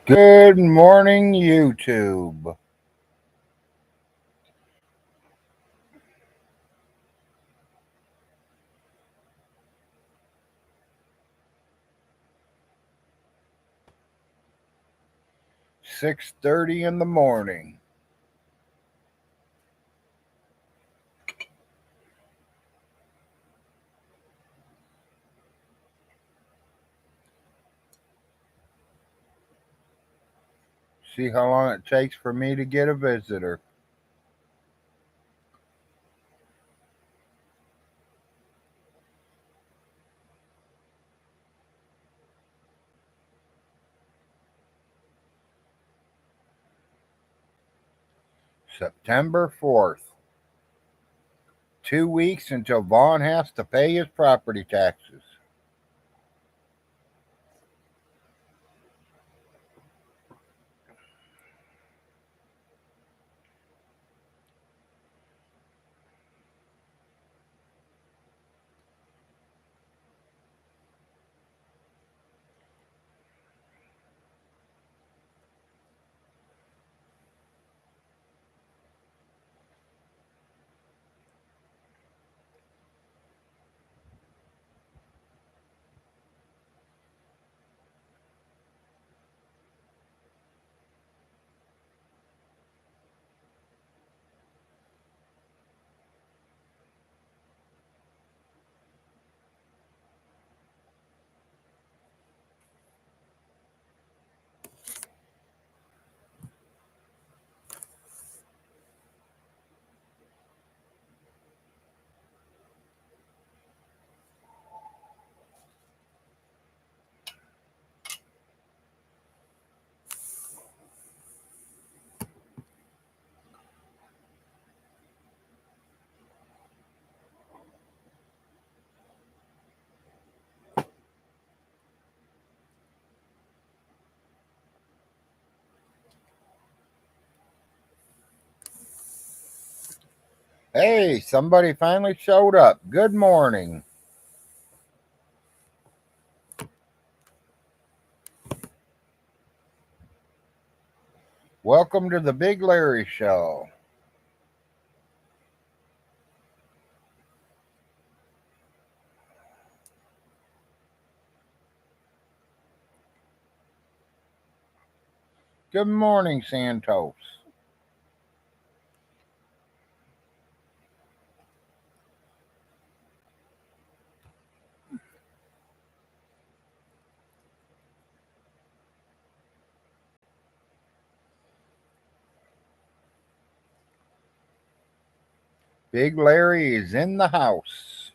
Good morning, YouTube. "6:30 in the morning. See how long it takes for me to get a visitor. September 4th. 2 weeks until Vaughn has to pay his property taxes. Hey, somebody finally showed up. Good morning. Welcome to the Big Larry Show. Good morning, Santos. Big Larry is in the house.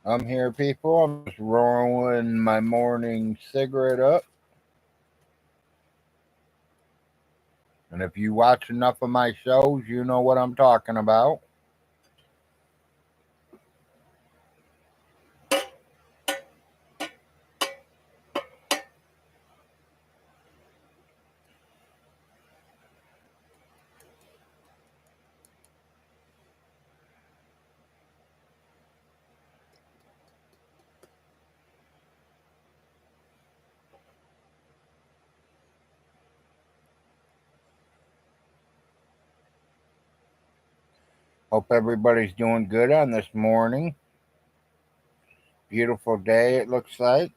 I'm here, people. I'm just rolling my morning cigarette up. And if you watch enough of my shows, you know what I'm talking about. Hope everybody's doing good on this morning. Beautiful day, it looks like.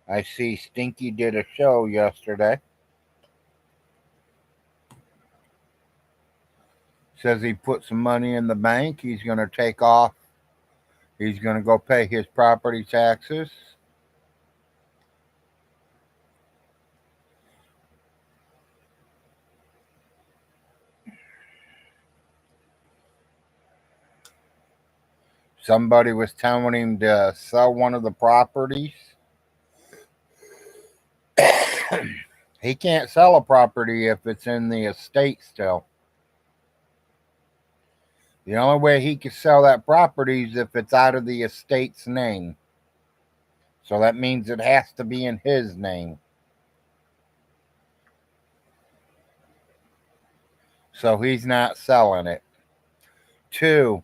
I see Stinky did a show yesterday. Says he put some money in the bank. He's going to take off. He's going to go pay his property taxes. Somebody was telling him to sell one of the properties. He can't sell a property if it's in the estate still. The only way he can sell that property is if it's out of the estate's name. So that means it has to be in his name. So he's not selling it. 2,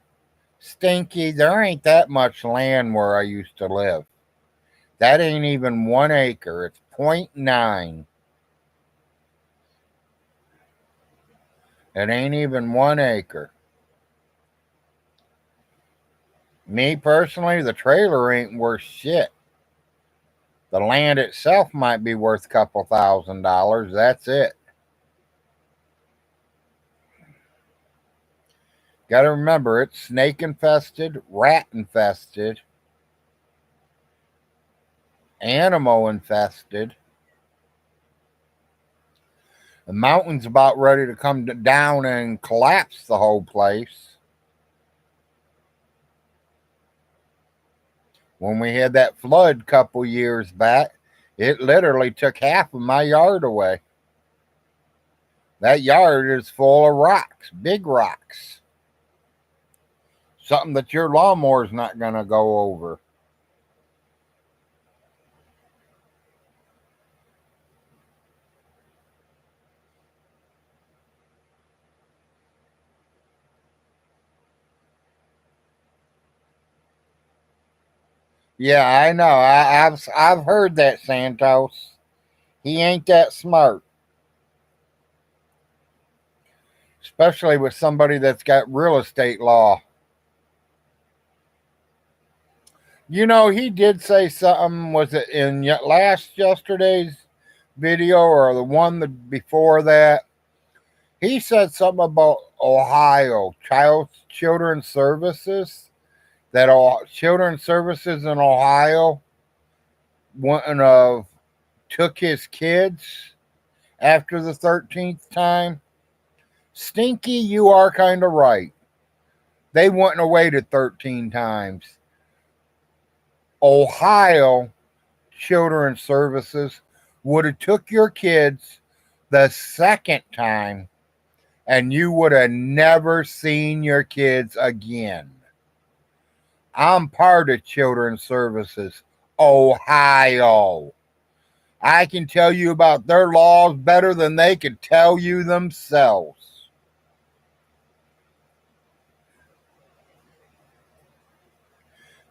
Stinky, there ain't that much land where I used to live. That ain't even 1 acre. It's 0.9. It ain't even 1 acre. Me personally, the trailer ain't worth shit. The land itself might be worth a couple $1,000. That's it. Got to remember, it's snake infested, rat infested, animal infested. The mountain's about ready to come down and collapse the whole place. When we had that flood a couple years back, it literally took half of my yard away. That yard is full of rocks, big rocks. Something that your lawnmower's not going to go over. Yeah, I know. I've heard that, Santos. He ain't that smart. Especially with somebody that's got real estate law. You know, he did say something. Was it in yesterday's video or the one before that? He said something about Ohio children's services. That all children's services in Ohio wouldn't have took his kids after the 13th time. Stinky, you are kind of right. They wouldn't have waited 13 times. Ohio Children's Services would have took your kids the second time and you would have never seen your kids again. I'm part of Children's Services, Ohio. I can tell you about their laws better than they could tell you themselves.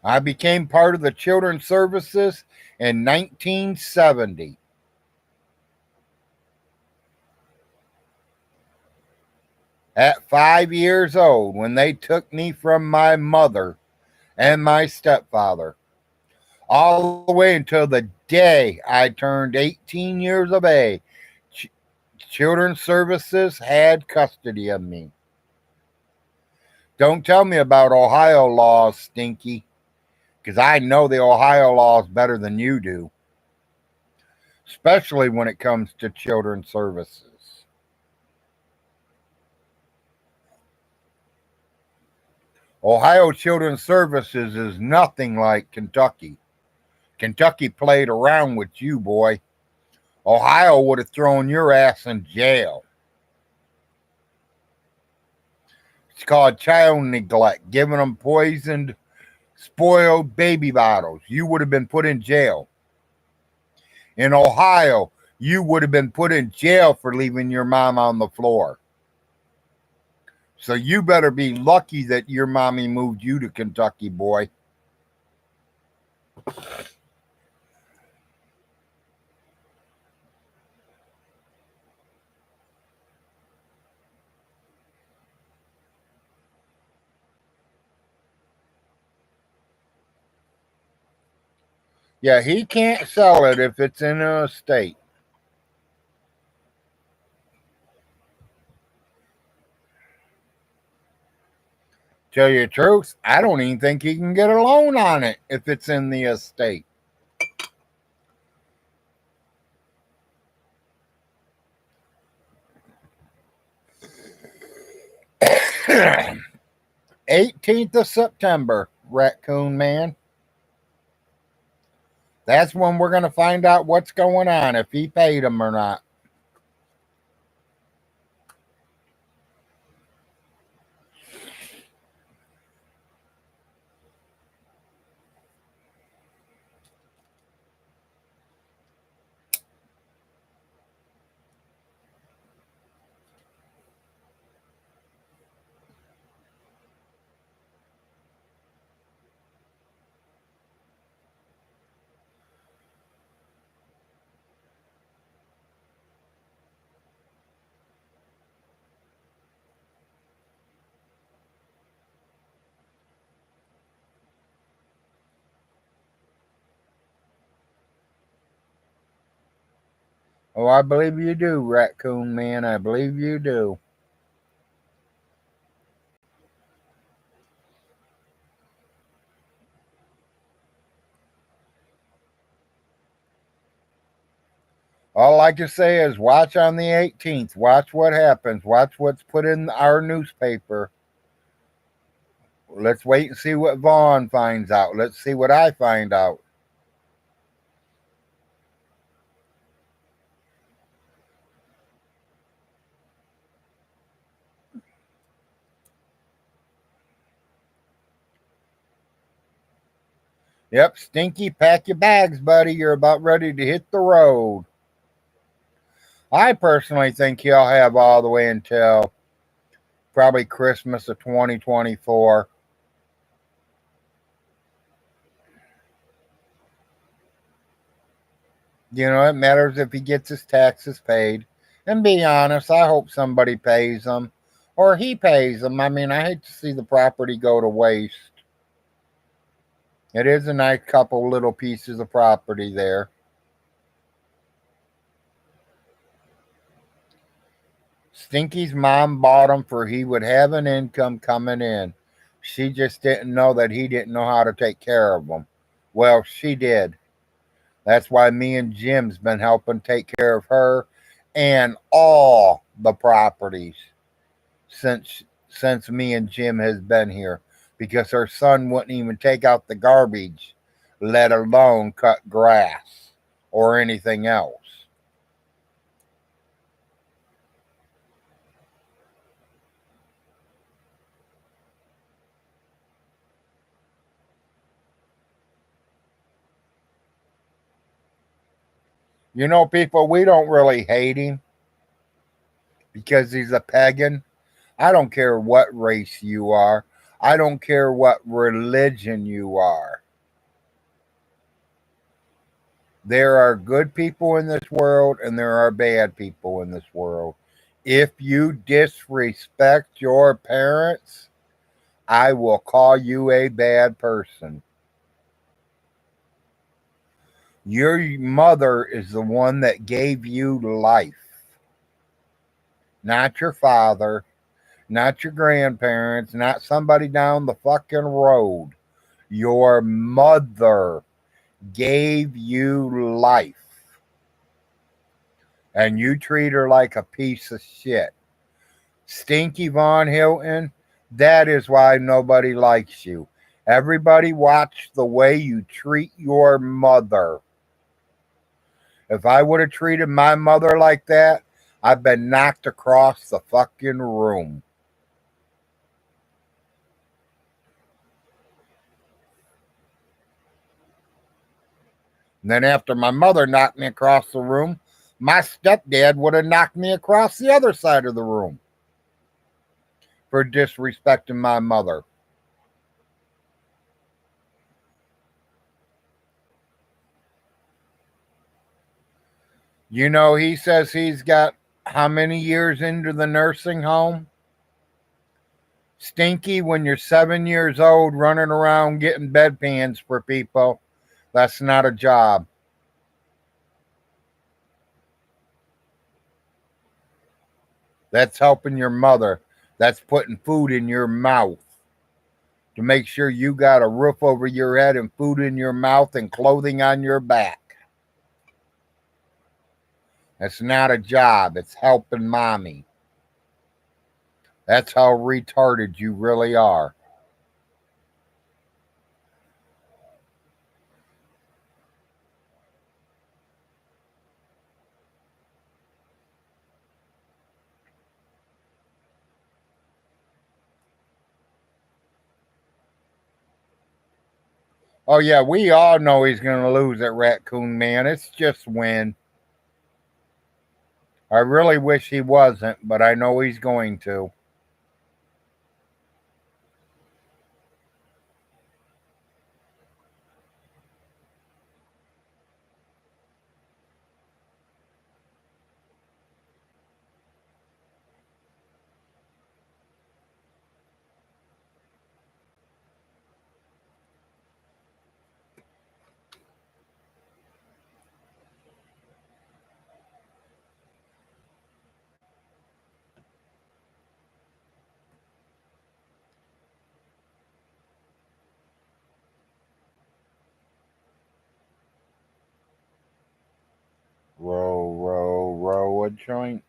I became part of the Children's Services in 1970. At 5 years old, when they took me from my mother and my stepfather, all the way until the day I turned 18 years of age, Children's Services had custody of me. Don't tell me about Ohio laws, Stinky, because I know the Ohio laws better than you do, especially when it comes to Children's Services. Ohio Children's Services is nothing like Kentucky. Kentucky played around with you, boy. Ohio would have thrown your ass in jail. It's called child neglect, giving them poisoned, spoiled baby bottles. You would have been put in jail. In Ohio, you would have been put in jail for leaving your mom on the floor. So you better be lucky that your mommy moved you to Kentucky, boy. Yeah, he can't sell it if it's in a state. Tell you the truth, I don't even think he can get a loan on it if it's in the estate. '18th of September. Raccoon Man. That's when we're going to find out what's going on, if he paid him or not. Oh, I believe you do, Raccoon Man. I believe you do. All I can say is watch on the 18th. Watch what happens. Watch what's put in our newspaper. Let's wait and see what Vaughn finds out. Let's see what I find out. Yep, Stinky, pack your bags, buddy. You're about ready to hit the road. I personally think he'll have all the way until probably Christmas of 2024. You know, it matters if he gets his taxes paid. And be honest, I hope somebody pays him or he pays them. I mean, I hate to see the property go to waste. It is a nice couple little pieces of property there. Stinky's mom bought him for he would have an income coming in. She just didn't know that he didn't know how to take care of them. Well, she did. That's why me and Jim's been helping take care of her and all the properties since me and Jim has been here, because her son wouldn't even take out the garbage, let alone cut grass or anything else. You know, people, we don't really hate him because he's a pagan. I don't care what race you are. I don't care what religion you are. There are good people in this world and there are bad people in this world. If you disrespect your parents, I will call you a bad person. Your mother is the one that gave you life, not your father, not your grandparents, not somebody down the fucking road. Your mother gave you life. And you treat her like a piece of shit. Stinky Von Hilton, that is why nobody likes you. Everybody watch the way you treat your mother. If I would have treated my mother like that, I've been knocked across the fucking room. And then after my mother knocked me across the room, my stepdad would have knocked me across the other side of the room for disrespecting my mother. You know, he says he's got how many years into the nursing home? Stinky, when you're 7 years old running around getting bedpans for people, that's not a job. That's helping your mother. That's putting food in your mouth to make sure you got a roof over your head and food in your mouth and clothing on your back. That's not a job. It's helping mommy. That's how retarded you really are. Oh yeah, we all know he's going to lose at Raccoon Man. It's just win. I really wish he wasn't, but I know he's going to. Row, row, row a joint.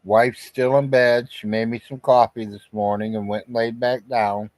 Wife's still in bed. She made me some coffee this morning and went and laid back down.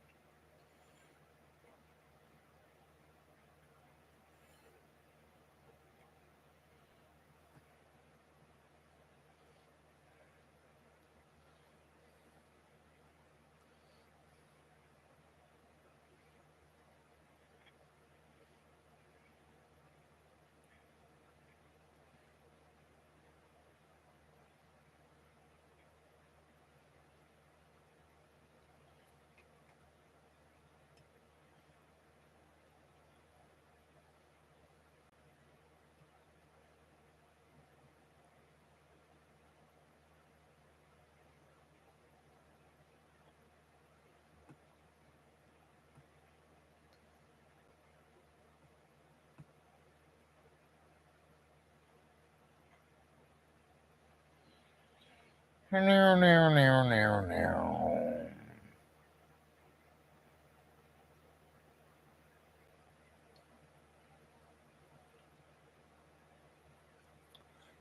'Meow.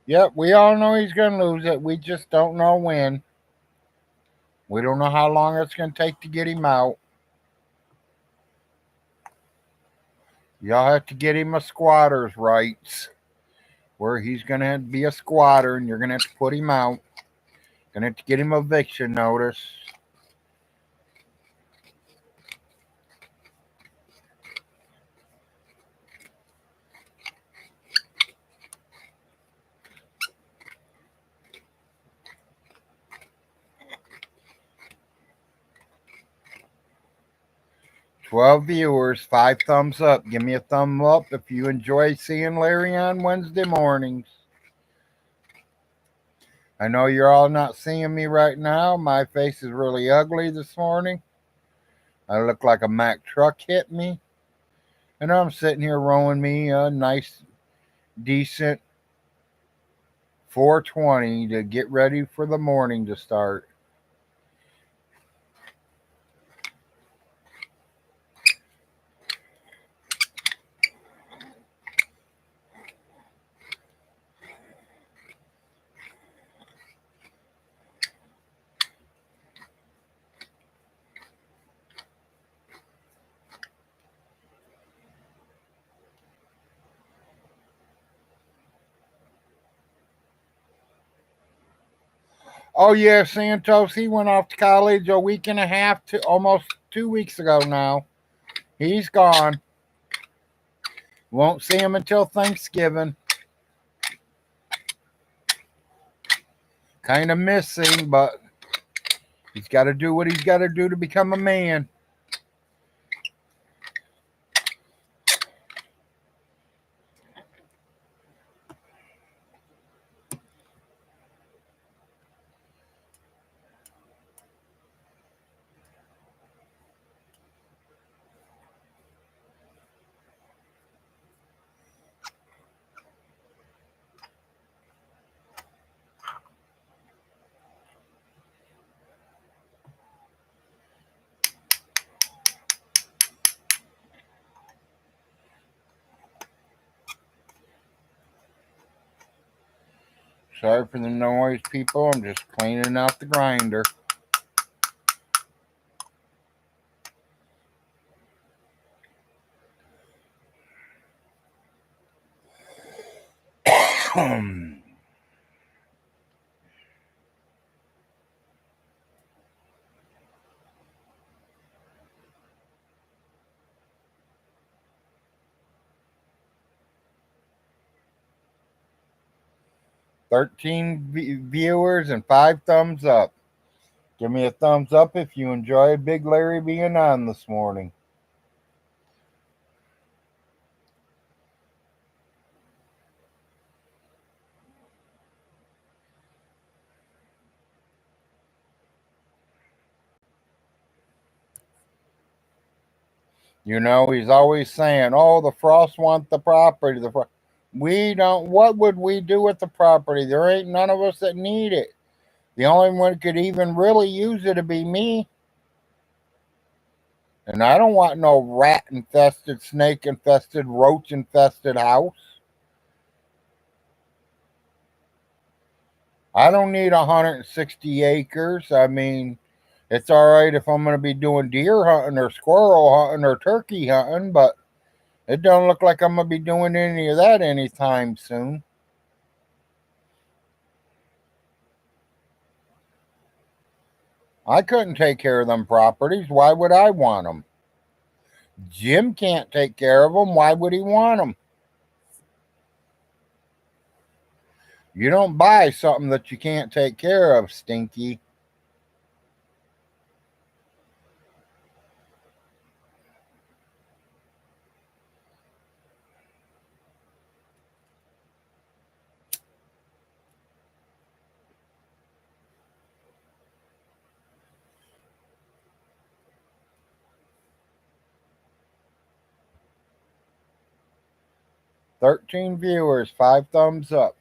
Yep, we all know he's going to lose it. We just don't know when. We don't know how long it's going to take to get him out. Y'all have to get him a squatter's rights where he's going to be a squatter and you're going to have to put him out. Going to have to get him eviction notice. 12 viewers, 5 thumbs up. Give me a thumb up if you enjoy seeing Larry on Wednesday mornings. I know you're all not seeing me right now. My face is really ugly this morning. I look like a Mack truck hit me. And I'm sitting here rowing me a nice, decent 420 to get ready for the morning to start. Oh yeah, Santos, he went off to college a week and a half to almost 2 weeks ago now. He's gone. Won't see him until Thanksgiving. Kind of missing, but he's got to do what he's got to do to become a man. Sorry for the noise, people. I'm just cleaning out the grinder. 13 viewers and 5 thumbs up. Give me a thumbs up if you enjoyed Big Larry being on this morning. You know, he's always saying, "Oh, the Frost want the property." We don't. What would we do with the property? There ain't none of us that need it. The only one could even really use it to be me. And I don't want no rat infested, snake infested, roach infested house. I don't need 160 acres. I mean, it's all right if I'm going to be doing deer hunting or squirrel hunting or turkey hunting, but it don't look like I'm going to be doing any of that anytime soon. I couldn't take care of them properties. Why would I want them? Jim can't take care of them. Why would he want them? You don't buy something that you can't take care of, Stinky. $13 viewers, 5 thumbs up.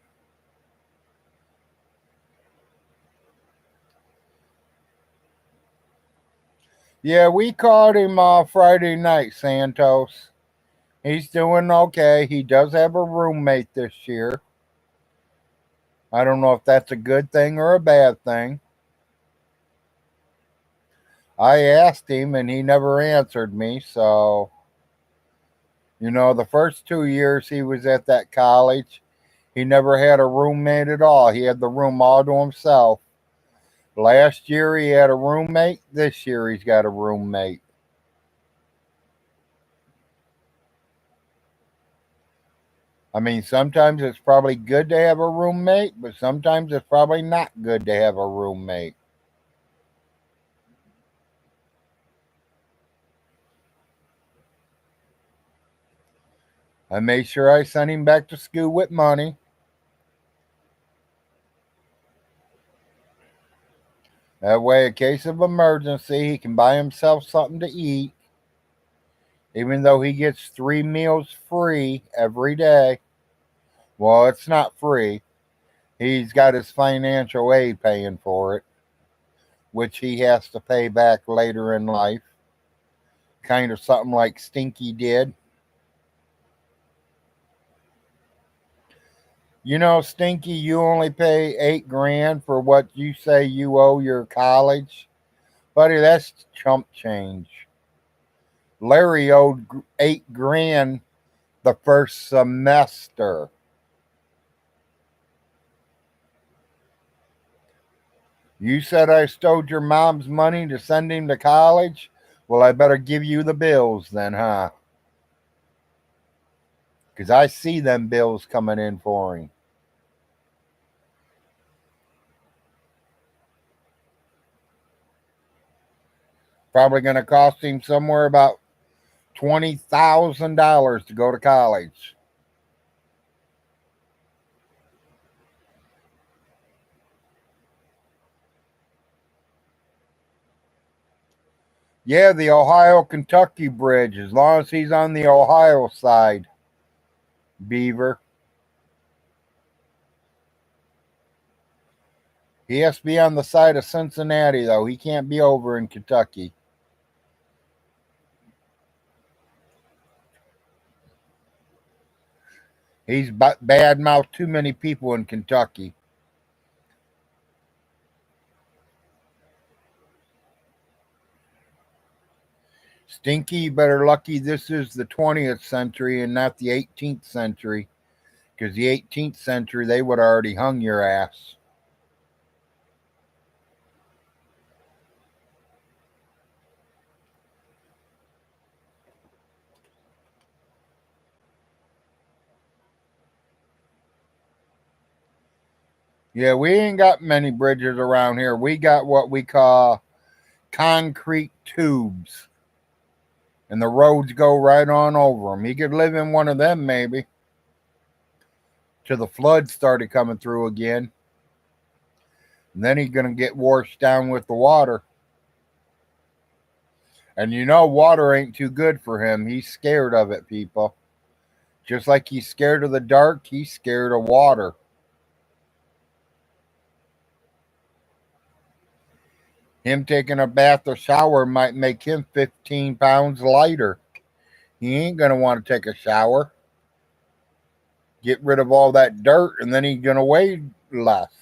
Yeah, we caught him Friday night, Santos. He's doing okay. He does have a roommate this year. I don't know if that's a good thing or a bad thing. I asked him and he never answered me. So, the first 2 years he was at that college, he never had a roommate at all. He had the room all to himself. Last year he had a roommate. This year he's got a roommate. I mean, sometimes it's probably good to have a roommate, but sometimes it's probably not good to have a roommate. I made sure I sent him back to school with money. That way, in case of emergency, he can buy himself something to eat, even though he gets 3 meals free every day. Well, it's not free. He's got his financial aid paying for it, which he has to pay back later in life. Kind of something like Stinky did. Stinky, you only pay 8 grand for what you say you owe your college. Buddy, that's chump change. Larry owed 8 grand the first semester. You said I stole your mom's money to send him to college? Well, I better give you the bills then, huh? Because I see them bills coming in for him. Probably going to cost him somewhere about $20,000 to go to college. Yeah, the Ohio Kentucky bridge, as long as he's on the Ohio side, Beaver. He has to be on the side of Cincinnati, though. He can't be over in Kentucky. He's bad mouthed too many people in Kentucky. Stinky, you better lucky this is the 20th century and not the 18th century. Because the 18th century, they would have already hung your ass. Yeah, we ain't got many bridges around here. We got what we call concrete tubes, and the roads go right on over them. He could live in one of them maybe till the floods started coming through again. And then he's going to get washed down with the water. And you know, water ain't too good for him. He's scared of it, people. Just like he's scared of the dark, he's scared of water. Him taking a bath or shower might make him 15 pounds lighter. He ain't going to want to take a shower, get rid of all that dirt, and then he's going to weigh less.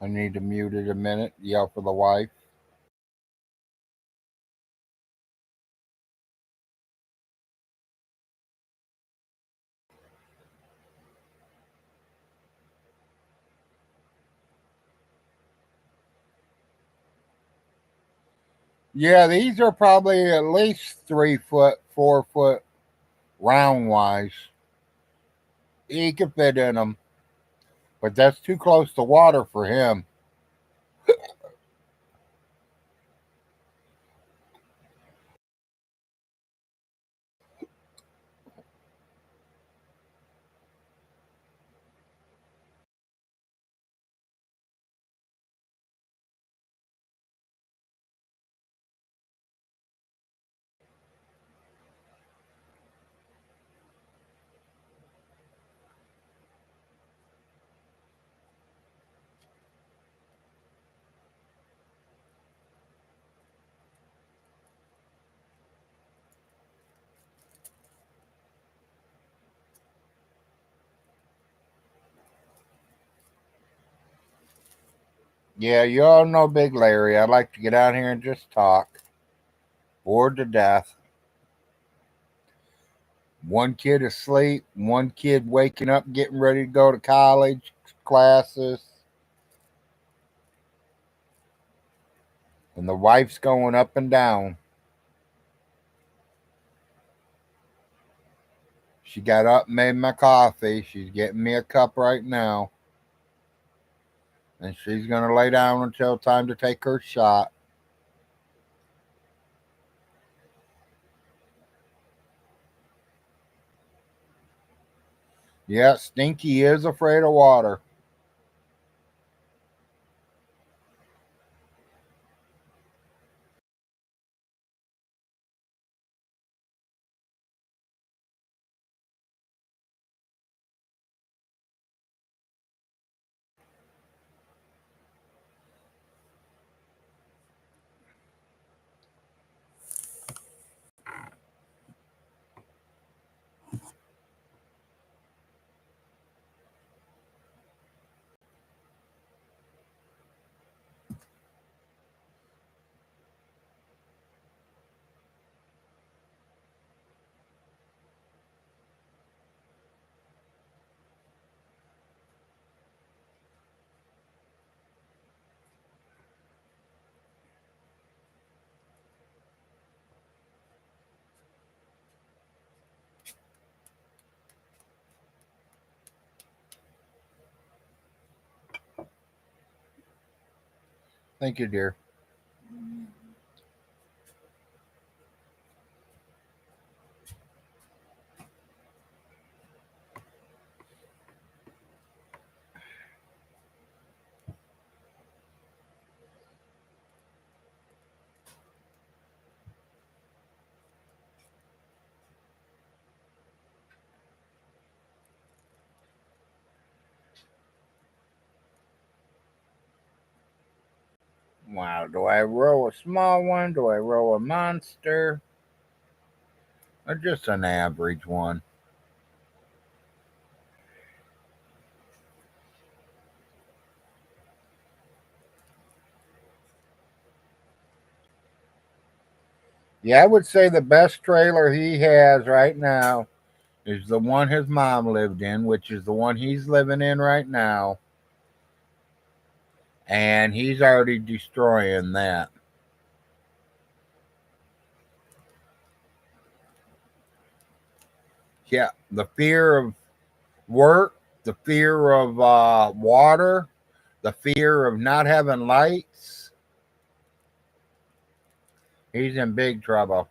I need to mute it a minute, yell for the wife. Yeah, these are probably at least 3 foot, 4 foot round wise. He could fit in them, but that's too close to water for him. Yeah, you all know Big Larry. I'd like to get out here and just talk. Bored to death. One kid asleep, one kid waking up, getting ready to go to college classes, and the wife's going up and down. She got up, made my coffee. She's getting me a cup right now, and she's going to lay down until time to take her shot. Yeah, Stinky is afraid of water. Thank you, dear. Wow, do I roll a small one? Do I roll a monster? Or just an average one? Yeah, I would say the best trailer he has right now is the one his mom lived in, which is the one he's living in right now. And he's already destroying that. Yeah, the fear of work, the fear of water, the fear of not having lights. He's in big trouble.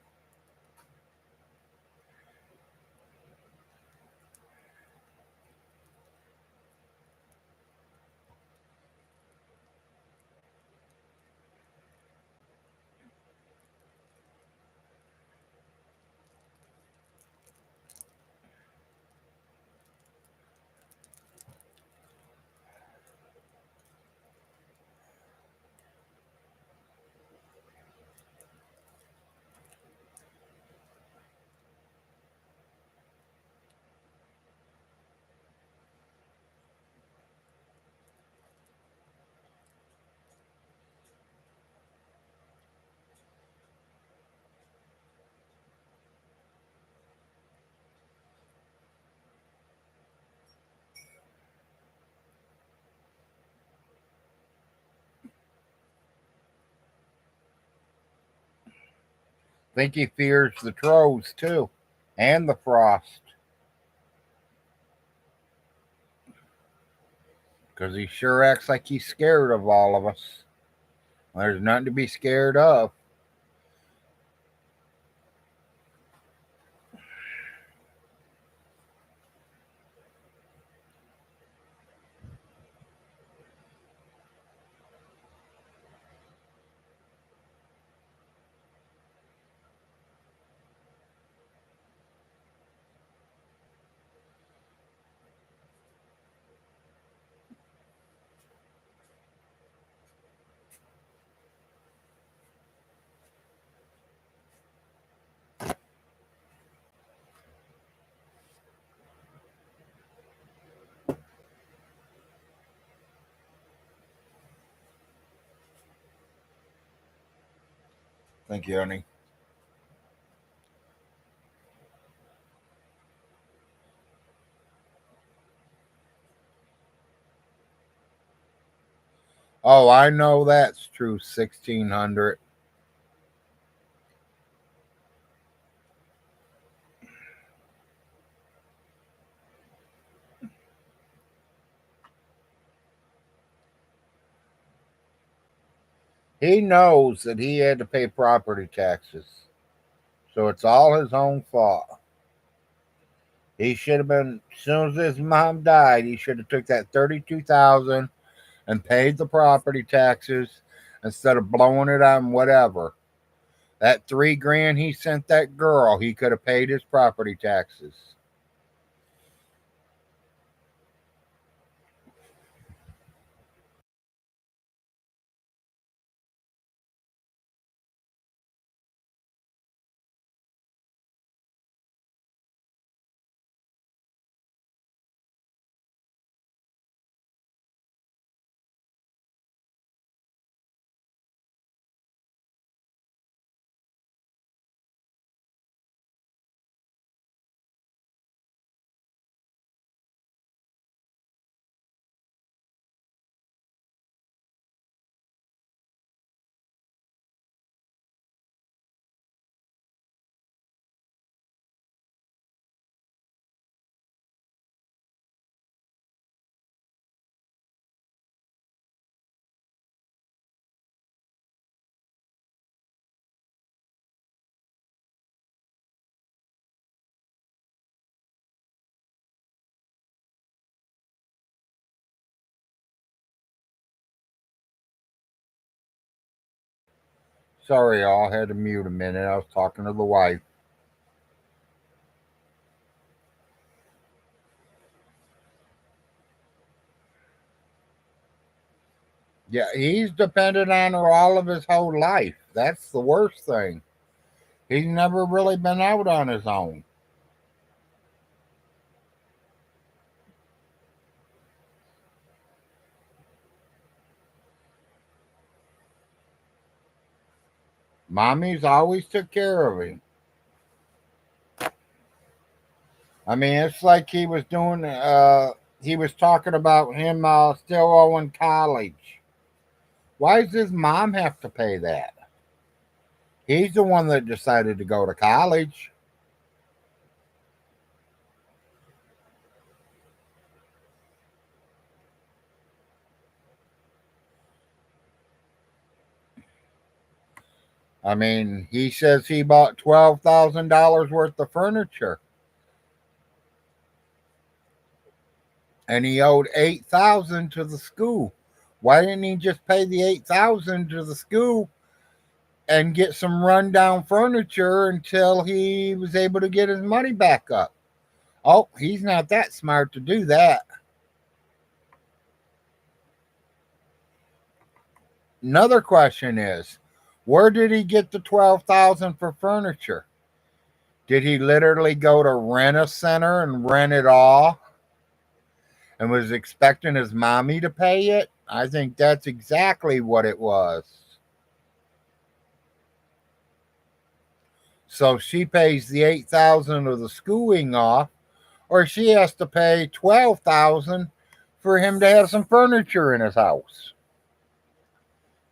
Think he fears the trolls too, and the frost, because he sure acts like he's scared of all of us. There's nothing to be scared of. Thank you, honey. Oh, I know that's true. 1600. He knows that he had to pay property taxes, so it's all his own fault. He should have been, as soon as his mom died, he should have took that 32,000 and paid the property taxes instead of blowing it on whatever. That 3 grand he sent that girl, he could have paid his property taxes. Sorry, y'all, had to mute a minute. I was talking to the wife. Yeah, he's depended on her all of his whole life. That's the worst thing. He's never really been out on his own. Mommy's always took care of him. I mean, it's like he was doing. He was talking about him still owing college. Why does his mom have to pay that? He's the one that decided to go to college. I mean, he says he bought $12,000 worth of furniture, and he owed 8,000 to the school. Why didn't he just pay the 8,000 to the school and get some rundown furniture until he was able to get his money back up? Oh, he's not that smart to do that. Another question is, where did he get the 12,000 for furniture? Did he literally go to rent a center and rent it all and was expecting his mommy to pay it? I think that's exactly what it was. So she pays the 8,000 of the schooling off, or she has to pay 12,000 for him to have some furniture in his house.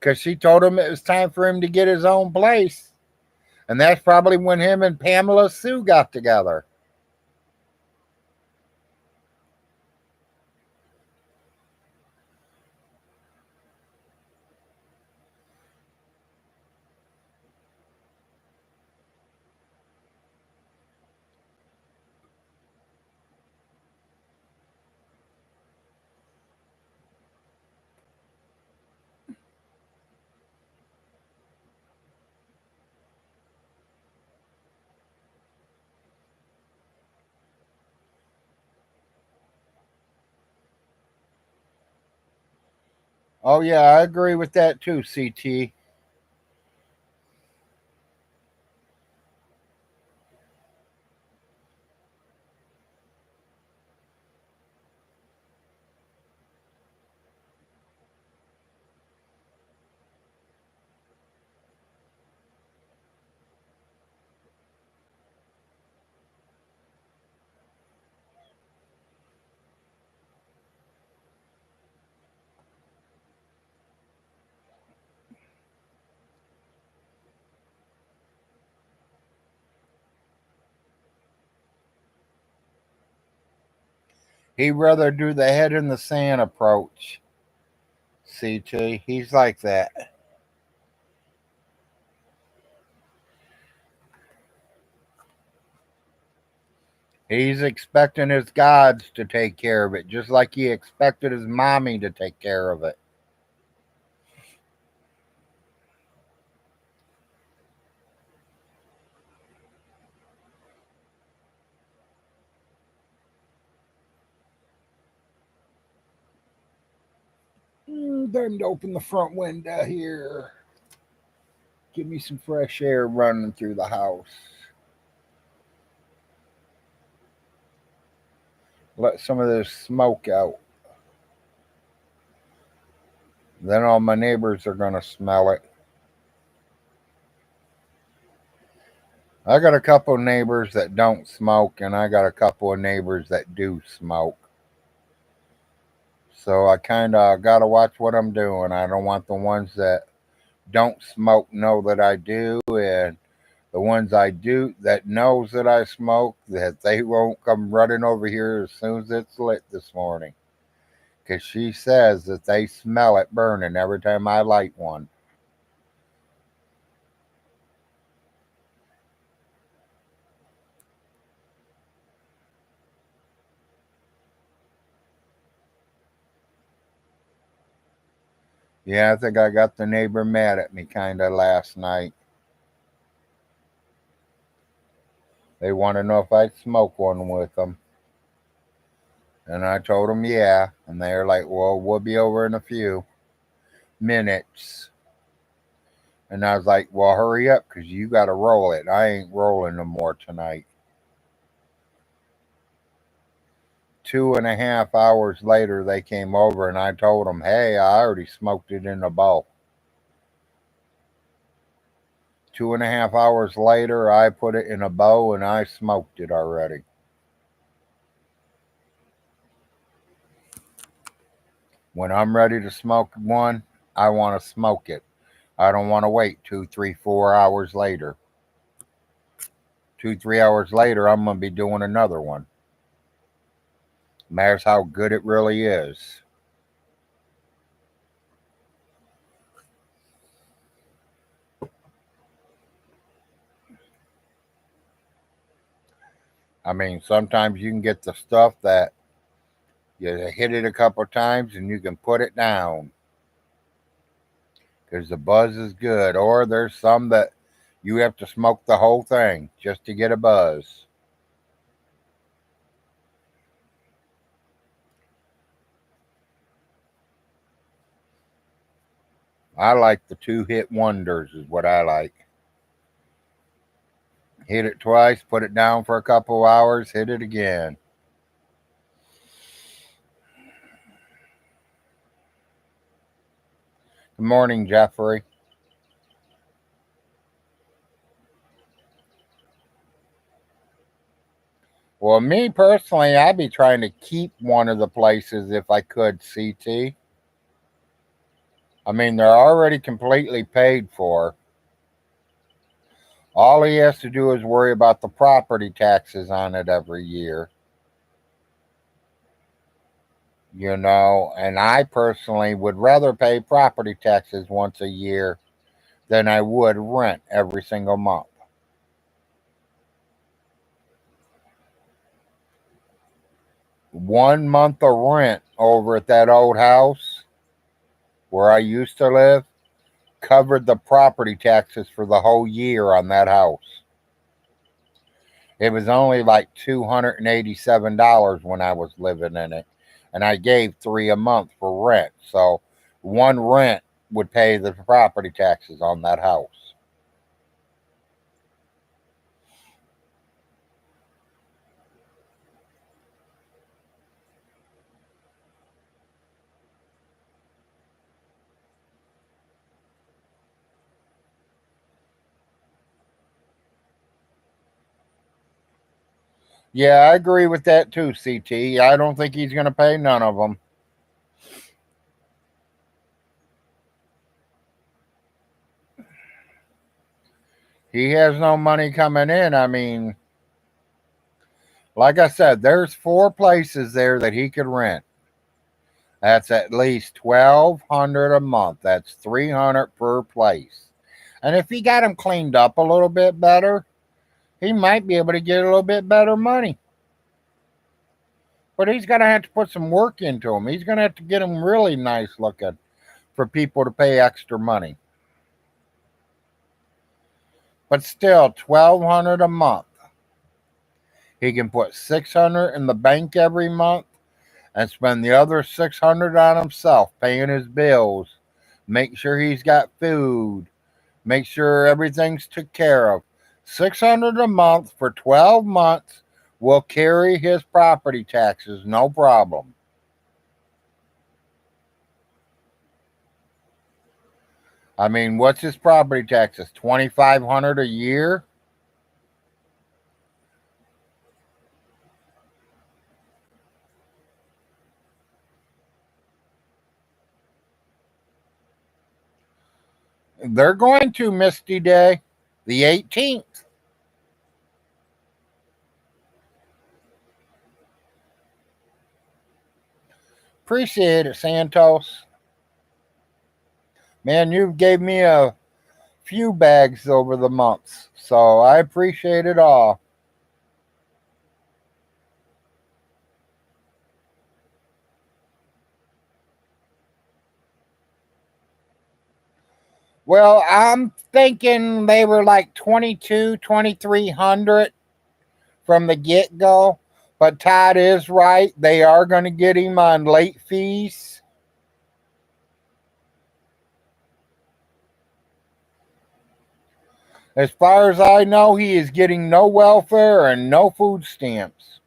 Because she told him it was time for him to get his own place. And that's probably when him and Pamela Sue got together. Oh, yeah, I agree with that too, CT. He'd rather do the head in the sand approach, CT. He's like that. He's expecting his gods to take care of it, just like he expected his mommy to take care of it. Time to open the front window here. Give me some fresh air running through the house. Let some of this smoke out. Then all my neighbors are going to smell it. I got a couple of neighbors that don't smoke, and I got a couple of neighbors that do smoke. So I kind of got to watch what I'm doing. I don't want the ones that don't smoke know that I do, and the ones I do that knows that I smoke, that they won't come running over here as soon as it's lit this morning. Because she says that they smell it burning every time I light one. Yeah, I think I got the neighbor mad at me kind of last night. They want to know if I'd smoke one with them. And I told them, yeah. And they're like, well, we'll be over in a few. minutes. And I was like, well, hurry up because you got to roll it. I ain't rolling no more tonight. 2.5 hours later, they came over and I told them, hey, I already smoked it in a bowl. 2.5 hours later, I put it in a bowl and I smoked it already. When I'm ready to smoke one, I want to smoke it. I don't want to wait 2, 3, 4 hours later. 2, 3 hours later, I'm going to be doing another one. Matters how good it really is. I mean, sometimes you can get the stuff that you hit it a couple of times and you can put it down because the buzz is good. Or there's some that you have to smoke the whole thing just to get a buzz. I like the 2-hit wonders is what I like. Hit it twice, put it down for a couple of hours, hit it again. Good morning, Jeffrey. Well, me personally, I'd be trying to keep one of the places if I could, CT. I mean, they're already completely paid for. All he has to do is worry about the property taxes on it every year. And I personally would rather pay property taxes once a year than I would rent every single month. One month of rent over at that old house where I used to live covered the property taxes for the whole year on that house. It was only like $287 when I was living in it, and I gave $3 a month for rent. So one rent would pay the property taxes on that house. Yeah, I agree with that too, CT. I don't think he's going to pay none of them. He has no money coming in. I mean, like I said, there's 4 places there that he could rent. That's at least $1,200 a month. That's $300 per place. And if he got them cleaned up a little bit better, he might be able to get a little bit better money. But he's going to have to put some work into them. He's going to have to get them really nice looking for people to pay extra money. But still, $1,200 a month. He can put $600 in the bank every month and spend the other $600 on himself, paying his bills, make sure he's got food, make sure everything's took care of. $600 a month for 12 months will carry his property taxes, no problem. I mean, what's his property taxes? $2,500 a year? They're going to Misty Day, the 18th. Appreciate it, Santos. Man, you gave me a few bags over the months, so I appreciate it all. Well, I'm thinking they were like 22, 2,300 from the get go. But Todd is right. They are going to get him on late fees. As far as I know, he is getting no welfare and no food stamps.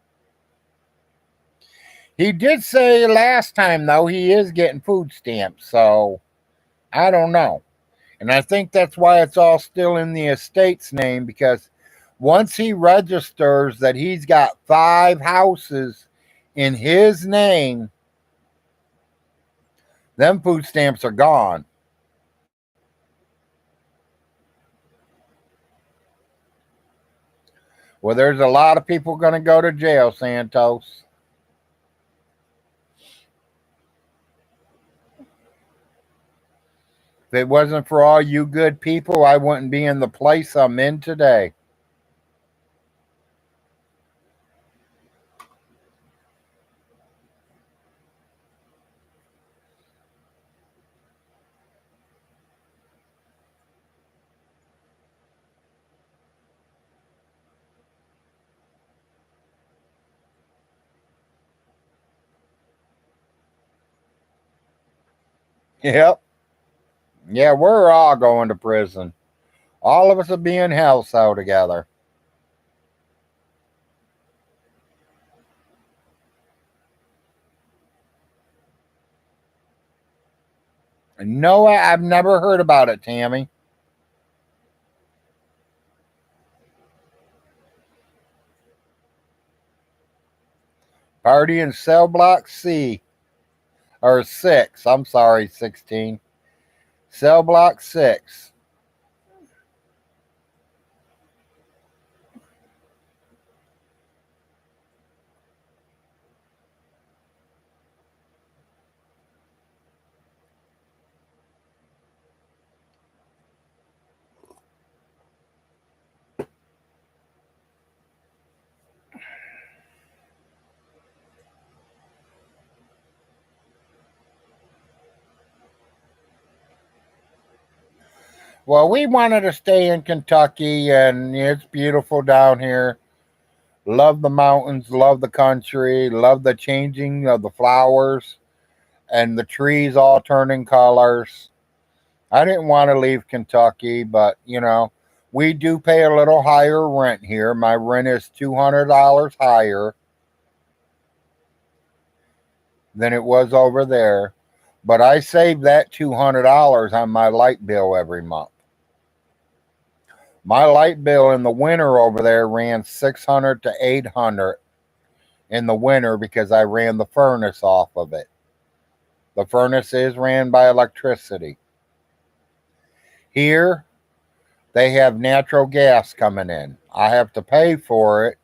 He did say last time, though, he is getting food stamps, so I don't know. And I think that's why it's all still in the estate's name, because once he registers that he's got 5 houses in his name, them food stamps are gone. Well, there's a lot of people going to go to jail, Santos. If it wasn't for all you good people, I wouldn't be in the place I'm in today. Yep. Yeah, we're all going to prison. All of us will be in hell cell together. No, I've never heard about it, Tammy. Party in cell block C or 6. I'm sorry, 16. Cell block 6. Well, we wanted to stay in Kentucky, and it's beautiful down here. Love the mountains, love the country, love the changing of the flowers and the trees all turning colors. I didn't want to leave Kentucky, but we do pay a little higher rent here. My rent is $200 higher than it was over there, but I save that $200 on my light bill every month. My light bill in the winter over there ran 600 to 800 in the winter because I ran the furnace off of it. The furnace is ran by electricity. Here, they have natural gas coming in. I have to pay for it,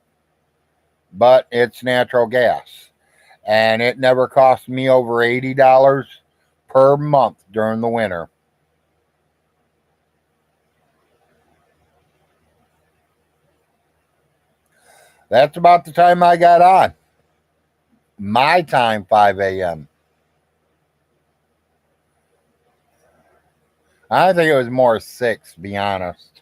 but it's natural gas. And it never cost me over $80 per month during the winter. That's about the time I got on. My time, 5 a.m. I think it was more 6, to be honest.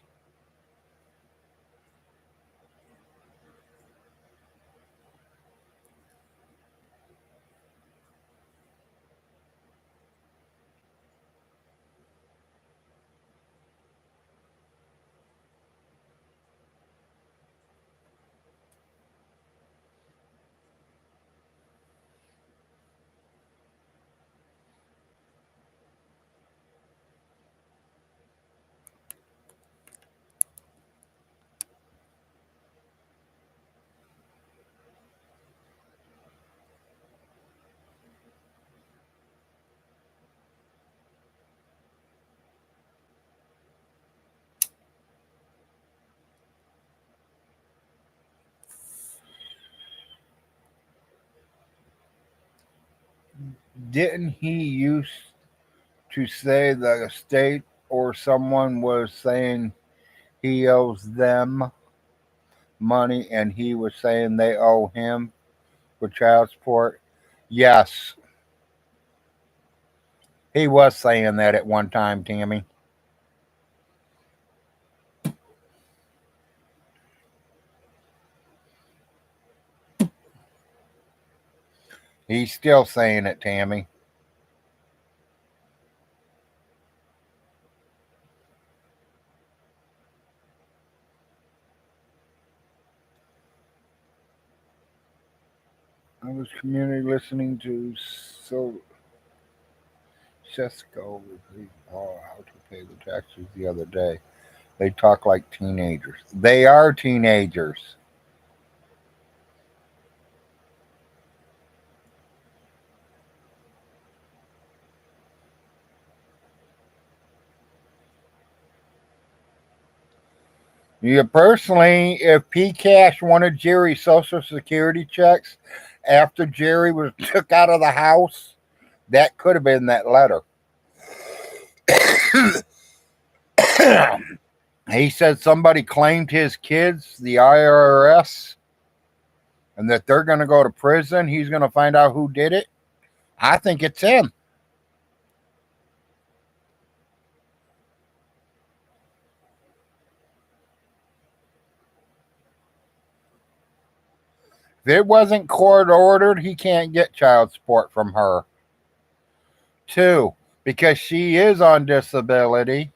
Didn't he used to say the state or someone was saying he owes them money and he was saying they owe him for child support? Yes, he was saying that at one time, Tammy. He's still saying it, Tammy. I was community listening to Cisco how to pay the taxes the other day. They talk like teenagers. They are teenagers. You personally, if P Cash wanted Jerry's Social Security checks after Jerry was took out of the house, that could have been that letter. He said somebody claimed his kids, the IRS, and that they're going to go to prison. He's going to find out who did it. I think it's him. If it wasn't court ordered, he can't get child support from her. Two, because she is on disability,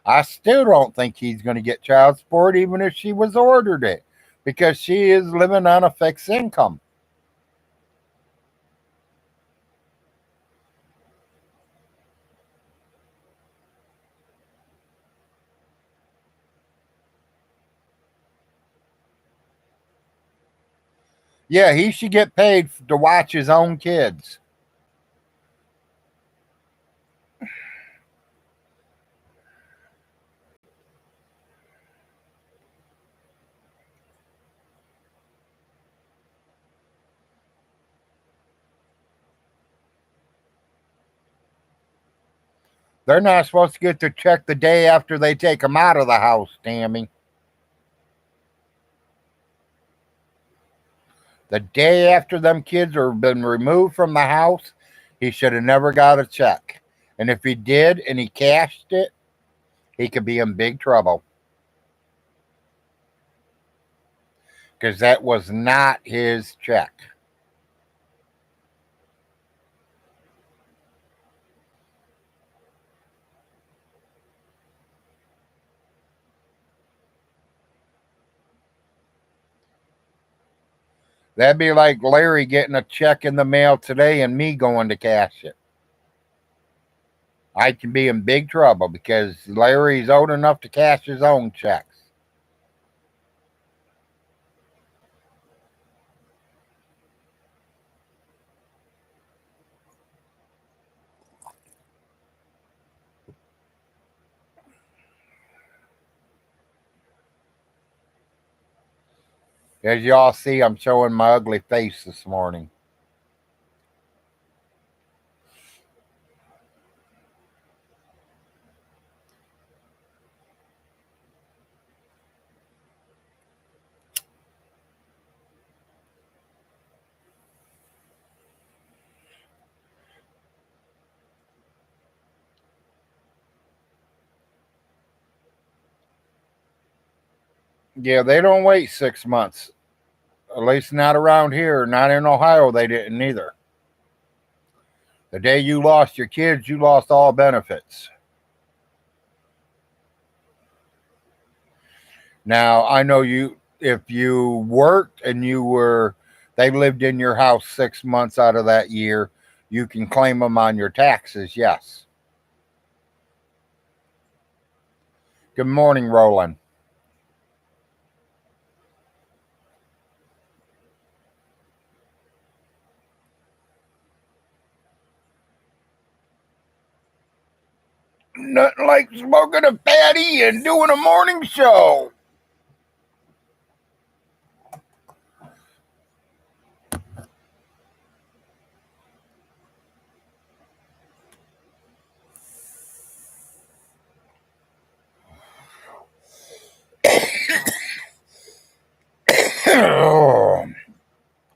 I still don't think he's going to get child support even if she was ordered it because she is living on a fixed income. Yeah, he should get paid to watch his own kids. They're not supposed to get their check the day after they take them out of the house, Tammy. The day after them kids are been removed from the house, he should have never got a check. And if he did and he cashed it, he could be in big trouble because that was not his check. That'd be like Larry getting a check in the mail today and me going to cash it. I can be in big trouble because Larry's old enough to cash his own checks. As y'all see, I'm showing my ugly face this morning. Yeah, they don't wait 6 months. At least not around here. Not in Ohio, they didn't either. The day you lost your kids, you lost all benefits. Now, I know you, if you worked and they lived in your house 6 months out of that year, you can claim them on your taxes, yes. Good morning, Roland. Nothing like smoking a fatty and doing a morning show.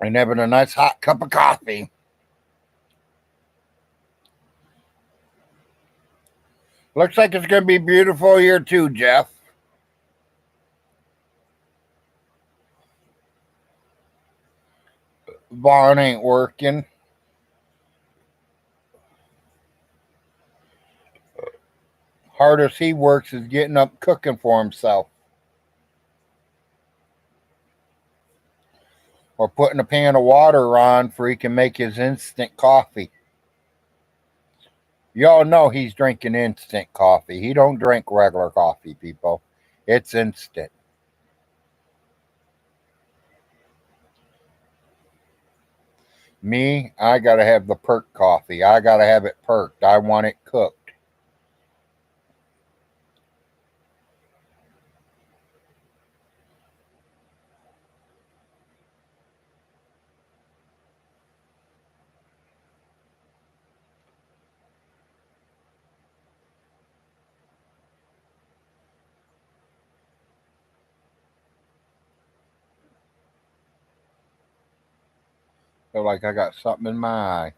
And having a nice hot cup of coffee. Looks like it's going to be beautiful here too, Jeff. Vaughn ain't working. Hardest he works is getting up cooking for himself. or putting a pan of water on for he can make his instant coffee. Y'all know he's drinking instant coffee. He don't drink regular coffee, people. It's instant. Me, I gotta have the perk coffee. I gotta have it perked. I want it cooked. Feel like I got something in my eye.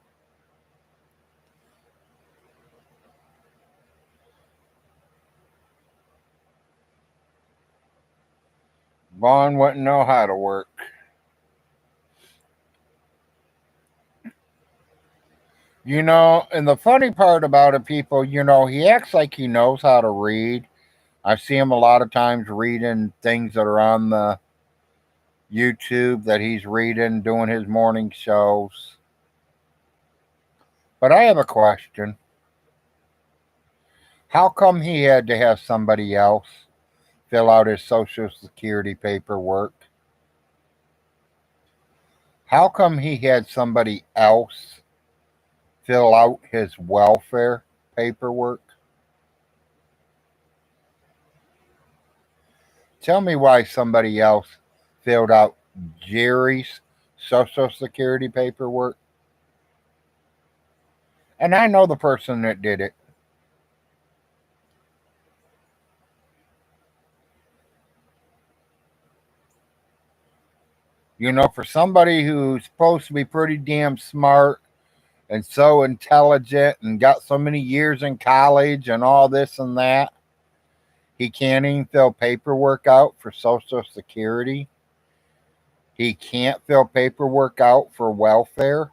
Vaughn wouldn't know how to work. And the funny part about it, people, he acts like he knows how to read. I see him a lot of times reading things that are on the YouTube that he's reading, doing his morning shows. But I have a question. How come he had to have somebody else fill out his Social Security paperwork? How come he had somebody else fill out his welfare paperwork? Tell me why somebody else filled out Jerry's Social Security paperwork. And I know the person that did it. For somebody who's supposed to be pretty damn smart and so intelligent and got so many years in college and all this and that, he can't even fill paperwork out for Social Security. He can't fill paperwork out for welfare.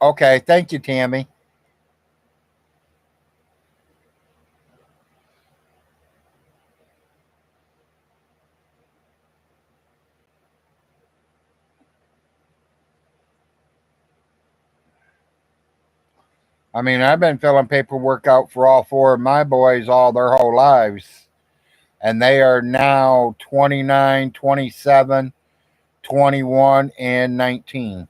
Okay, thank you, Tammy. I mean, I've been filling paperwork out for all four of my boys all their whole lives. And they are now 29, 27, 21, and 19.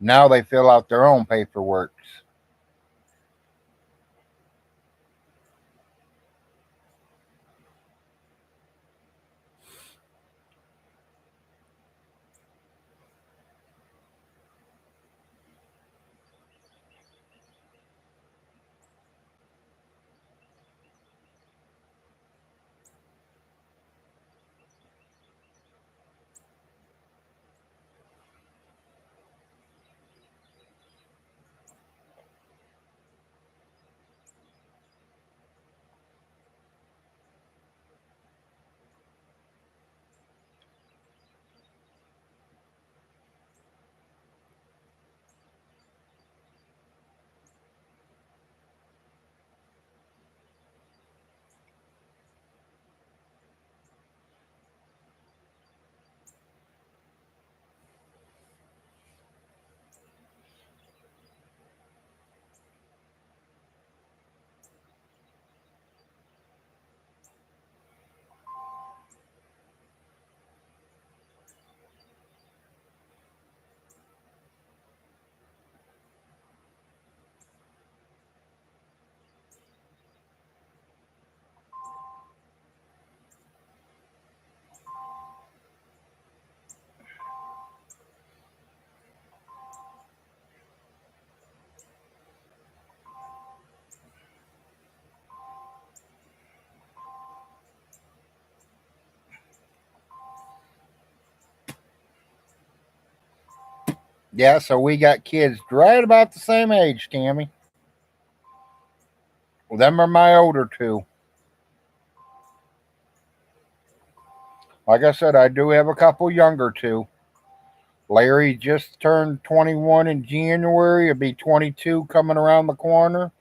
Now they fill out their own paperwork. Yeah, so we got kids right about the same age, Tammy. Them are my older two. Like I said, I do have a couple younger two. Larry just turned 21 in January. He'll be 22 coming around the corner.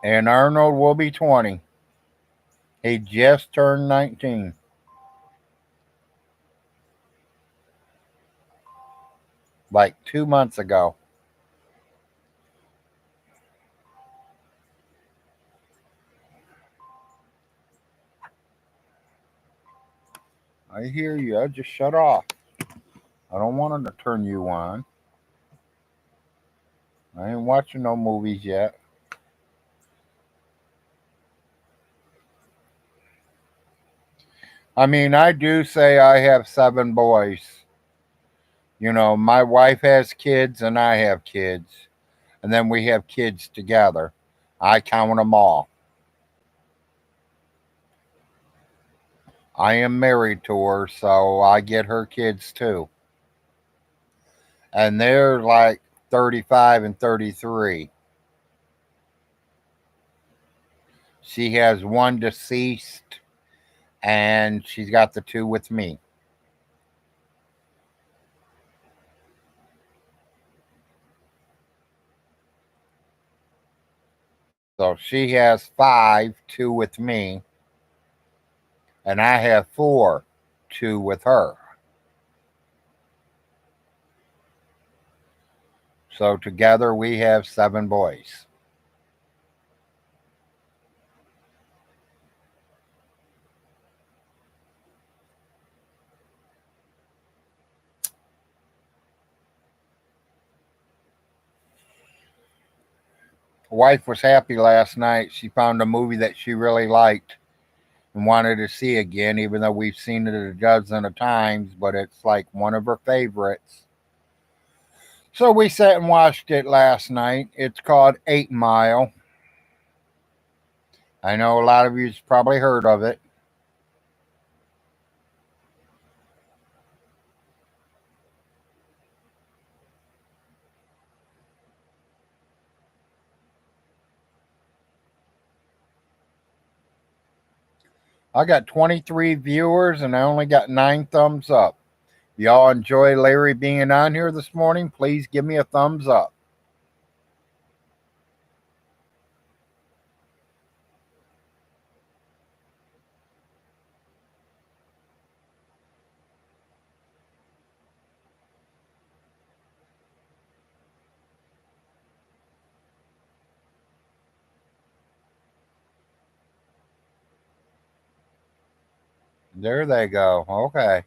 And Arnold will be 20. He just turned 19. Like 2 months ago. I hear you. I just shut off. I don't want to turn you on. I ain't watching no movies yet. I mean, I do say I have 7 boys. You know, my wife has kids and I have kids. And then we have kids together. I count them all. I am married to her, so I get her kids too. And they're like 35 and 33. She has one deceased, and she's got the two with me. So she has 5, 2 with me, and I have 4, 2 with her. So together we have 7 boys. Wife was happy last night. She found a movie that she really liked and wanted to see again, even though we've seen it a dozen of times, but it's like one of her favorites. So we sat and watched it last night. It's called 8 Mile. I know a lot of you's probably heard of it. I got 23 viewers and I only got 9 thumbs up. Y'all enjoy Larry being on here this morning? Please give me a thumbs up. There they go. Okay.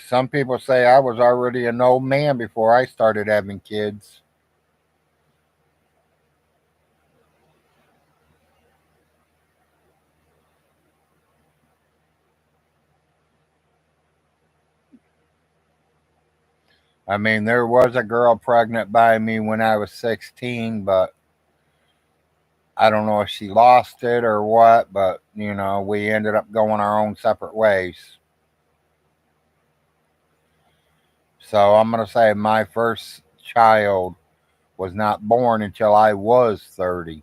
Some people say I was already an old man before I started having kids. I mean, there was a girl pregnant by me when I was 16, but I don't know if she lost it or what, but we ended up going our own separate ways. So I'm going to say my first child was not born until I was 30.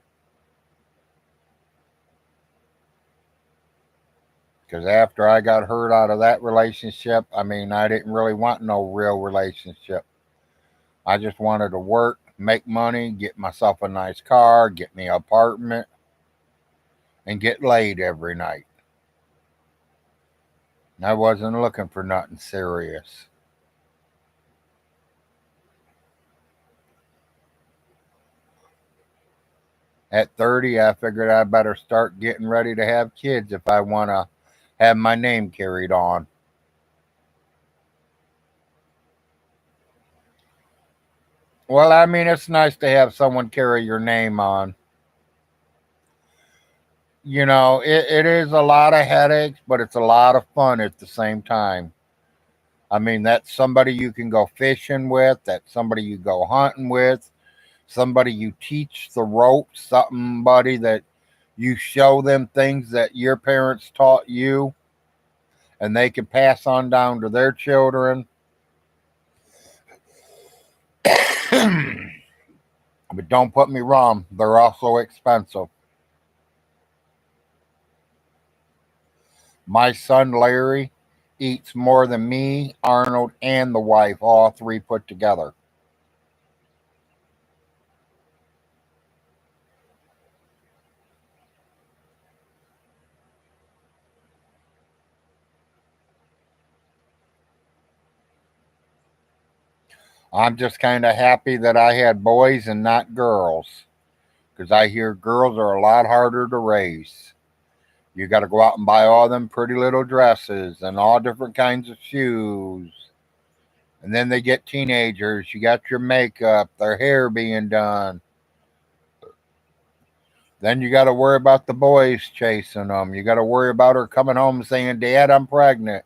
Because after I got hurt out of that relationship, I mean, I didn't really want no real relationship. I just wanted to work, make money, get myself a nice car, get me an apartment, and get laid every night. I wasn't looking for nothing serious. At 30, I figured I better start getting ready to have kids if I want to have my name carried on. Well, I mean, it's nice to have someone carry your name on. It is a lot of headaches, but it's a lot of fun at the same time. I mean, that's somebody you can go fishing with, that's somebody you go hunting with, somebody you teach the ropes, somebody that you show them things that your parents taught you and they can pass on down to their children. But don't put me wrong, they're also expensive. My son Larry eats more than me, Arnold, and the wife, all three put together. I'm just kind of happy that I had boys and not girls because I hear girls are a lot harder to raise. You got to go out and buy all them pretty little dresses and all different kinds of shoes. And then they get teenagers. You got your makeup, their hair being done. Then you got to worry about the boys chasing them. You got to worry about her coming home saying, "Dad, I'm pregnant."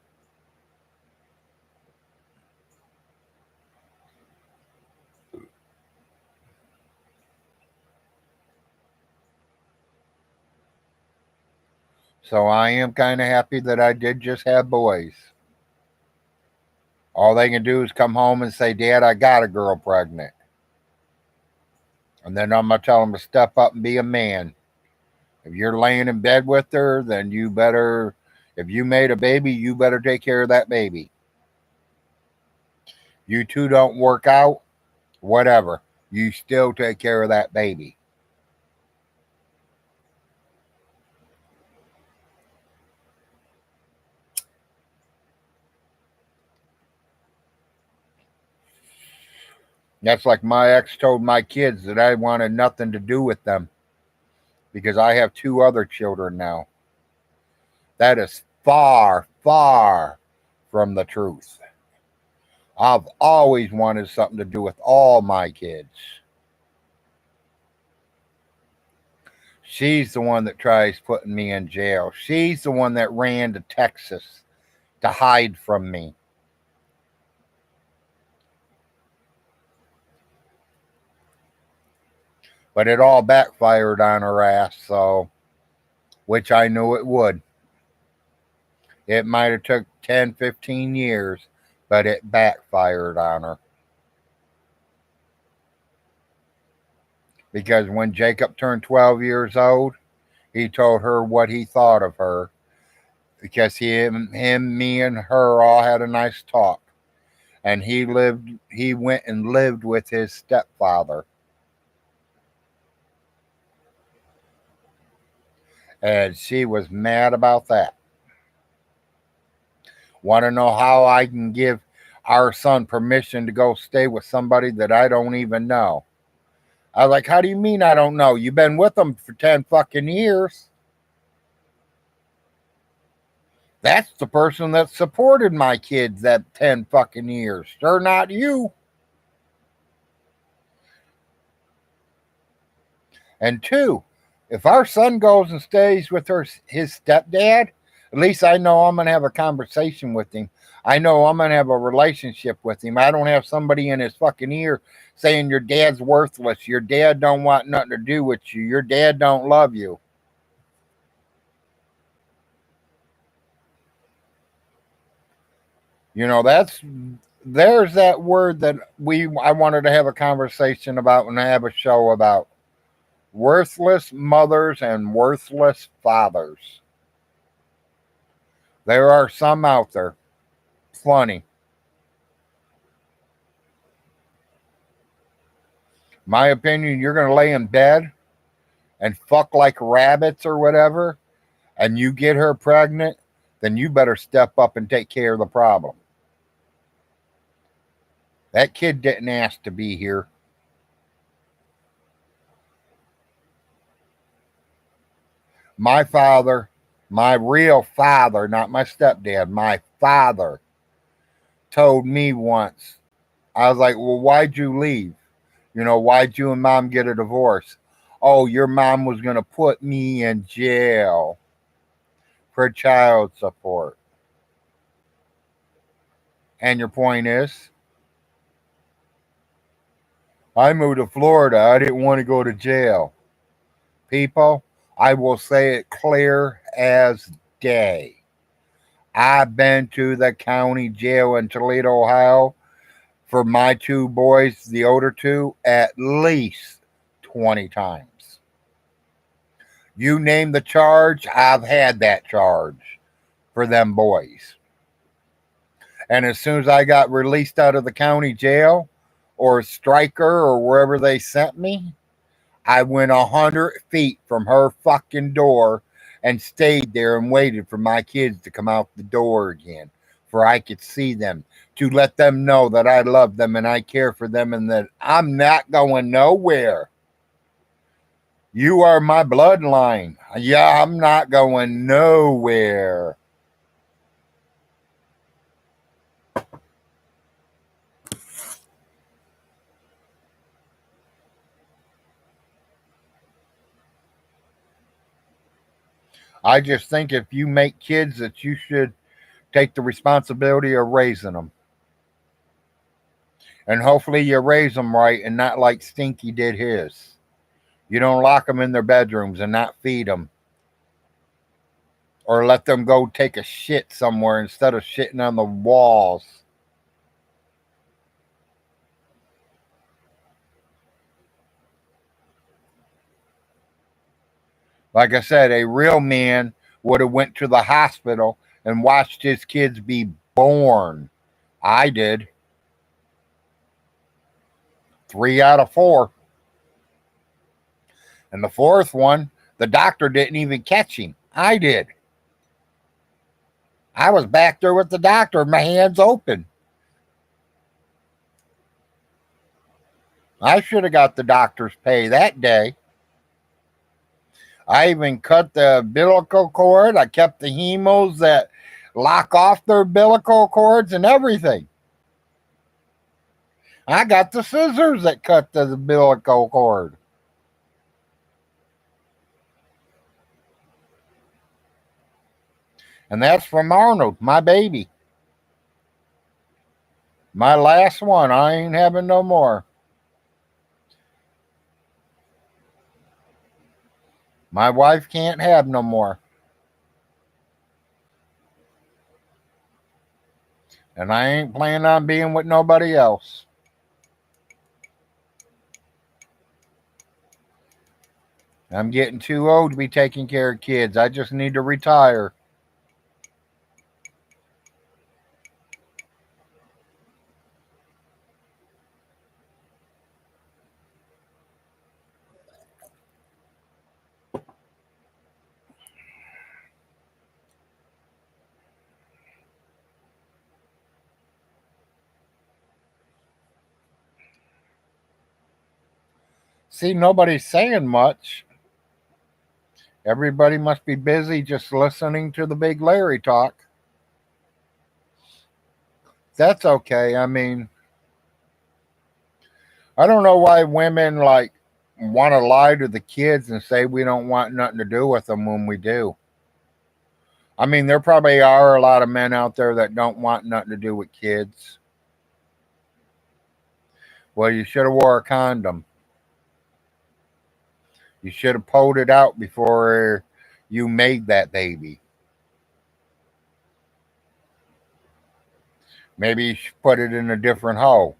So I am kind of happy that I did just have boys. All they can do is come home and say, "Dad, I got a girl pregnant." And then I'm going to tell them to step up and be a man. If you're laying in bed with her, then you better, if you made a baby, you better take care of that baby. You two don't work out, whatever. You still take care of that baby. That's like my ex told my kids that I wanted nothing to do with them because I have two other children now. That is far, far from the truth. I've always wanted something to do with all my kids. She's the one that tries putting me in jail. She's the one that ran to Texas to hide from me. But it all backfired on her ass, so which I knew it would. It might have took 10, 15 years, but it backfired on her. Because when Jacob turned 12 years old, he told her what he thought of her. Because me, and her all had a nice talk. And he went and lived with his stepfather. And she was mad about that. Want to know how I can give our son permission to go stay with somebody that I don't even know? I was like, how do you mean I don't know? You've been with them for 10 fucking years. That's the person that supported my kids that 10 fucking years. They're not you. And two, if our son goes and stays with his stepdad, at least I know I'm going to have a conversation with him. I know I'm going to have a relationship with him. I don't have somebody in his fucking ear saying your dad's worthless. Your dad don't want nothing to do with you. Your dad don't love you. There's that word that I wanted to have a conversation about and have a show about worthless mothers and worthless fathers. There are some out there. Plenty. My opinion, you're going to lay in bed and fuck like rabbits or whatever, and you get her pregnant, then you better step up and take care of the problem. That kid didn't ask to be here. My father, my real father, not my stepdad, my father told me once, I was like, well, why'd you leave? Why'd you and mom get a divorce? Oh, your mom was going to put me in jail for child support. And your point is, I moved to Florida. I didn't want to go to jail. People, I will say it clear as day. I've been to the county jail in Toledo, Ohio for my two boys, the older two, at least 20 times. You name the charge, I've had that charge for them boys. And as soon as I got released out of the county jail or Striker or wherever they sent me, I went 100 feet from her fucking door and stayed there and waited for my kids to come out the door again, for I could see them, to let them know that I love them and I care for them and that I'm not going nowhere. You are my bloodline. Yeah, I'm not going nowhere. I just think if you make kids that you should take the responsibility of raising them. And hopefully you raise them right and not like Stinky did his. You don't lock them in their bedrooms and not feed them. Or let them go take a shit somewhere instead of shitting on the walls. Like I said, a real man would have went to the hospital and watched his kids be born. I did. 3 out of 4. And the fourth one, the doctor didn't even catch him. I did. I was back there with the doctor, my hands open. I should have got the doctor's pay that day. I even cut the umbilical cord. I kept the hemos that lock off their umbilical cords and everything. I got the scissors that cut the umbilical cord. And that's from Arnold, my baby. My last one. I ain't having no more. My wife can't have no more. And I ain't planning on being with nobody else. I'm getting too old to be taking care of kids. I just need to retire. See, nobody's saying much. Everybody must be busy just listening to the big Larry talk. That's okay. I mean, I don't know why women like want to lie to the kids and say we don't want nothing to do with them when we do. I mean, there probably are a lot of men out there that don't want nothing to do with kids. Well, you should have wore a condom. You should have pulled it out before you made that baby. Maybe you should put it in a different hole.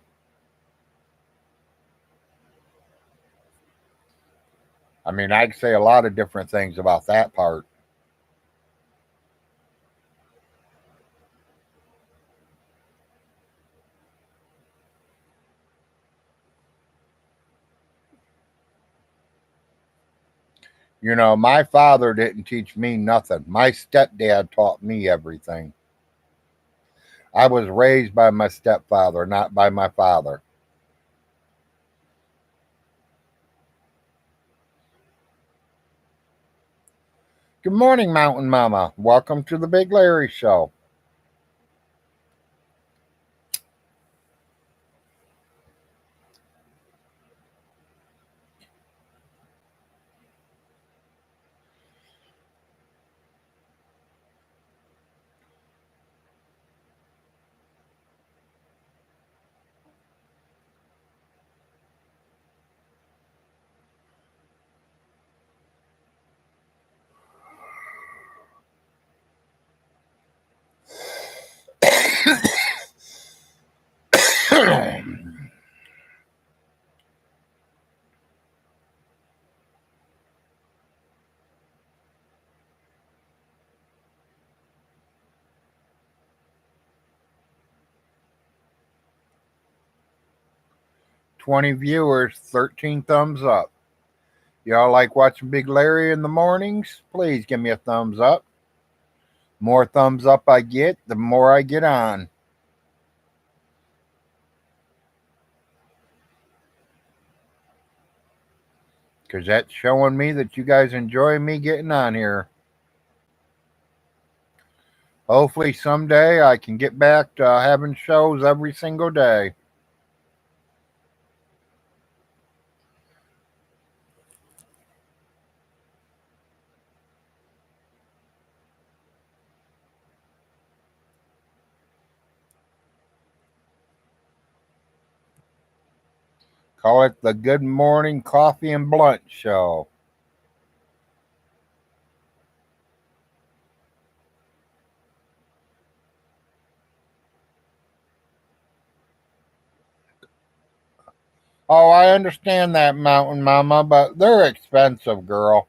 I mean, I'd say a lot of different things about that part. My father didn't teach me nothing. My stepdad taught me everything. I was raised by my stepfather, not by my father. Good morning, Mountain Mama. Welcome to the Big Larry Show. 20 viewers, 13 thumbs up. Y'all like watching Big Larry in the mornings? Please give me a thumbs up. More thumbs up I get, the more I get on. Because that's showing me that you guys enjoy me getting on here. Hopefully someday I can get back to having shows every single day. Call it the Good Morning Coffee and Blunt Show. Oh, I understand that, Mountain Mama, but they're expensive, girl.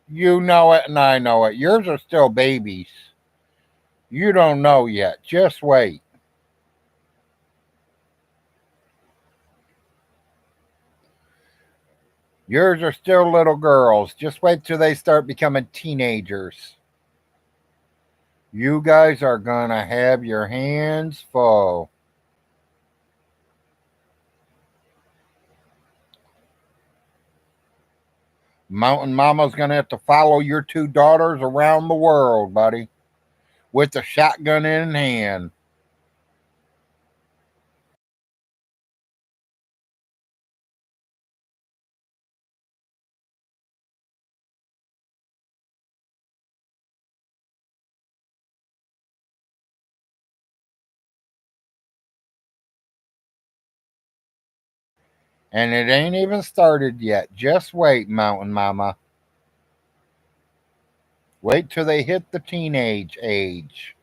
You know it and I know it. Yours are still babies. You don't know yet. Just wait. Yours are still little girls. Just wait till they start becoming teenagers. You guys are going to have your hands full. Mountain Mama's going to have to follow your two daughters around the world, buddy, with a shotgun in hand. And it ain't even started yet. Just wait, Mountain Mama. Wait till they hit the teenage age.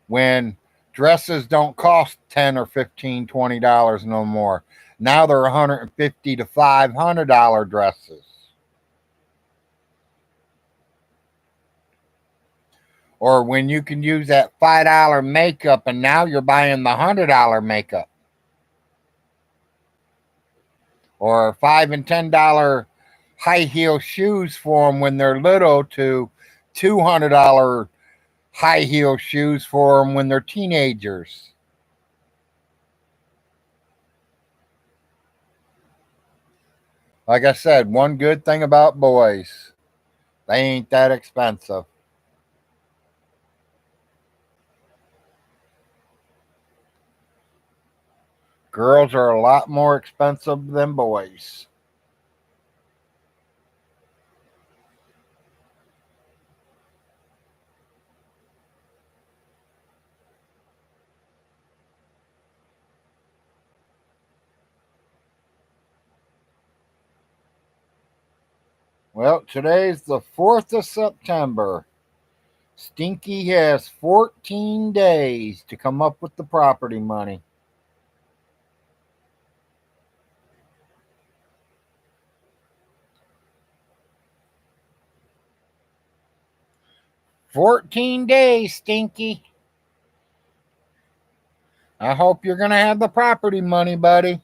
When dresses don't cost 10 or 15, $20 no more. Now they're $150 to $500 dresses. Or when you can use that $5 makeup and now you're buying the $100 makeup. Or $5 and $10 high heel shoes for them when they're little to $200 high heel shoes for them when they're teenagers. Like I said, one good thing about boys, they ain't that expensive. Girls are a lot more expensive than boys. Well, today's the 4th of September. Stinky has 14 days to come up with the property money. 14 days, Stinky. I hope you're going to have the property money, buddy.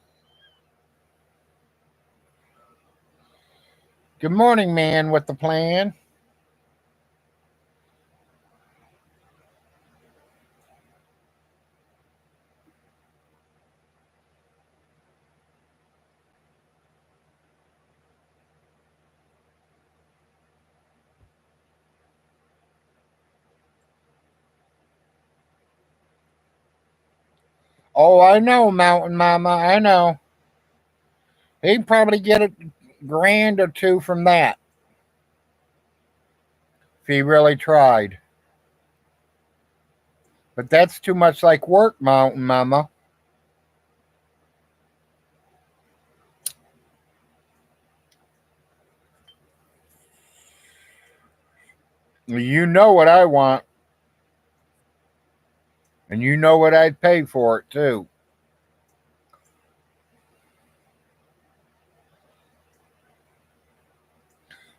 Good morning, man with the plan. Oh, I know, Mountain Mama. I know. He'd probably get a grand or two from that if he really tried. But that's too much like work, Mountain Mama. You know what I want, and you know what I'd pay for it, too.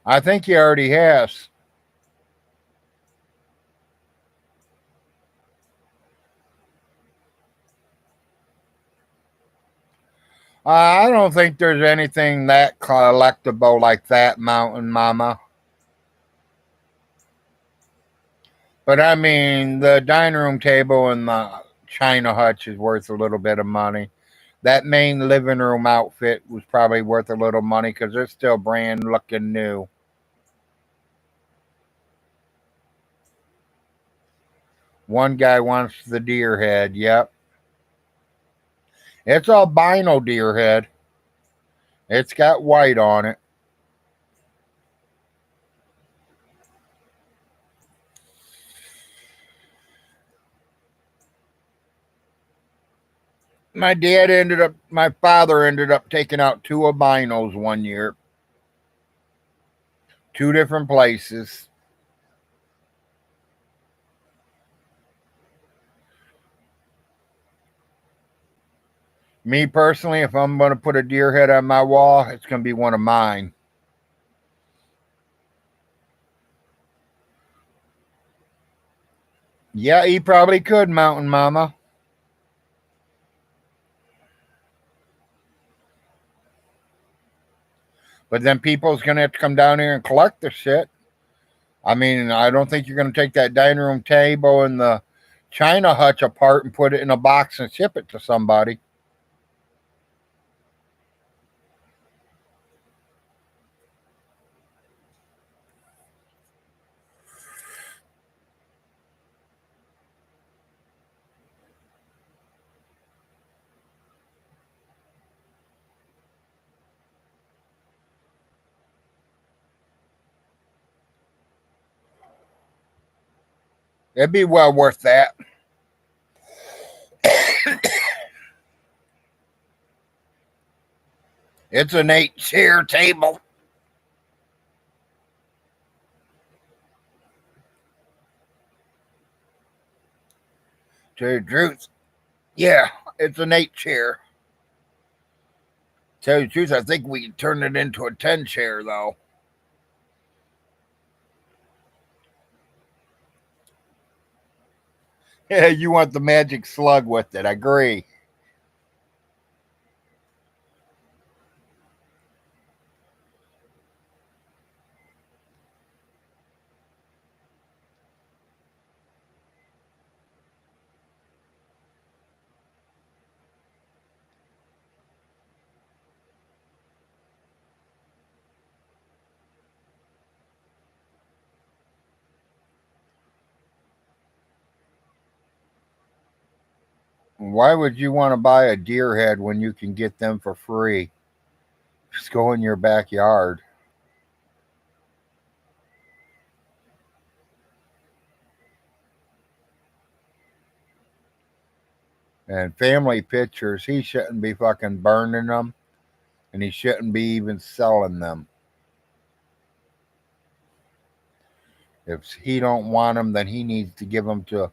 I think he already has. I don't think there's anything that collectible like that, Mountain Mama. But I mean, the dining room table and the China hutch is worth a little bit of money. That main living room outfit was probably worth a little money because they're still brand looking new. One guy wants the deer head. Yep. It's albino deer head. It's got white on it. My father ended up taking out two albinos one year, two different places. Me personally, if I'm going to put a deer head on my wall, it's going to be one of mine. Yeah, he probably could, Mountain Mama. But then people's going to have to come down here and collect the shit. I mean, I don't think you're going to take that dining room table and the China hutch apart and put it in a box and ship it to somebody. It'd be well worth that. It's an 8-chair table. To the truth, yeah, it's an 8-chair. Tell you the truth, I think we can turn it into a 10-chair though. Yeah, you want the magic slug with it. I agree. Why would you want to buy a deer head when you can get them for free? Just go in your backyard. And family pictures, he shouldn't be fucking burning them, and he shouldn't be even selling them. If he don't want them, then he needs to give them to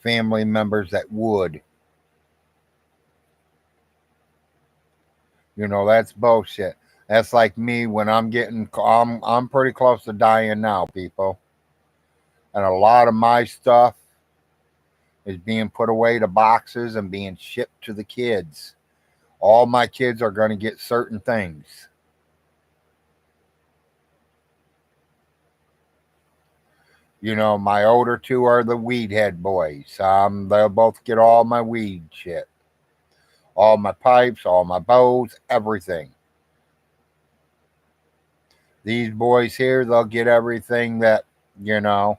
family members that would. You know, that's bullshit. That's like me when I'm pretty close to dying now, people. And a lot of my stuff is being put away to boxes and being shipped to the kids. All my kids are going to get certain things. You know, my older two are the weed head boys. They'll both get all my weed shit, all my pipes, all my bows, everything. These boys here, they'll get everything that, you know,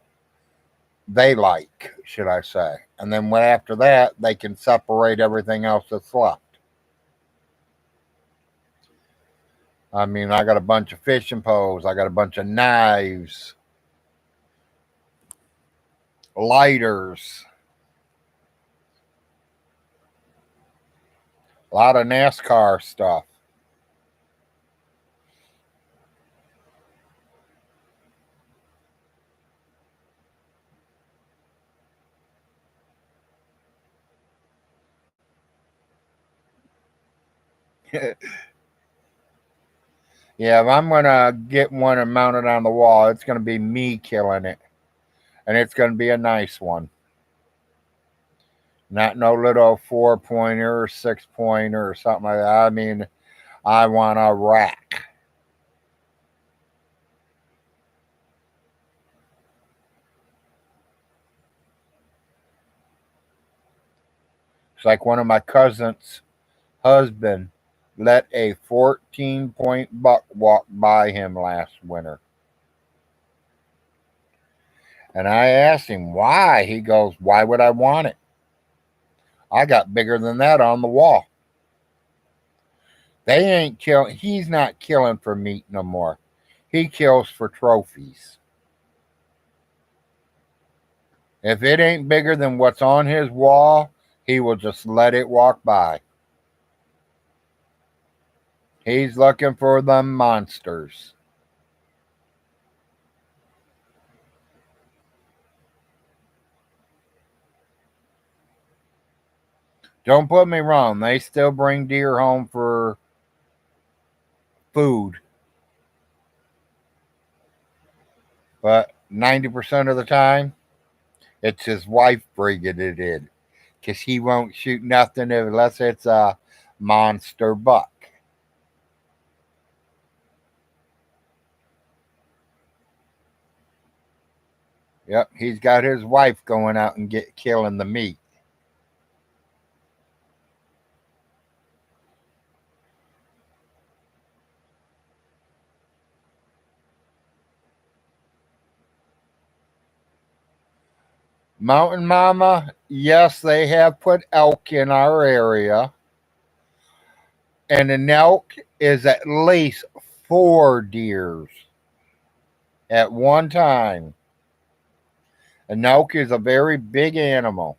they like, should I say. And then after that, they can separate everything else that's left. I mean, I got a bunch of fishing poles, I got a bunch of knives, lighters, a lot of NASCAR stuff. Yeah, if I'm gonna get one and mount it on the wall, it's gonna be me killing it, and it's gonna be a nice one, not no little 4 pointer or 6 pointer or something like that. I mean, I want a rack. It's like one of my cousins' husband let a 14-point buck walk by him last winter. And I asked him why. He goes, "Why would I want it? I got bigger than that on the wall." They ain't killing. He's not killing for meat no more. He kills for trophies. If it ain't bigger than what's on his wall, he will just let it walk by. He's looking for the monsters. Don't put me wrong, they still bring deer home for food, but 90% of the time, it's his wife bringing it in because he won't shoot nothing unless it's a monster buck. Yep, he's got his wife going out and killing the meat. Mountain Mama, yes, they have put elk in our area, and an elk is at least 4 deers at one time. An elk is a very big animal.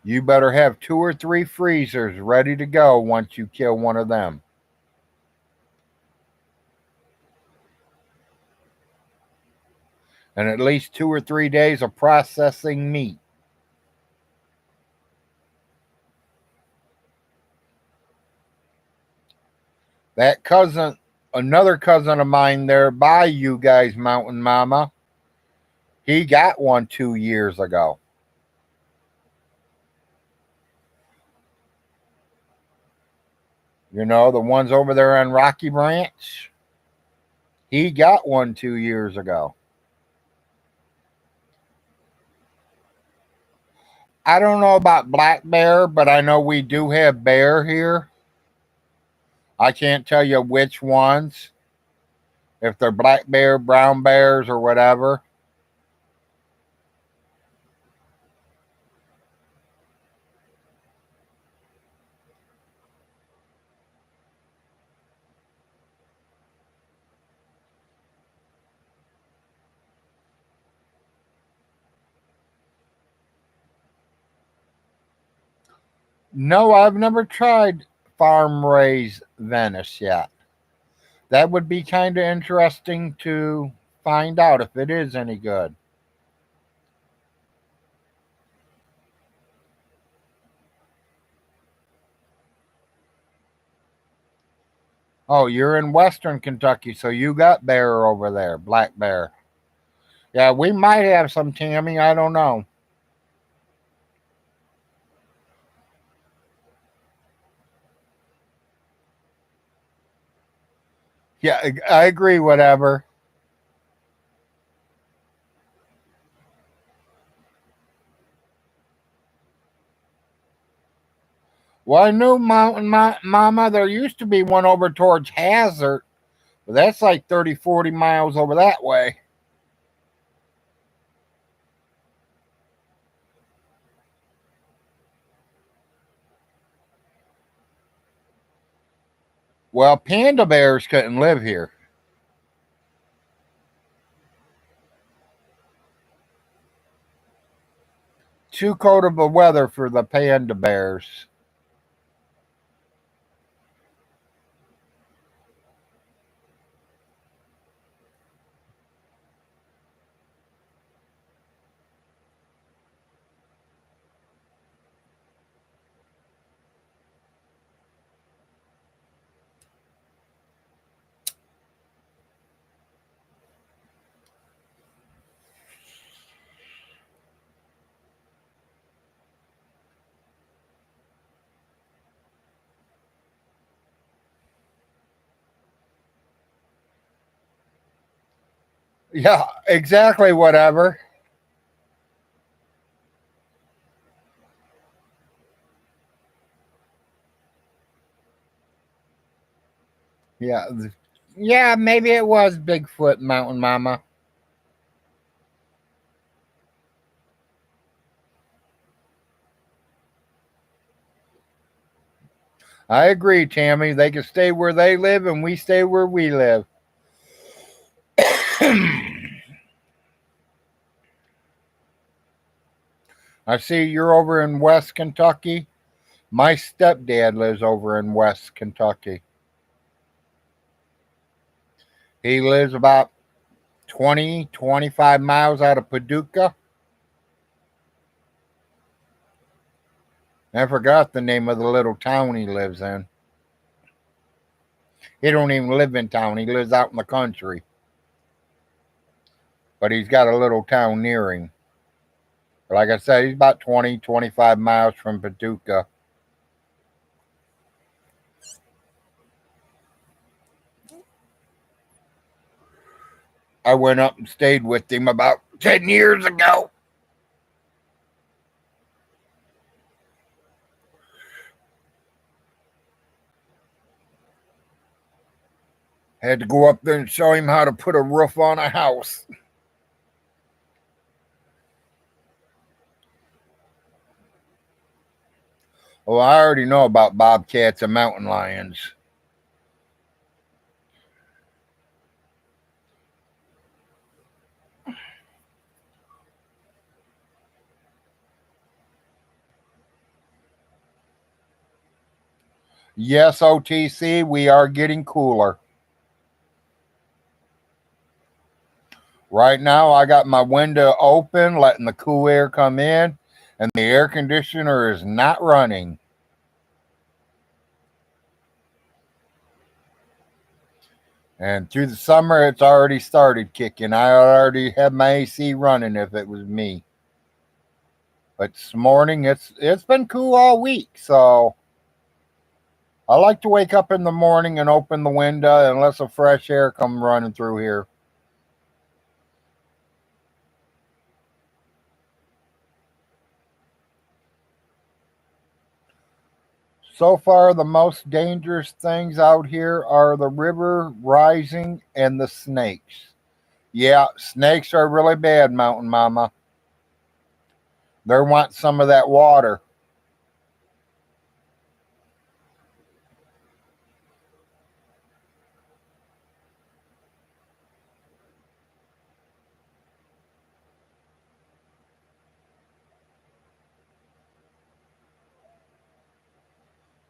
You better have 2 or 3 freezers ready to go once you kill one of them. And at least 2 or 3 days of processing meat. That cousin, another cousin of mine there by you guys, Mountain Mama, he got one 2 years ago. You know, the ones over there on Rocky Branch? He got one 2 years ago. I don't know about black bear, but I know we do have bear here. I can't tell you which ones, if they're black bear, brown bears, or whatever. No, I've never tried farm raised Venice yet. That would be kind of interesting to find out if it is any good. Oh, you're in Western Kentucky, so you got bear over there, black bear. Yeah, we might have some, Tammy. I don't know. Yeah, I agree. Whatever. Well, I knew Mountain Mama. There used to be one over towards Hazard, but that's like 30, 40 miles over that way. Well, panda bears couldn't live here. Too cold of a weather for the panda bears. Yeah, exactly. Whatever. Yeah. Yeah, maybe it was Bigfoot Mountain Mama. I agree, Tammy. They can stay where they live and we stay where we live. I see you're over in West Kentucky. My stepdad lives over in West Kentucky. He lives about 25 miles out of Paducah. I forgot the name of the little town he lives in. He don't even live in town. He lives out in the country. But he's got a little town near him. Like I said, he's about 25 miles from Paducah. I went up and stayed with him about 10 years ago. Had to go up there and show him how to put a roof on a house. Well, I already know about bobcats and mountain lions. Yes, OTC, we are getting cooler. Right now, I got my window open, letting the cool air come in, and the air conditioner is not running. And through the summer, it's already started kicking. I already had my AC running if it was me. But this morning, it's been cool all week, so I like to wake up in the morning and open the window and let some fresh air come running through here. So far, the most dangerous things out here are the river rising and the snakes. Yeah, snakes are really bad, Mountain Mama. They want some of that water.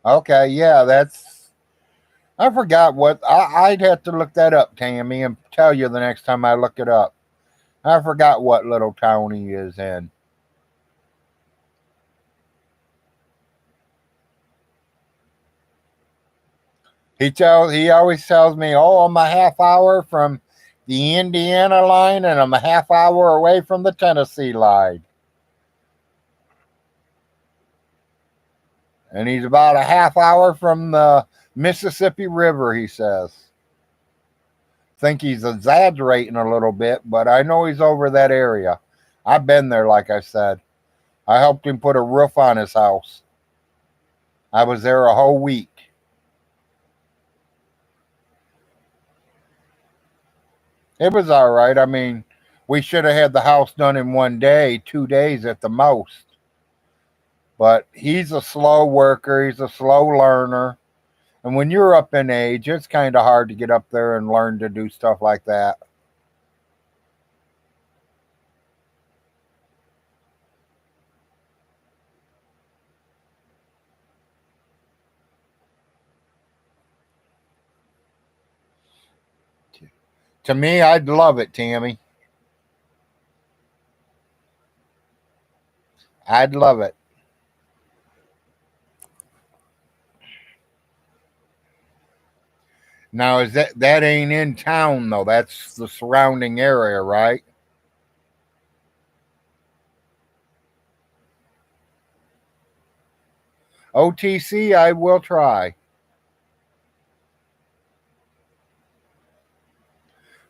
Okay, yeah, that's. I forgot what. I'd have to look that up, Tammy, and tell you the next time I look it up. I forgot what little town he is in. He always tells me, "Oh, I'm a half hour from the Indiana line, and I'm a half hour away from the Tennessee line." And he's about a half hour from the Mississippi River, he says. Think he's exaggerating a little bit, but I know he's over that area. I've been there, like I said. I helped him put a roof on his house. I was there a whole week. It was all right. I mean, we should have had the house done in one day, 2 days at the most. But he's a slow worker, he's a slow learner. And when you're up in age, it's kind of hard to get up there and learn to do stuff like that. To me, I'd love it, Tammy. I'd love it. Now, is that ain't in town though? That's the surrounding area, right? OTC, I will try.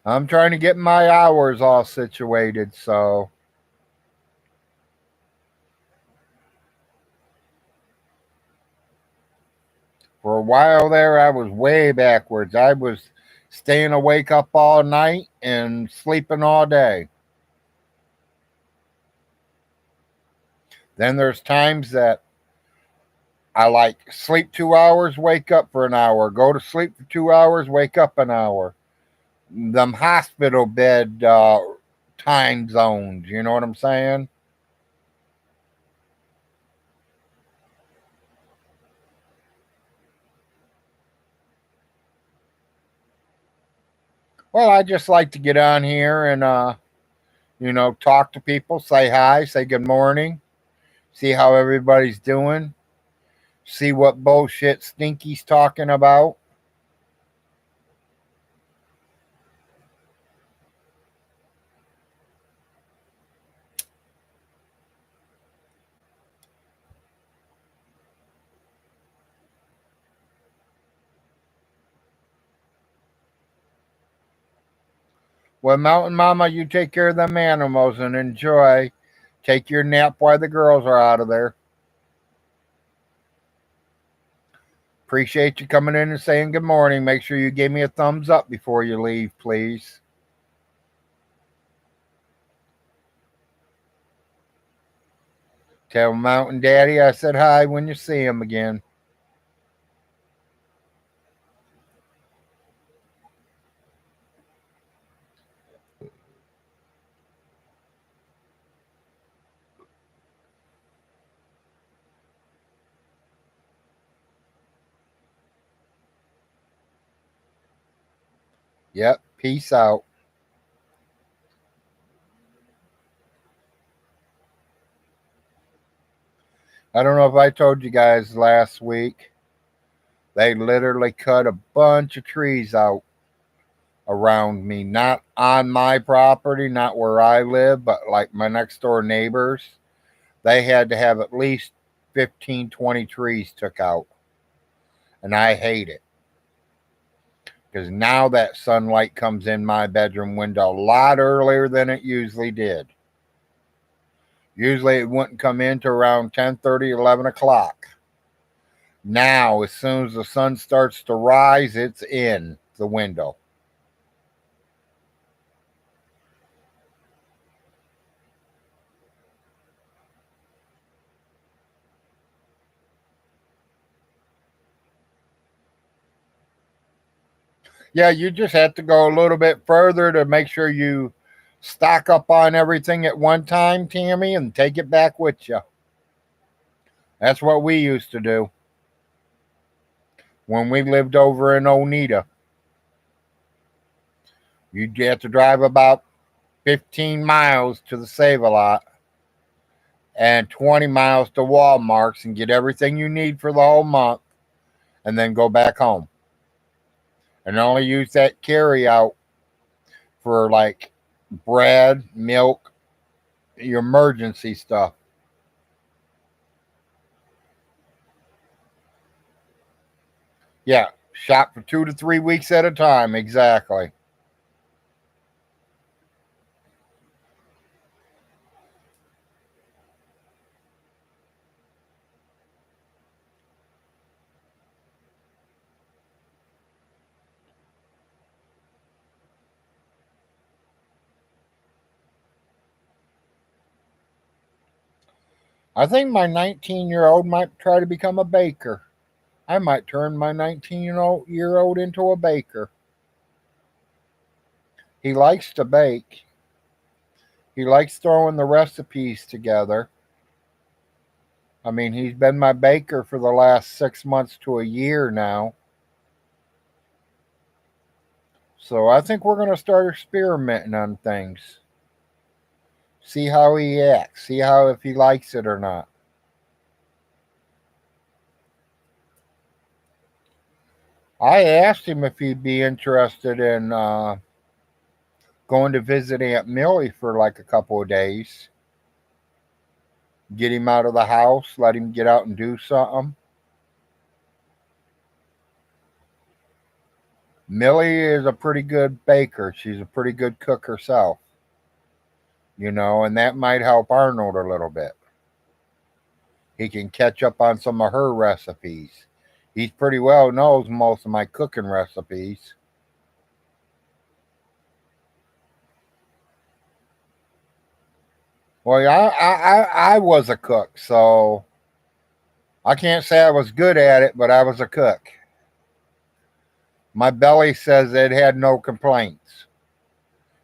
I'm trying to get my hours all situated, so for a while there I was way backwards. I was staying awake up all night and sleeping all day. Then there's times that I like sleep 2 hours, wake up for an hour, go to sleep for 2 hours, wake up an hour. Them hospital bed time zones, you know what I'm saying? Well, I just like to get on here and talk to people, say hi, say good morning, see how everybody's doing, see what bullshit Stinky's talking about. Well, Mountain Mama, you take care of them animals and enjoy. Take your nap while the girls are out of there. Appreciate you coming in and saying good morning. Make sure you give me a thumbs up before you leave, please. Tell Mountain Daddy I said hi when you see him again. Yep, peace out. I don't know if I told you guys last week, they literally cut a bunch of trees out around me, not on my property, not where I live, but like my next door neighbors. They had to have at least 15, 20 trees took out. And I hate it because now that sunlight comes in my bedroom window a lot earlier than it usually did. Usually it wouldn't come in to around 10:30, 11 o'clock. Now, as soon as the sun starts to rise, it's in the window. Yeah, you just have to go a little bit further to make sure you stock up on everything at one time, Tammy, and take it back with you. That's what we used to do when we lived over in Oneida. You'd have to drive about 15 miles to the Save a Lot and 20 miles to Walmart's and get everything you need for the whole month and then go back home. And only use that carry out for like bread, milk, your emergency stuff. Yeah, shop for 2 to 3 weeks at a time. Exactly. I think my 19-year-old might try to become a baker. I might turn my 19-year-old into a baker. He likes to bake. He likes throwing the recipes together. I mean, he's been my baker for the last 6 months to a year now. So I think we're going to start experimenting on things. See how he acts. See how if he likes it or not. I asked him if he'd be interested in going to visit Aunt Millie for like a couple of days. Get him out of the house, let him get out and do something. Millie is a pretty good baker. She's a pretty good cook herself, and that might help Arnold a little bit. He can catch up on some of her recipes. He pretty well knows most of my cooking recipes. Well, I was a cook, so I can't say I was good at it, but I was a cook. My belly says it had no complaints,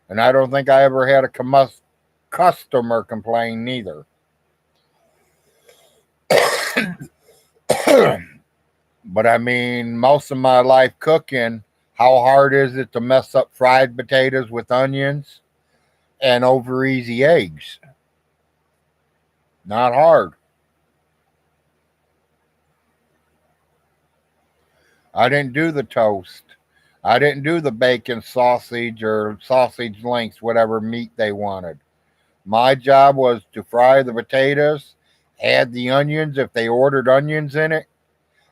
and I don't think I ever had a customer complain neither. But I mean, most of my life cooking, how hard is it to mess up fried potatoes with onions and over easy eggs? Not hard. I didn't do the toast. I didn't do the bacon sausage or sausage links, whatever meat they wanted. My job was to fry the potatoes, add the onions if they ordered onions in it,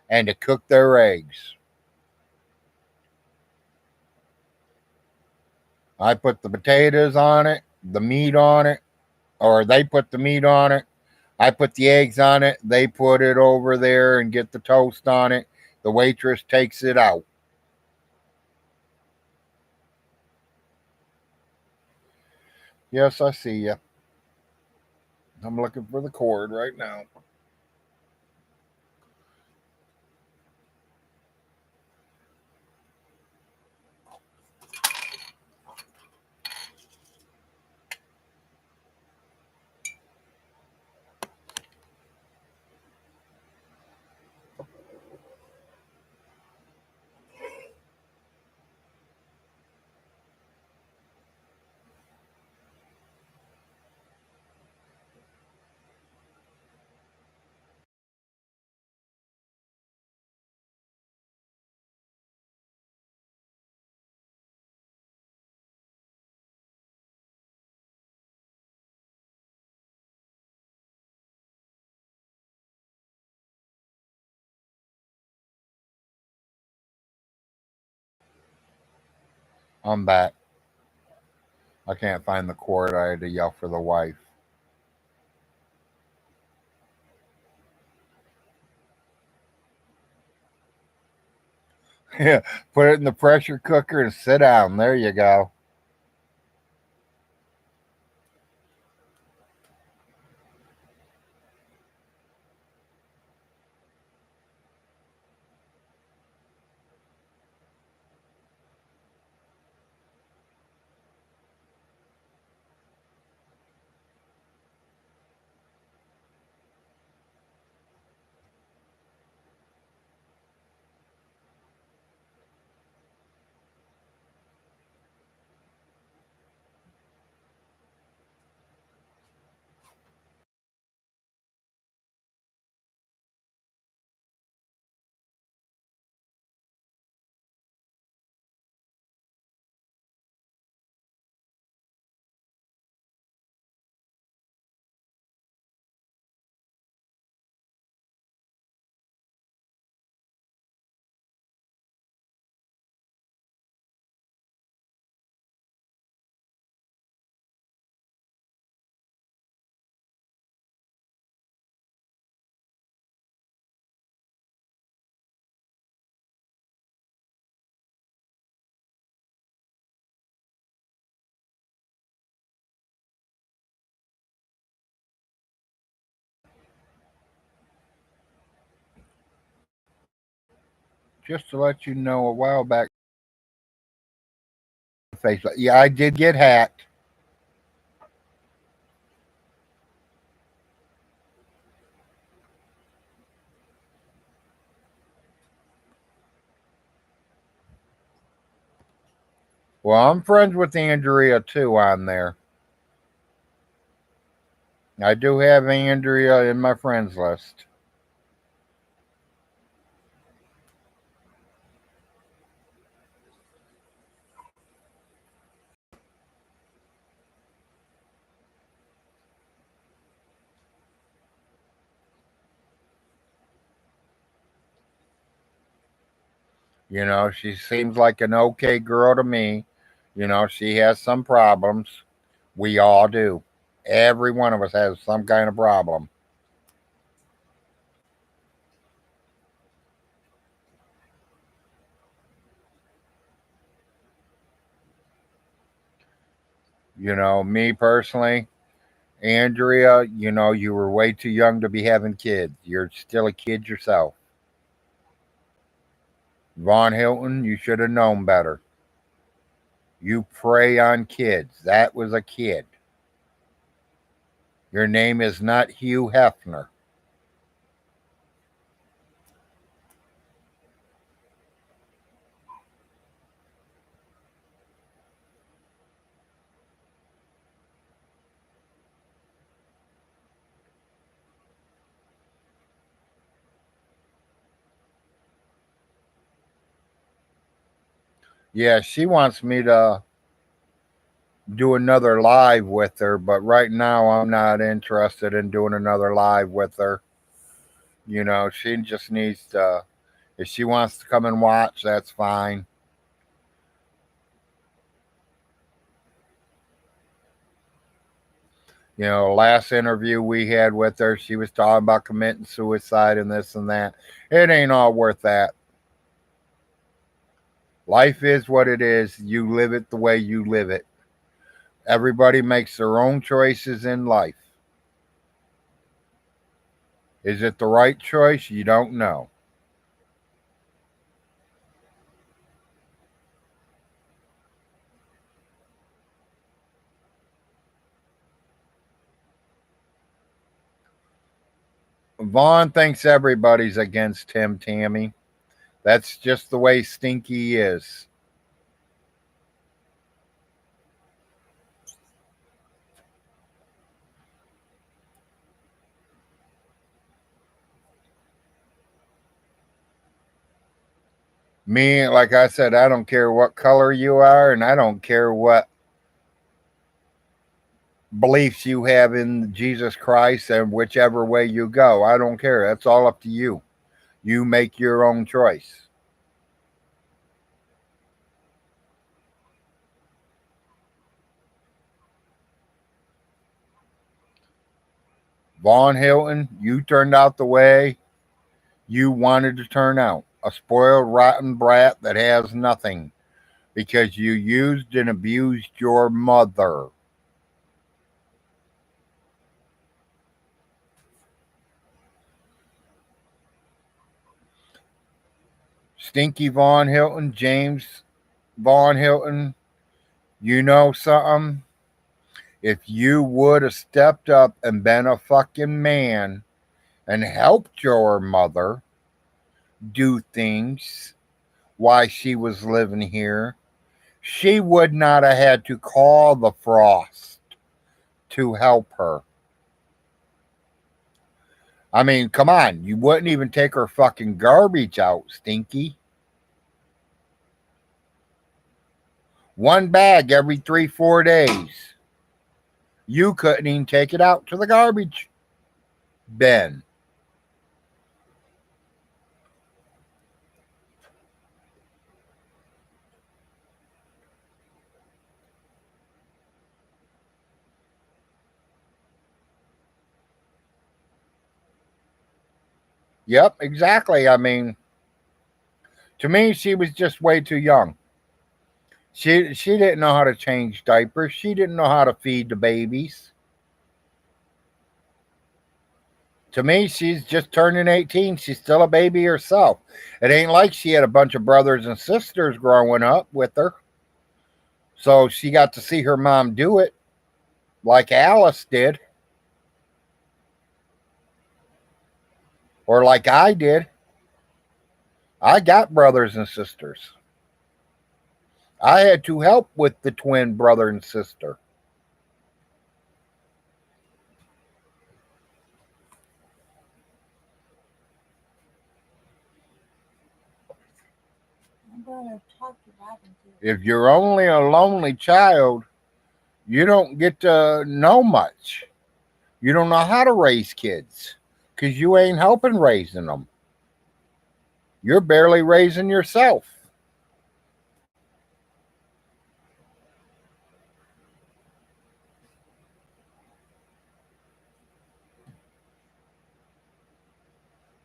and to cook their eggs. I put the potatoes on it, the meat on it, or they put the meat on it. I put the eggs on it. They put it over there and get the toast on it. The waitress takes it out. Yes, I see you. I'm looking for the cord right now. I'm back. I can't find the cord. I had to yell for the wife. Yeah, put it in the pressure cooker and sit down. There you go. Just to let you know, a while back, Facebook. Yeah, I did get hacked. Well, I'm friends with Andrea too on there. I do have Andrea in my friends list. You know, she seems like an okay girl to me. You know, she has some problems. We all do. Every one of us has some kind of problem. You know, me personally, Andrea, you know, you were way too young to be having kids. You're still a kid yourself. Von Hilton, you should have known better. You prey on kids. That was a kid. Your name is not Hugh Hefner. Yeah, she wants me to do another live with her, but right now I'm not interested in doing another live with her. You know, she just needs to, if she wants to come and watch, that's fine. You know, last interview we had with her, she was talking about committing suicide and this and that. It ain't all worth that. Life is what it is. You live it the way you live it. Everybody makes their own choices in life. Is it the right choice? You don't know. Vaughn thinks everybody's against him, Tammy. That's just the way Stinky is. Me, like I said, I don't care what color you are, and I don't care what beliefs you have in Jesus Christ and whichever way you go. I don't care. That's all up to you. You make your own choice. Vaughn Hilton, you turned out the way you wanted to turn out. A spoiled, rotten brat that has nothing because you used and abused your mother. Stinky Vaughn Hilton, James Vaughn Hilton, you know something? If you would have stepped up and been a fucking man and helped your mother do things while she was living here, she would not have had to call the Frost to help her. I mean, come on, you wouldn't even take her fucking garbage out, Stinky. One bag every 3, 4 days. You couldn't even take it out to the garbage bin. Yep, exactly. I mean, to me, she was just way too young. She didn't know how to change diapers. She didn't know how to feed the babies. To me, she's just turning 18. She's still a baby herself. It ain't like she had a bunch of brothers and sisters growing up with her. So she got to see her mom do it like Alice did, or like I did. I got brothers and sisters. I had to help with the twin brother and sister. If you're only a lonely child, you don't get to know much. You don't know how to raise kids because you ain't helping raising them. You're barely raising yourself.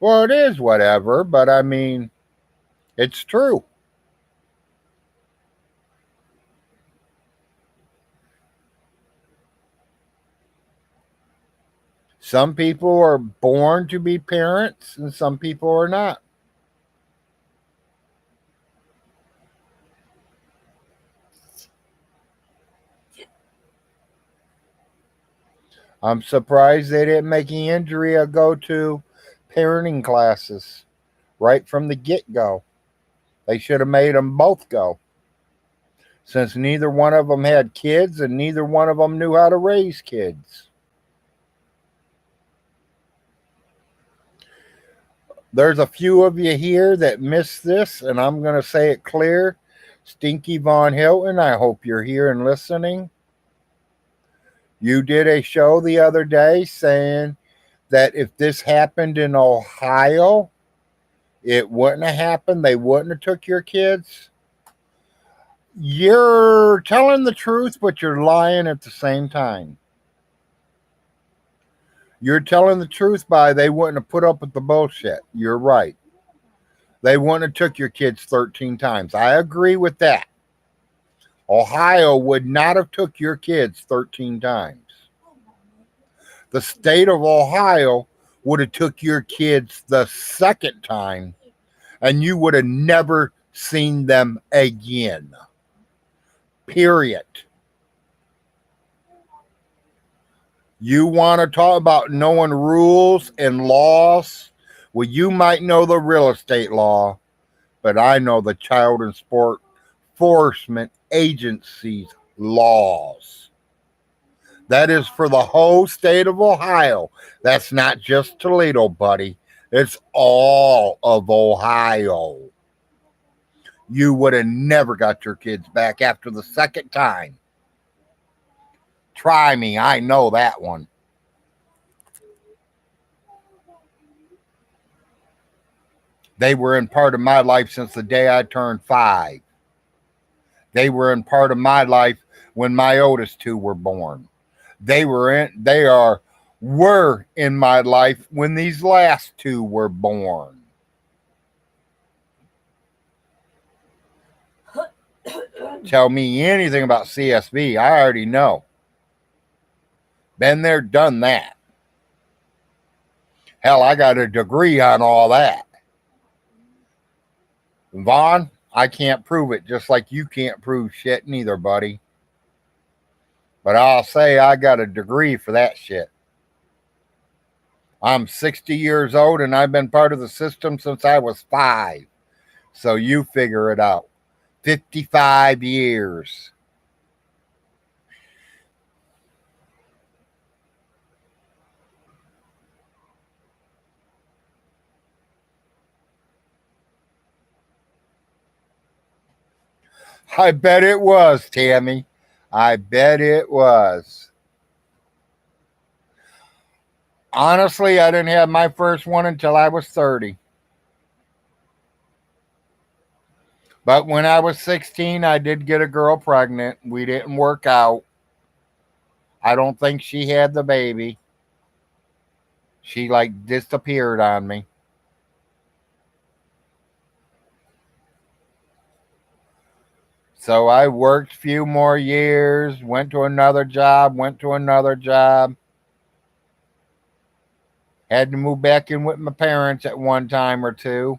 Well, it is whatever, but I mean, it's true. Some people are born to be parents, and some people are not. I'm surprised they didn't make Andrea go to parenting classes right from the get go. They should have made them both go, since neither one of them had kids and neither one of them knew how to raise kids. There's a few of you here that missed this, and I'm going to say it clear. Stinky Von Hilton, I hope you're here and listening. You did a show the other day saying that if this happened in Ohio, it wouldn't have happened. They wouldn't have took your kids. You're telling the truth, but you're lying at the same time. You're telling the truth by they wouldn't have put up with the bullshit. You're right. They wouldn't have took your kids 13 times. I agree with that. Ohio would not have took your kids 13 times. The state of Ohio would have took your kids the second time and you would have never seen them again. Period. You want to talk about knowing rules and laws? Well, you might know the real estate law, but I know the Child and Sport Enforcement Agency's laws. That is for the whole state of Ohio. That's not just Toledo, buddy. It's all of Ohio. You would have never got your kids back after the second time. Try me. I know that one. They were in part of my life since the day I turned 5. They were in part of my life when my oldest two were born. Were in my life when these last two were born. Tell me anything about CSB, I already know. Been there, done that. Hell, I got a degree on all that. Vaughn, I can't prove it, just like you can't prove shit neither, buddy. But I'll say I got a degree for that shit. I'm 60 years old and I've been part of the system since I was 5. So you figure it out. 55 years. I bet it was, Tammy. I bet it was. Honestly, I didn't have my first one until I was 30. But when I was 16, I did get a girl pregnant. We didn't work out. I don't think she had the baby. She like disappeared on me. So I worked a few more years, went to another job, Had to move back in with my parents at one time or two.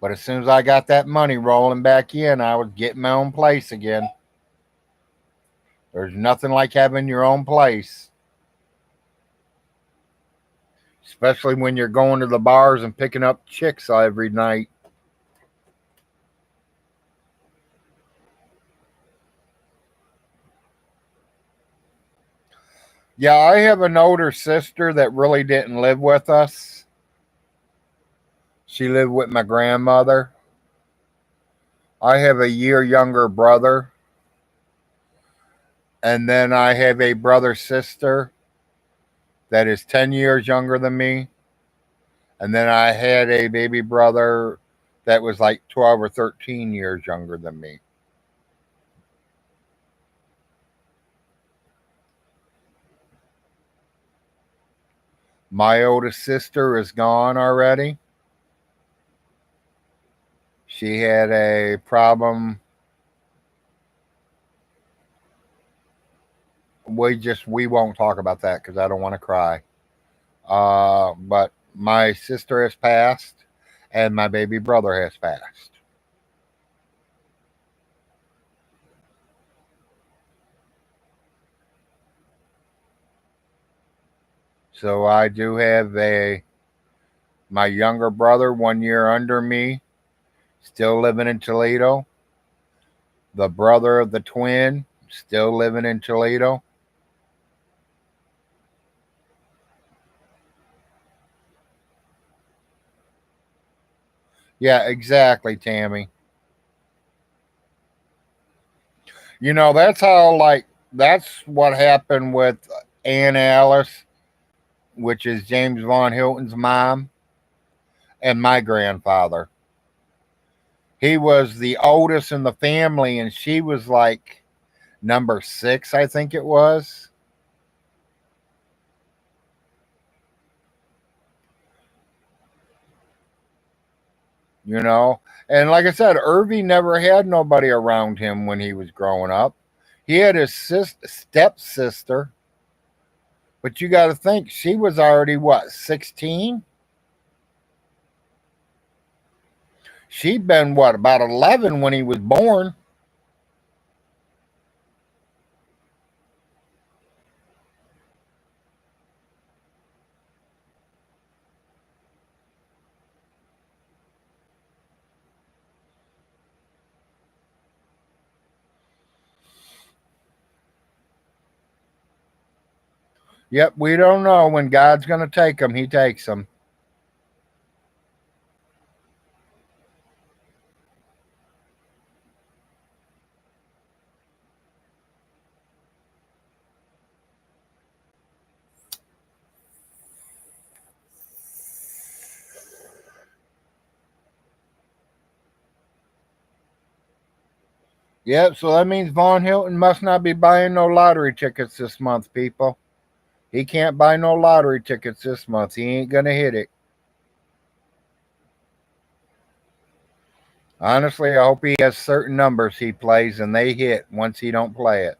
But as soon as I got that money rolling back in, I was getting my own place again. There's nothing like having your own place. Especially when you're going to the bars and picking up chicks every night. Yeah, I have an older sister that really didn't live with us. She lived with my grandmother. I have a year younger brother. And then I have a brother sister that is 10 years younger than me. And then I had a baby brother that was like 12 or 13 years younger than me. My oldest sister is gone already. She had a problem. We won't talk about that because I don't want to cry. But my sister has passed, and my baby brother has passed. So I do have a my younger brother, 1 year under me, still living in Toledo. The brother of the twin, still living in Toledo. Yeah, exactly, Tammy. That's how, like, that's what happened with Ann Alice, which is James Von Hilton's mom, and my grandfather. He was the oldest in the family, and she was like number six, I think it was. you know. And like I said, Irving never had nobody around him when he was growing up. He had his stepsister, but you got to think she was already what, 16? She'd been what, about 11 when he was born. Yep, we don't know when God's going to take him. He takes them. Yep, so that means Von Hilton must not be buying no lottery tickets this month, people. He can't buy no lottery tickets this month. He ain't going to hit it. Honestly, I hope he has certain numbers he plays and they hit once he don't play it.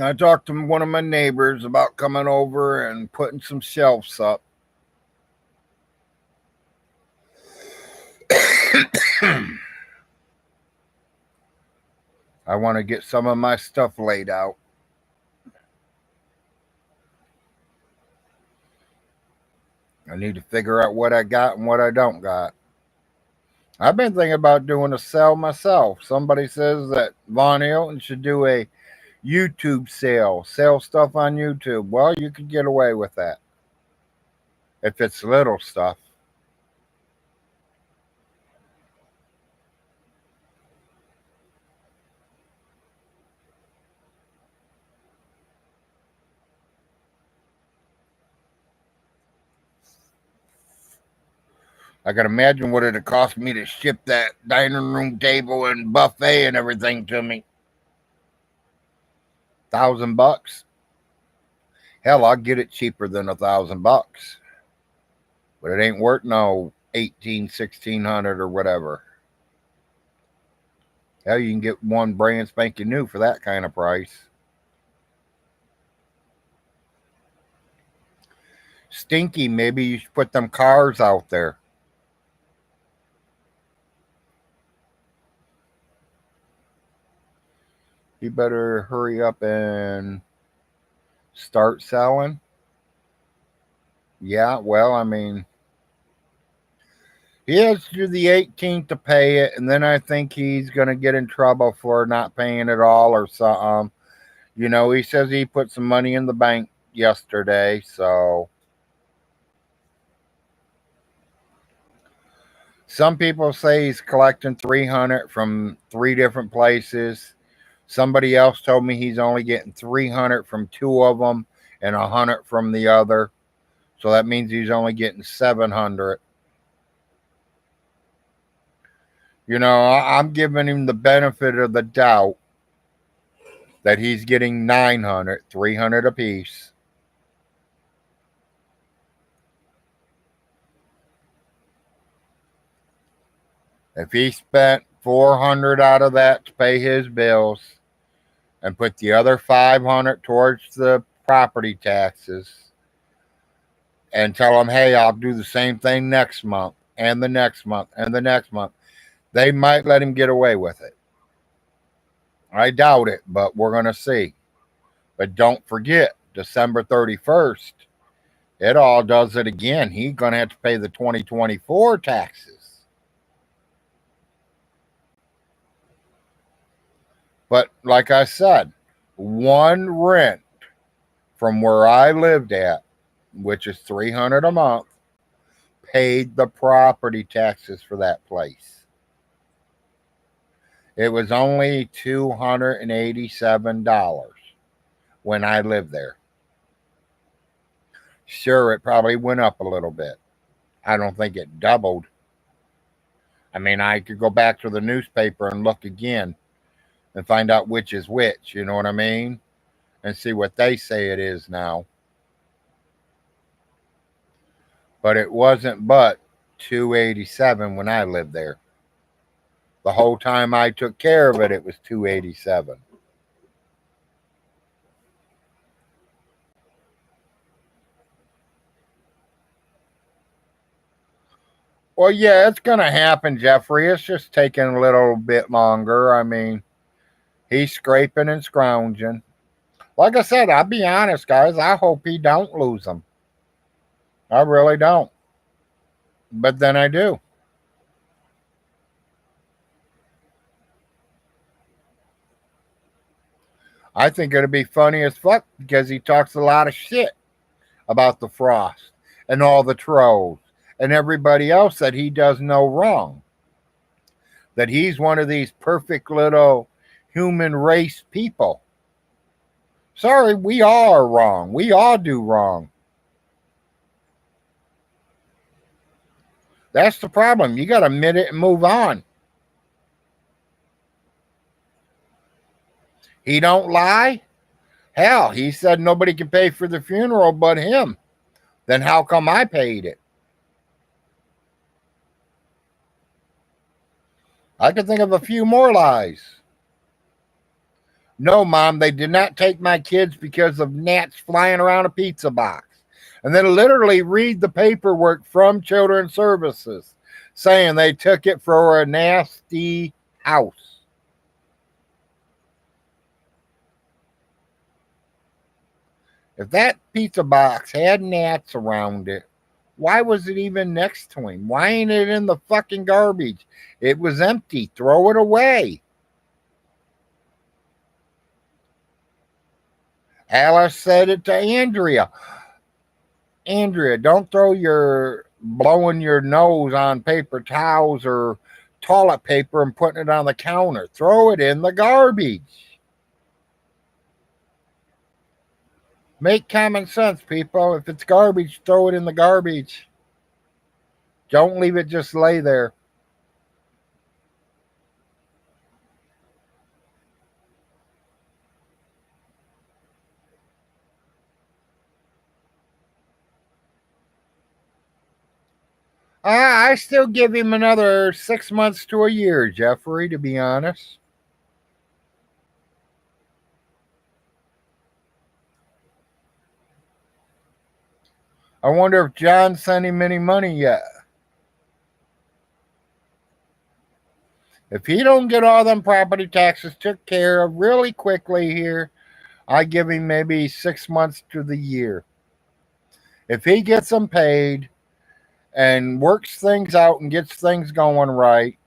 I talked to one of my neighbors about coming over and putting some shelves up. I want to get some of my stuff laid out. I need to figure out what I got and what I don't got. I've been thinking about doing a sale myself. Somebody says that Von Hilton should do a YouTube sale, sell stuff on YouTube. Well, you could get away with that if it's little stuff. I can imagine what it'd cost me to ship that dining room table and buffet and everything to me. $1,000. Hell, I'll get it cheaper than $1,000, but it ain't worth no 18, 1600 or whatever. Hell, you can get one brand spanking new for that kind of price. Stinky, maybe you should put them cars out there. You better hurry up and start selling. Yeah, well, I mean, he has to do the 18th to pay it, and then I think he's going to get in trouble for not paying it all or something. He says he put some money in the bank yesterday, so some people say he's collecting 300 from three different places. Somebody else told me he's only getting 300 from two of them and 100 from the other. So that means he's only getting 700. You know, I'm giving him the benefit of the doubt that he's getting 900, 300 apiece. If he spent 400 out of that to pay his bills and put the other 500 towards the property taxes and tell him, hey, I'll do the same thing next month and the next month and the next month, they might let him get away with it. I doubt it, but we're going to see. But don't forget, December 31st, it all does it again. He's going to have to pay the 2024 taxes. But like I said, one rent from where I lived at, which is 300 a month, paid the property taxes for that place. It was only $287 when I lived there. Sure, it probably went up a little bit. I don't think it doubled. I mean, I could go back to the newspaper and look again and find out which is which, you know what I mean? And see what they say it is now. But it wasn't but 287 when I lived there. The whole time I took care of it, it was 287. Well, yeah, it's going to happen, Jeffrey. It's just taking a little bit longer. I mean, he's scraping and scrounging. Like I said, I'll be honest, guys. I hope he don't lose them. I really don't. But then I do. I think it'll be funny as fuck because he talks a lot of shit about the Frost and all the trolls and everybody else that he does no wrong. That he's one of these perfect little human race people. Sorry, we all are wrong. We all do wrong. That's the problem. You got to admit it and move on. He don't lie. Hell, he said nobody can pay for the funeral but him. Then how come I paid it? I can think of a few more lies. No, Mom, they did not take my kids because of gnats flying around a pizza box. And then literally read the paperwork from Children's Services saying they took it for a nasty house. If that pizza box had gnats around it, why was it even next to him? Why ain't it in the fucking garbage? It was empty. Throw it away. Alice said it to Andrea. Andrea, don't throw your blowing your nose on paper towels or toilet paper and putting it on the counter. Throw it in the garbage. Make common sense, people. If it's garbage, throw it in the garbage. Don't leave it just lay there. I still give him another 6 months to a year, Jeffrey, to be honest. I wonder if John sent him any money yet. If he don't get all them property taxes took care of really quickly here, I give him maybe 6 months to the year. If he gets them paid and works things out and gets things going right,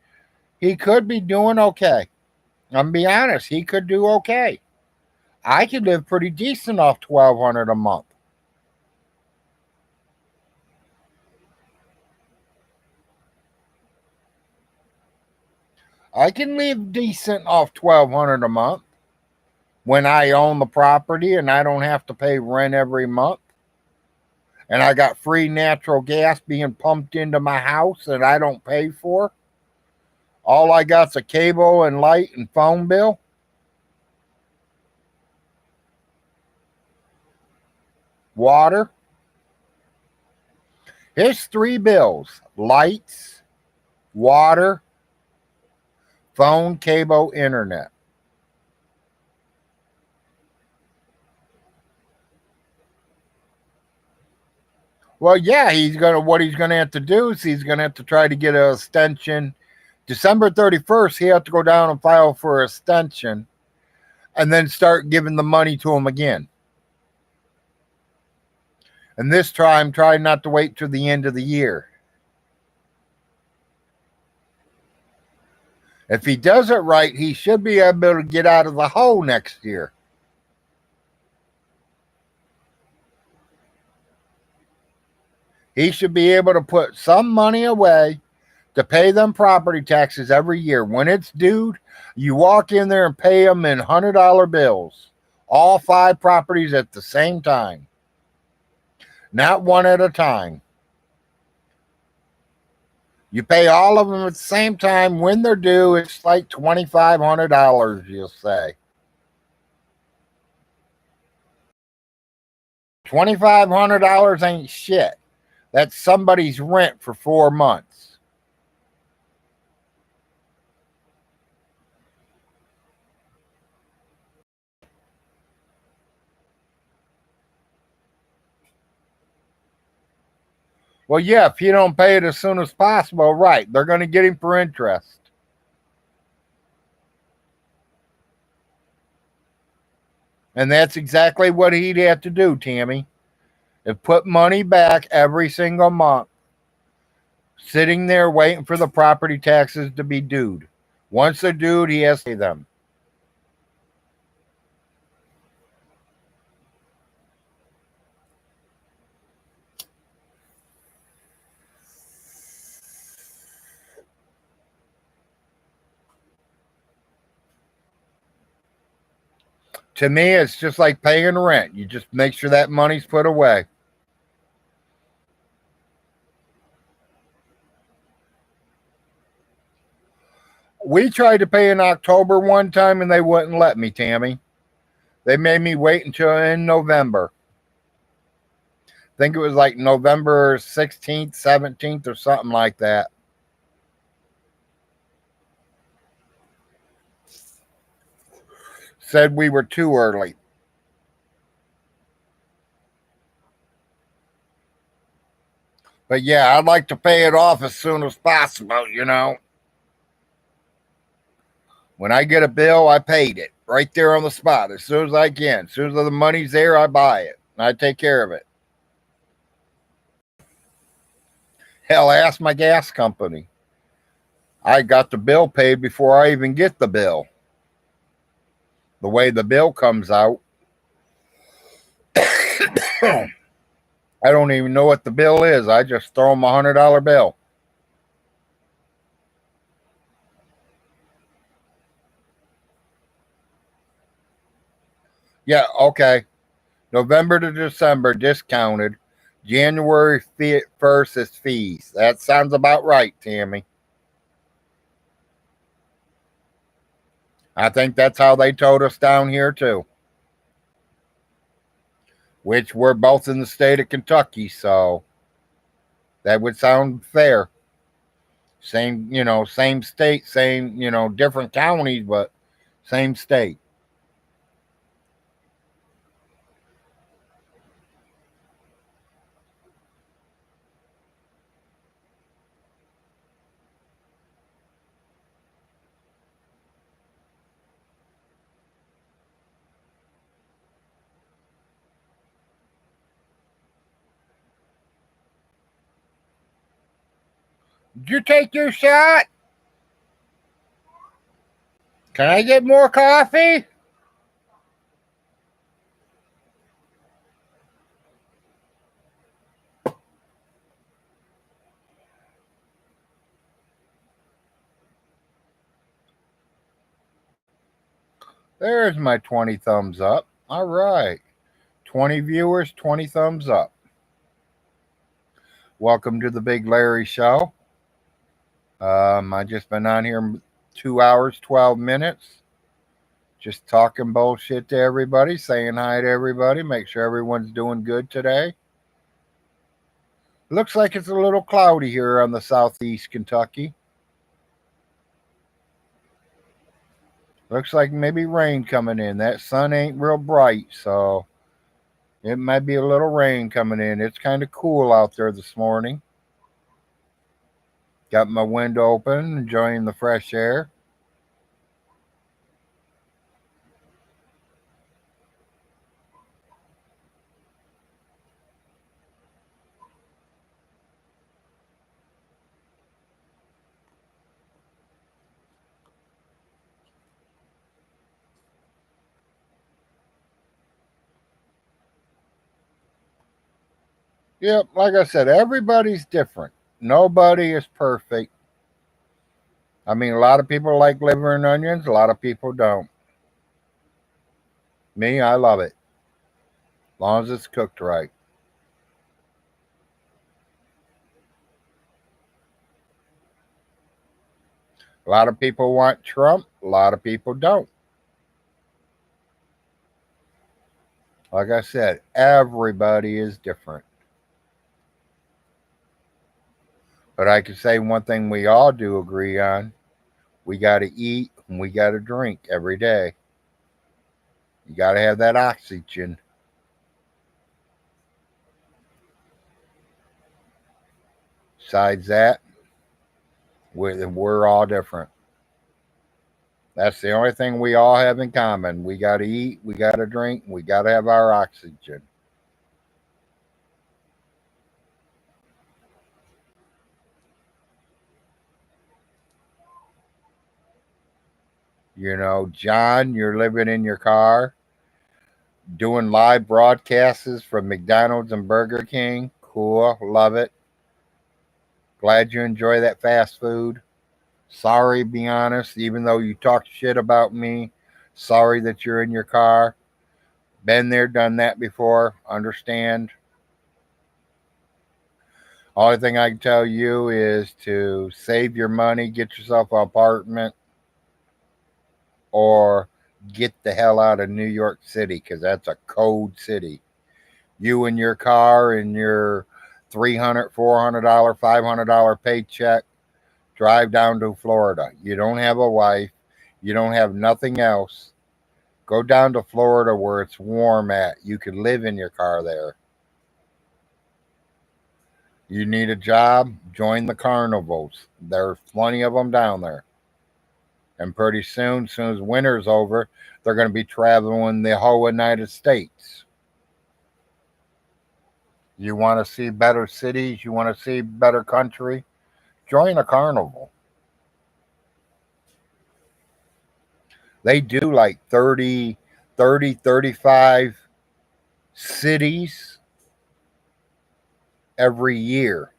he could be doing okay. I'm gonna be honest, he could do okay. I could live pretty decent off 1,200 a month. I can live decent off 1,200 a month. when I own the property and I don't have to pay rent every month. And I got free natural gas being pumped into my house that I don't pay for. All I got's a cable and light and phone bill. Water. Here's three bills: lights, water, phone, cable, internet. Well, yeah, what he's gonna have to do is he's gonna have to try to get an extension. December 31st, he have to go down and file for extension and then start giving the money to him again. And this time, try not to wait till the end of the year. If he does it right, he should be able to get out of the hole next year. He should be able to put some money away to pay them property taxes every year. When it's due, you walk in there and pay them in $100 bills, all 5 properties at the same time, not one at a time. You pay all of them at the same time. When they're due, it's like $2,500, you'll say. $2,500 ain't shit. That's somebody's rent for 4 months. Well, yeah, if you don't pay it as soon as possible, right, they're going to get him for interest. And that's exactly what he'd have to do, Tammy. And put money back every single month, sitting there waiting for the property taxes to be due. Once they're due, he has to pay them. To me, it's just like paying rent. You just make sure that money's put away. We tried to pay in October one time and they wouldn't let me, Tammy. They made me wait until in November. I think it was like November 16th, 17th, or something like that. Said we were too early. But yeah, I'd like to pay it off as soon as possible. When I get a bill, I paid it right there on the spot as soon as I can. As soon as the money's there, I buy it. I take care of it. Hell, ask my gas company. I got the bill paid before I even get the bill. The way the bill comes out, I don't even know what the bill is. I just throw them $100 bill. Yeah, okay. November to December discounted. January 1st is fees. That sounds about right, Tammy. I think that's how they told us down here too. Which we're both in the state of Kentucky, so that would sound fair. Same state, same, different counties, but same state. Did you take your shot? Can I get more coffee? There's my 20 thumbs up. All right. 20 viewers, 20 thumbs up. Welcome to the Big Larry Show. I just been on here 2 hours, 12 minutes. Just talking bullshit to everybody, saying hi to everybody, make sure everyone's doing good today. Looks like it's a little cloudy here on the southeast Kentucky. Looks like maybe rain coming in. That sun ain't real bright, so it might be a little rain coming in. It's kind of cool out there this morning. Got my window open, enjoying the fresh air. Yep, like I said, everybody's different. Nobody is perfect. I mean, a lot of people like liver and onions, a lot of people don't. Me, I love it. As long as it's cooked right. A lot of people want Trump, a lot of people don't. Like I said, everybody is different. But I can say one thing we all do agree on: we got to eat and we got to drink every day. You got to have that oxygen. Besides that, we're all different. That's the only thing we all have in common. We got to eat, we got to drink, we got to have our oxygen. John, you're living in your car, doing live broadcasts from McDonald's and Burger King. Cool, love it. Glad you enjoy that fast food. Sorry, be honest, even though you talked shit about me. Sorry that you're in your car. Been there, done that before. Understand. Only thing I can tell you is to save your money, get yourself an apartment, or get the hell out of New York City because that's a cold city. You and your car and your $300, $400, $500 paycheck, drive down to Florida. You don't have a wife, you don't have nothing else. Go down to Florida where it's warm at. You could live in your car there. You need a job, join the carnivals. There's plenty of them down there. And pretty soon, as soon as winter's over, they're going to be traveling the whole United States. You want to see better cities, you want to see better country, join a carnival. They do like 35 cities every year.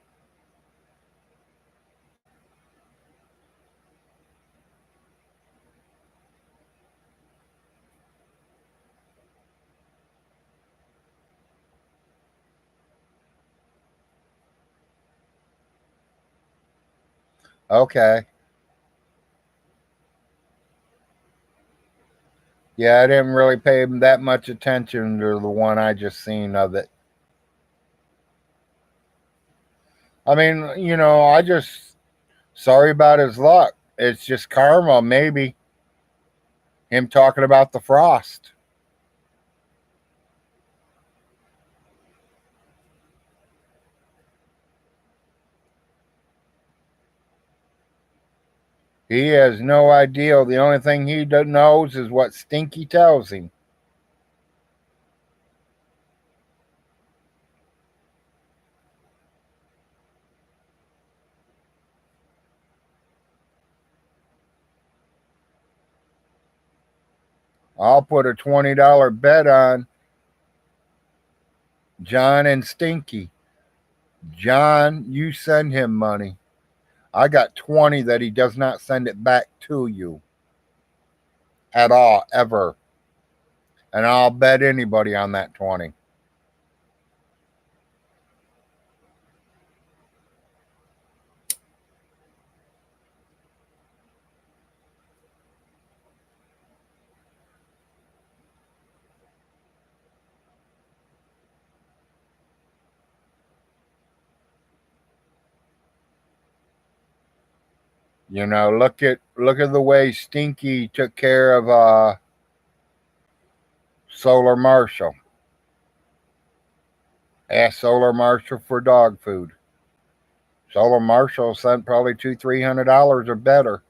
Okay. Yeah, I didn't really pay that much attention to the one I just seen of it. I mean, I just sorry about his luck. It's just karma, maybe. Him talking about the frost. He has no idea. The only thing he knows is what Stinky tells him. I'll put a $20 bet on John and Stinky. John, you send him money. I got 20 that he does not send it back to you. at all, ever. And I'll bet anybody on that 20. You know, look at the way Stinky took care of Solar Marshall. Asked Solar Marshall for dog food. Solar Marshall sent probably $200-300 or better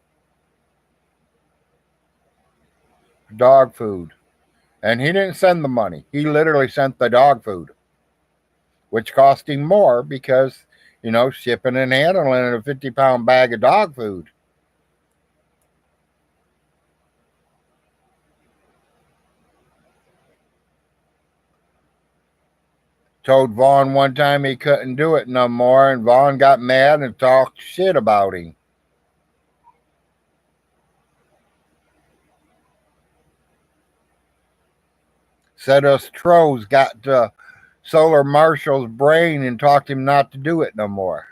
dog food. And he didn't send the money. He literally sent the dog food, which cost him more because, shipping and handling a 50-pound bag of dog food. Told Vaughn one time he couldn't do it no more, and Vaughn got mad and talked shit about him. Said us trolls got Solar Marshall's brain and talked him not to do it no more.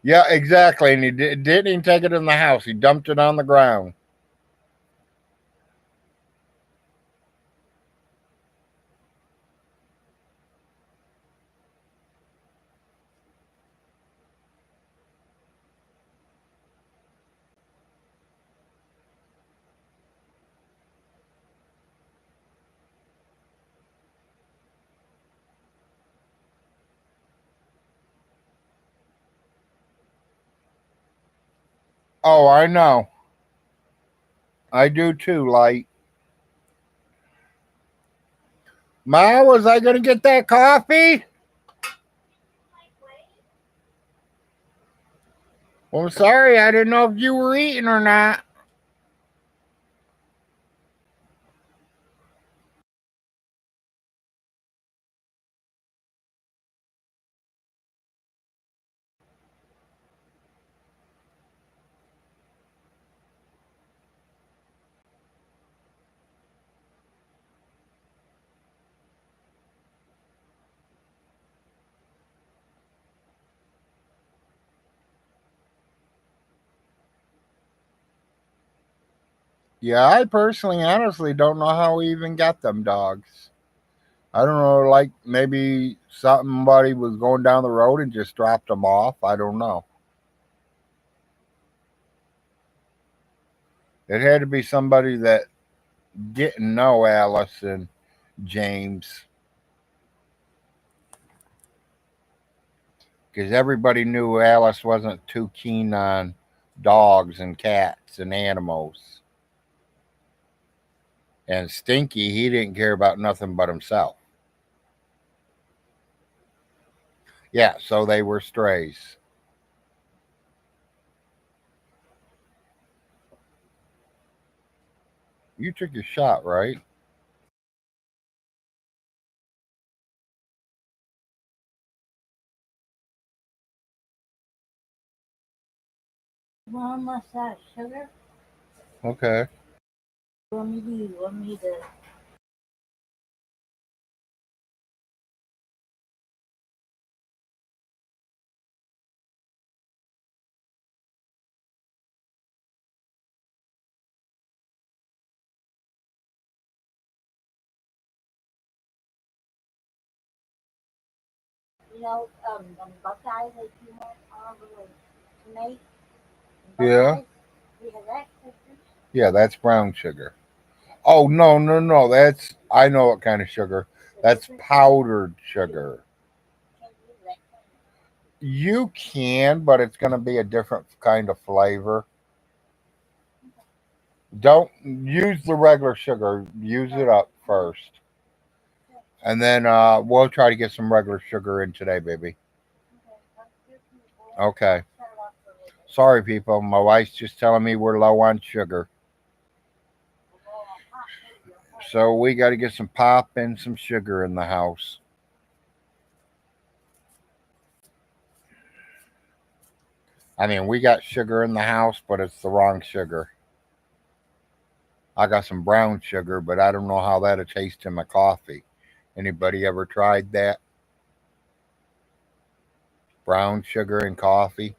Yeah, exactly. And he didn't even take it in the house. He dumped it on the ground. Oh, I know. I do too, Light. Ma, was I going to get that coffee? Well, I'm sorry. I didn't know if you were eating or not. Yeah, I personally, honestly, don't know how we even got them dogs. I don't know, like maybe somebody was going down the road and just dropped them off. I don't know. It had to be somebody that didn't know Alice and James, because everybody knew Alice wasn't too keen on dogs and cats and animals. And Stinky, he didn't care about nothing but himself. Yeah, so they were strays. You took your shot, right? One less sugar. Okay. You want me to them Buckeyes that you want all the to make? Yeah. Buckeyes? We have that sugar. Yeah, that's brown sugar. Oh, no, no, no. That's, I know what kind of sugar. That's powdered sugar. Can't use that. You can, but it's going to be a different kind of flavor. Don't use the regular sugar. Use it up first. And then we'll try to get some regular sugar in today, baby. Okay. Sorry, people. My wife's just telling me we're low on sugar. So we got to get some pop and some sugar in the house. I mean, we got sugar in the house, but it's the wrong sugar. I got some brown sugar, but I don't know how that'll taste in my coffee. Anybody ever tried that? Brown sugar in coffee?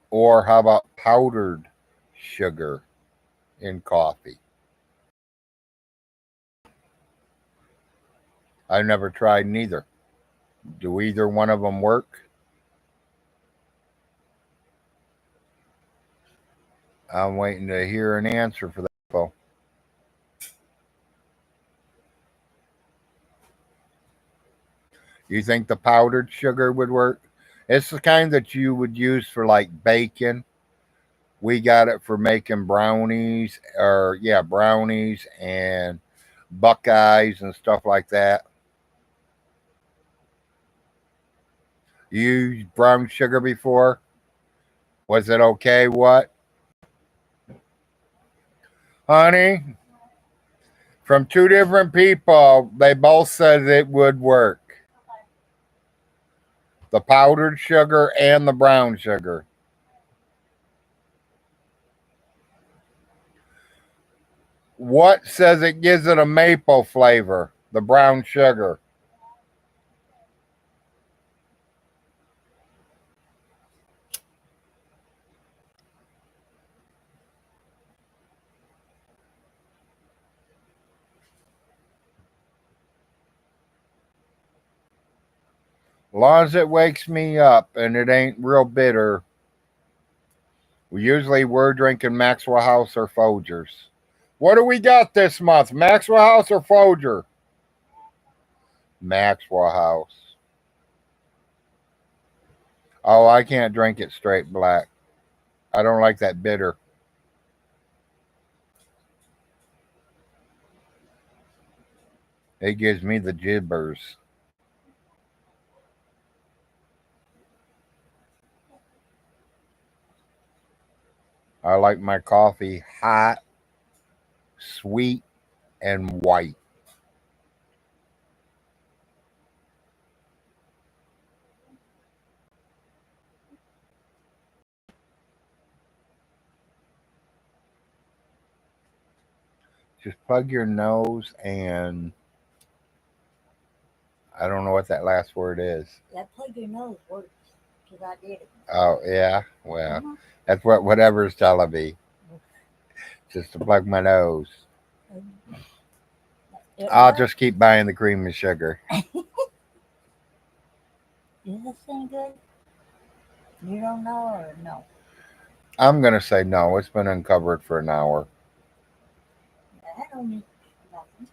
Or how about powdered sugar in coffee? I never tried neither. Do either one of them work? I'm waiting to hear an answer for that. Info. You think the powdered sugar would work? It's the kind that you would use for like bacon. We got it for making brownies, or yeah, brownies and Buckeyes and stuff like that. You used brown sugar before? Was it okay? What? Honey, from two different people, they both said it would work. The powdered sugar and the brown sugar. What says it gives it a maple flavor? The brown sugar. As long as it wakes me up and it ain't real bitter, we're drinking Maxwell House or Folgers. What do we got this month? Maxwell House or Folger? Maxwell House. Oh, I can't drink it straight black. I don't like that bitter. It gives me the jibbers. I like my coffee hot, sweet, and white. Just plug your nose and I don't know what that last word is. That plug your nose works because I did it. Oh yeah, well, Mhm. that's what whatever's telling me. Just to plug my nose. I'll Works. just keep buying the cream and sugar. Is this thing good? You don't know or no? I'm gonna say no. It's been uncovered for an hour. I don't need nothing.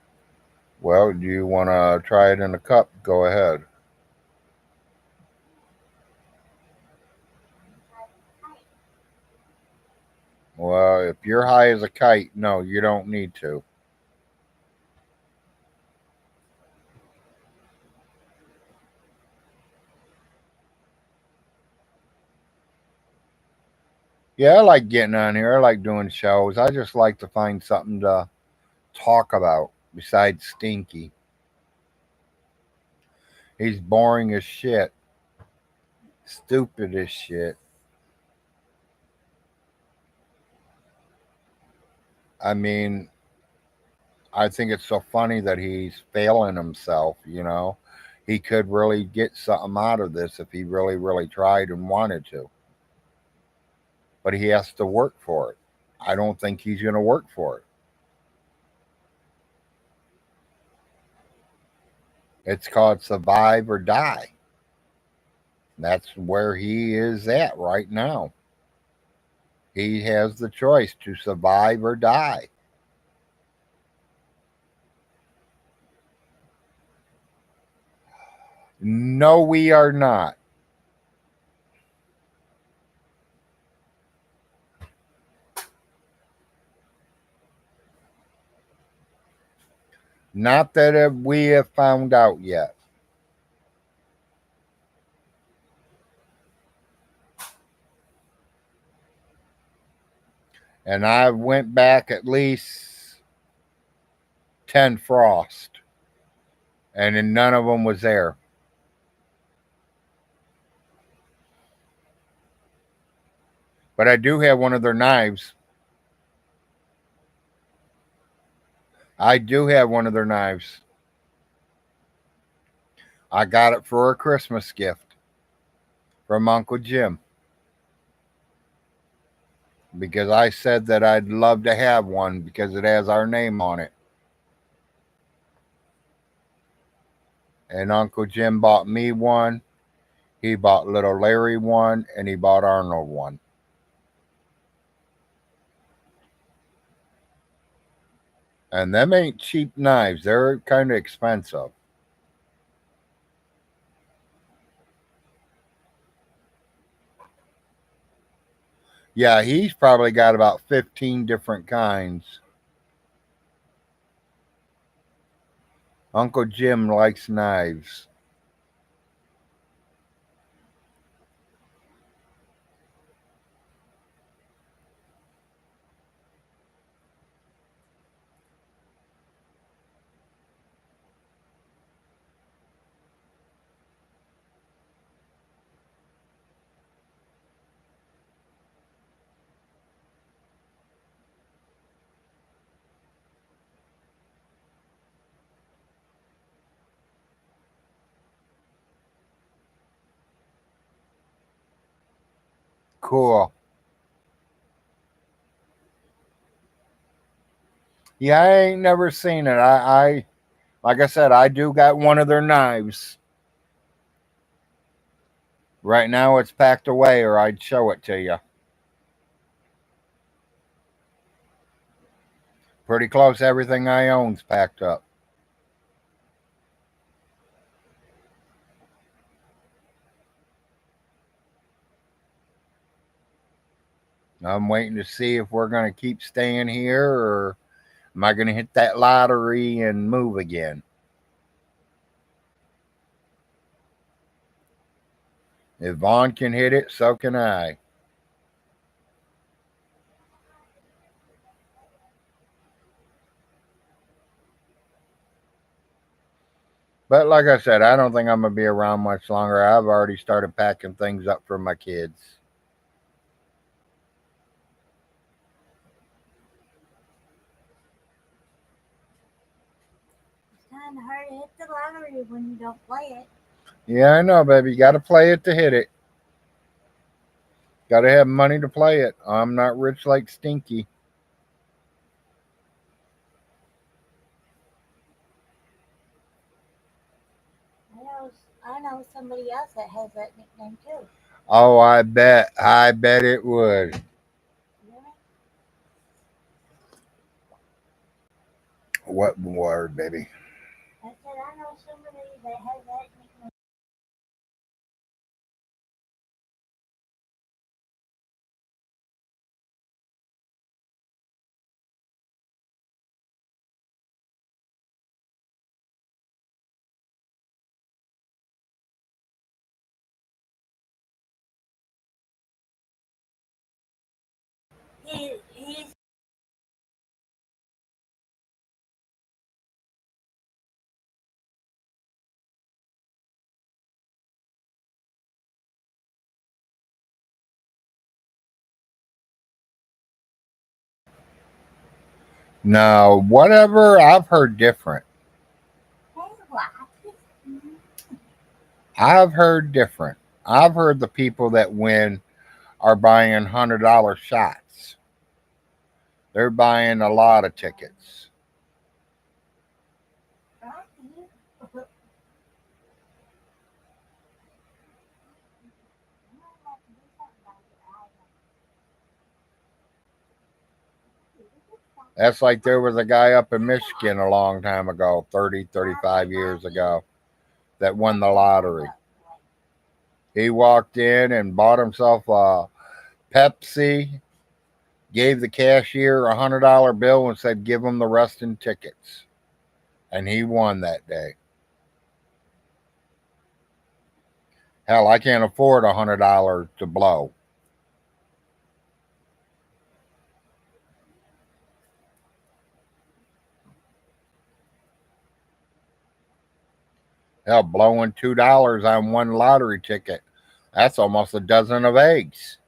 Well, do you want to try it in a cup? Go ahead. Well, if you're high as a kite, no, you don't need to. Yeah, I like getting on here. I like doing shows. I just like to find something to talk about besides Stinky. He's boring as shit, stupid as shit. I mean, I think it's so funny that he's failing himself, you know. He could really get something out of this if he really, really tried and wanted to. But he has to work for it. I don't think he's going to work for it. It's called survive or die. That's where he is at right now. He has the choice to survive or die. No, we are not. Not that we have found out yet. And I went back at least 10 frost and then none of them was there. But I do have one of their knives. I do have one of their knives. I got it for a Christmas gift from Uncle Jim because I said that I'd love to have one because it has our name on it. And Uncle Jim bought me one. He bought little Larry one, and he bought Arnold one. And them ain't cheap knives. They're kind of expensive. Yeah, he's probably got about 15 different kinds. Uncle Jim likes knives. Cool. Yeah, I ain't never seen it. I like I said, I do got one of their knives. Right now it's packed away, or I'd show it to you. Pretty close everything I own's packed up. I'm waiting to see if we're going to keep staying here or am I going to hit that lottery and move again? If Vaughn can hit it, so can I. But like I said, I don't think I'm going to be around much longer. I've already started packing things up for my kids. It's kind of hard to hit the lottery when you don't play it. Yeah, I know, baby. You got to play it to hit it. Got to have money to play it. I'm not rich like Stinky. I know somebody else that has that nickname too. Oh, I bet. I bet it would. Really? What word, baby? I said I know somebody that has that nickname. He's No, whatever. I've heard different. what? I've heard different. I've heard the people that win are buying $100 shots. They're buying a lot of tickets. That's like there was a guy up in Michigan a long time ago, 30, 35 years ago, that won the lottery. He walked in and bought himself a Pepsi, gave the cashier $100 bill and said, give him the rest in tickets. And he won that day. Hell, I can't afford $100 to blow. Hell, blowing $2 on one lottery ticket. That's almost a dozen of eggs.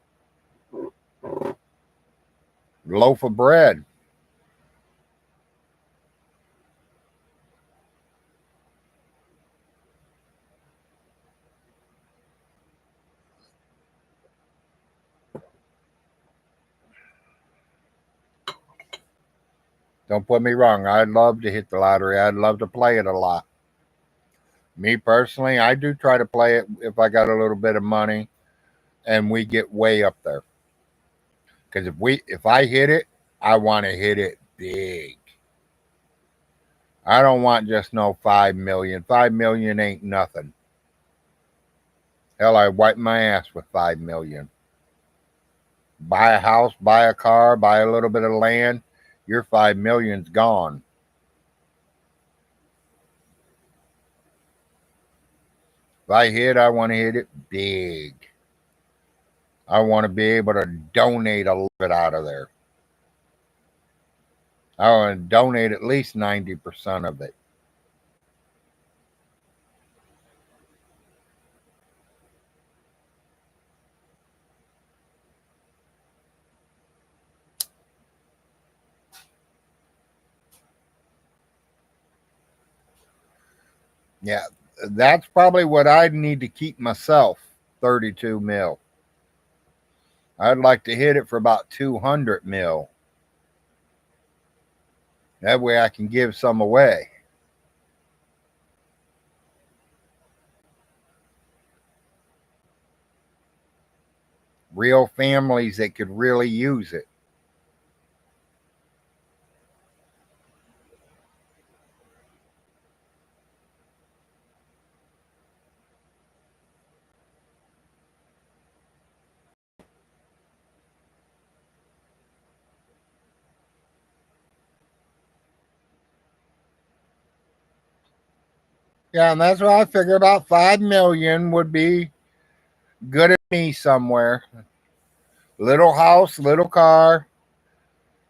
Loaf of bread. Don't put me wrong. I'd love to hit the lottery. I'd love to play it a lot. Me personally, I do try to play it if I got a little bit of money and we get way up there. Because if I hit it, I want to hit it big. I don't want just no 5 million. 5 million ain't nothing. Hell, I wipe my ass with 5 million. Buy a house, buy a car, buy a little bit of land. Your 5 million's gone. If I hit, I want to hit it big. I want to be able to donate a little bit out of there. I want to donate at least 90% of it. Yeah, that's probably what I'd need to keep myself, 32 mil. I'd like to hit it for about 200 mil. That way I can give some away. Real families that could really use it. Yeah, and that's why I figure about 5 million would be good at me somewhere. Little house, little car,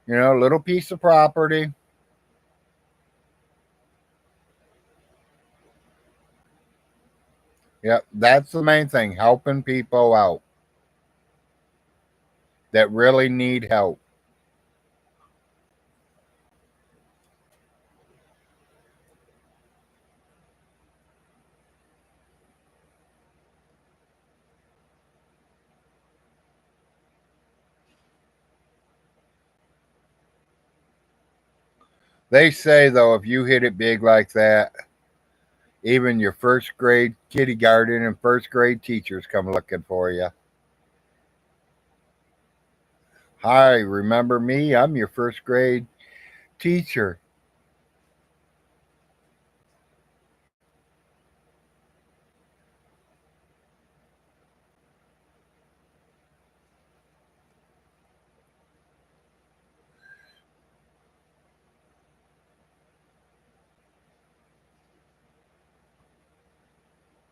little piece of property. Yep, that's the main thing, helping people out that really need help. They say, though, if you hit it big like that, even your first grade kindergarten and first grade teachers come looking for you. Hi, remember me? I'm your first grade teacher.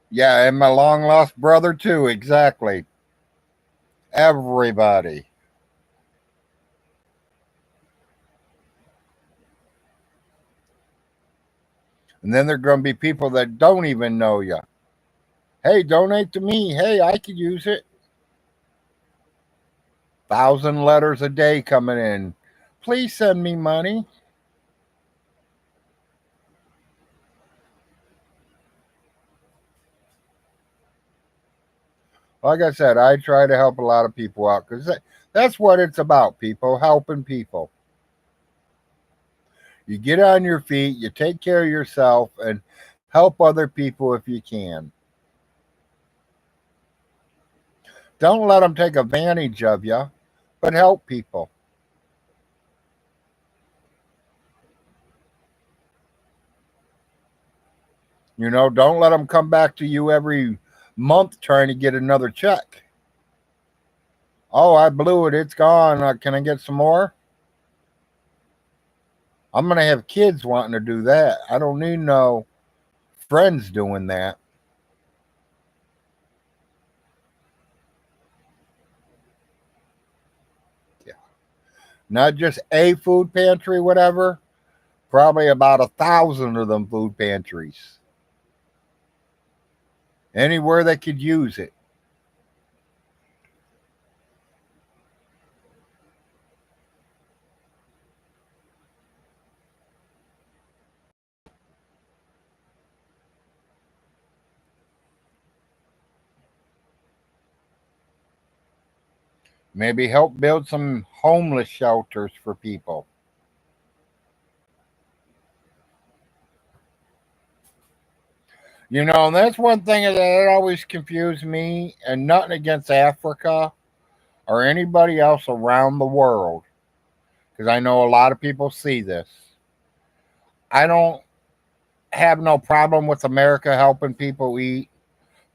Yeah, and my long lost brother, too. Exactly. Everybody. And then there are going to be people that don't even know you. Hey, donate to me. Hey, I could use it. 1,000 letters a day coming in. Please send me money. Like I said, I try to help a lot of people out because that's what it's about, people, helping people. You get on your feet, you take care of yourself, and help other people if you can. Don't let them take advantage of you, but help people. Don't let them come back to you every month trying to get another check. Oh, I blew it. It's gone. Can I get some more? I'm going to have kids wanting to do that. I don't need no friends doing that. Yeah. Not just a food pantry, whatever. Probably about 1,000 of them food pantries. anywhere they could use it. Maybe help build some homeless shelters for people. And that's one thing that always confused me, and nothing against Africa or anybody else around the world, because I know a lot of people see this. I don't have no problem with America helping people eat,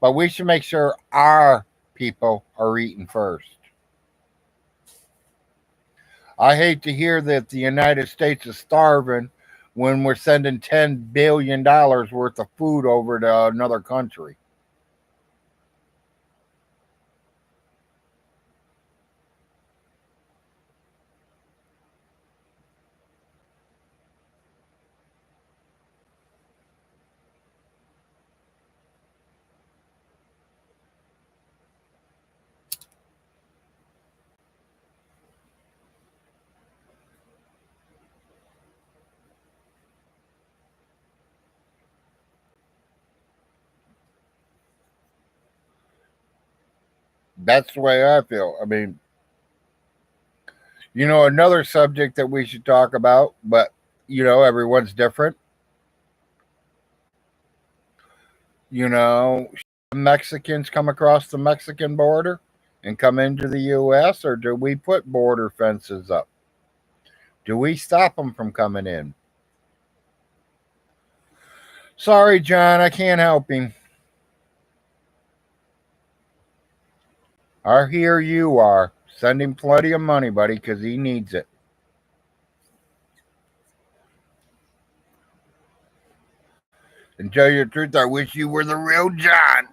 but we should make sure our people are eating first. I hate to hear that the United States is starving when we're sending $10 billion worth of food over to another country. That's the way I feel. I mean, another subject that we should talk about, but everyone's different. You know, Mexicans come across the Mexican border and come into the U.S., or do we put border fences up? Do we stop them from coming in? Sorry, John, I can't help him. Or here you are. Send him plenty of money, buddy, because he needs it. And tell you the truth, I wish you were the real John.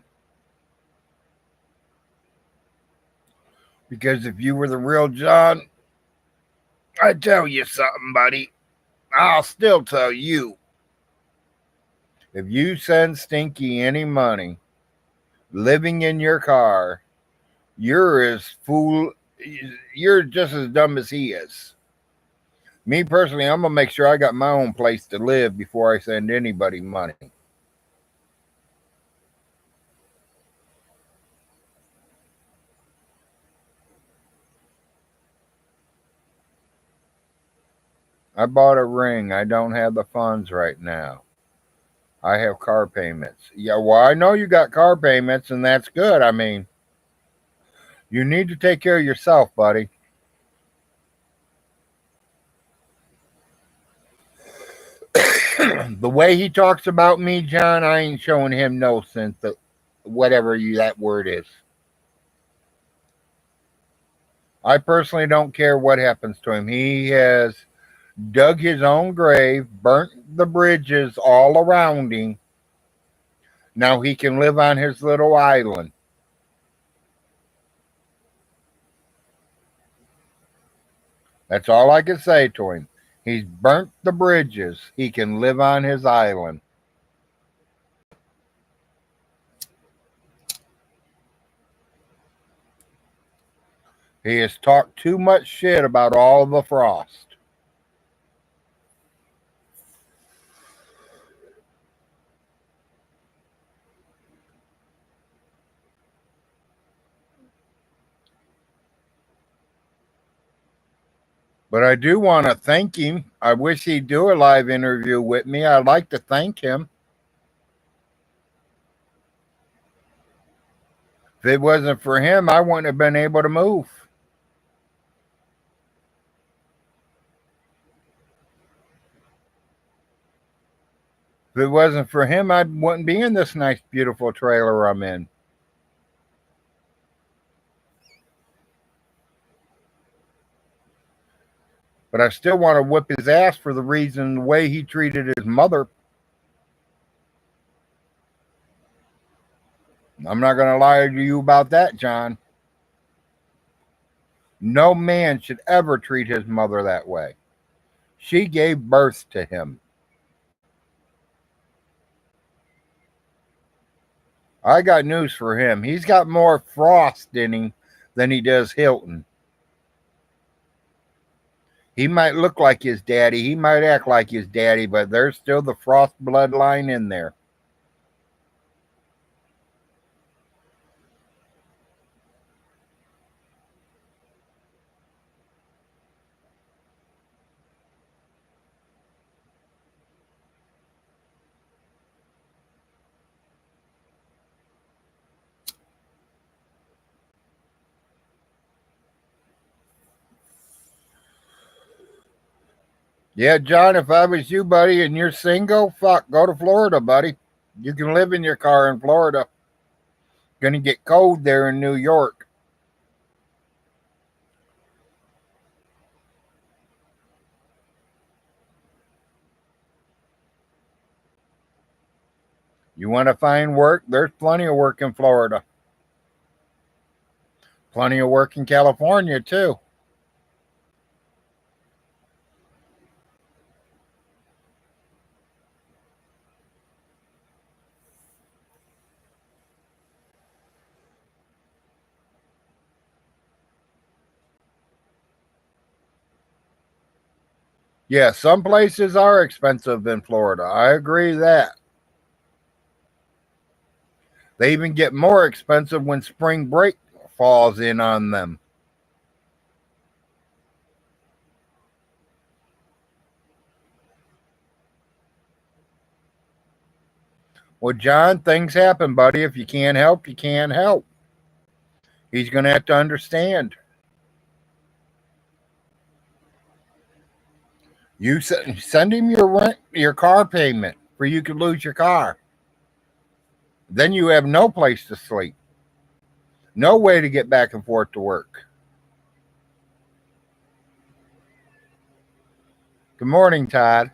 Because if you were the real John, I tell you something, buddy. I'll still tell you. If you send Stinky any money, living in your car, you're just as dumb as he is. Me personally, I'm gonna make sure I got my own place to live before I send anybody money. I bought a ring. I don't have the funds right now. I have car payments. Yeah, well, I know you got car payments, and that's good. I mean, you need to take care of yourself, buddy. The way he talks about me, John, I ain't showing him no sense of whatever that word is. I personally don't care what happens to him. He has dug his own grave, burnt the bridges all around him. Now he can live on his little island. That's all I can say to him. He's burnt the bridges. He can live on his island. He has talked too much shit about all the frost. But I do want to thank him. I wish he'd do a live interview with me. I'd like to thank him. If it wasn't for him, I wouldn't have been able to move. If it wasn't for him, I wouldn't be in this nice, beautiful trailer I'm in. But I still want to whip his ass for the reason the way he treated his mother. I'm not going to lie to you about that, John. No man should ever treat his mother that way. She gave birth to him. I got news for him. He's got more Frost in him than he does Hilton. He might look like his daddy, he might act like his daddy, but there's still the Frost bloodline in there. Yeah, John, if I was you, buddy, and you're single, fuck, go to Florida, buddy. You can live in your car in Florida. Gonna get cold there in New York. You want to find work? There's plenty of work in Florida. Plenty of work in California, too. Yeah, some places are expensive in Florida. I agree that. They even get more expensive when spring break falls in on them. Well, John, things happen, buddy. If you can't help, you can't help. He's going to have to understand. You send him your rent, your car payment, for you could lose your car. Then you have no place to sleep, no way to get back and forth to work. Good morning, Todd.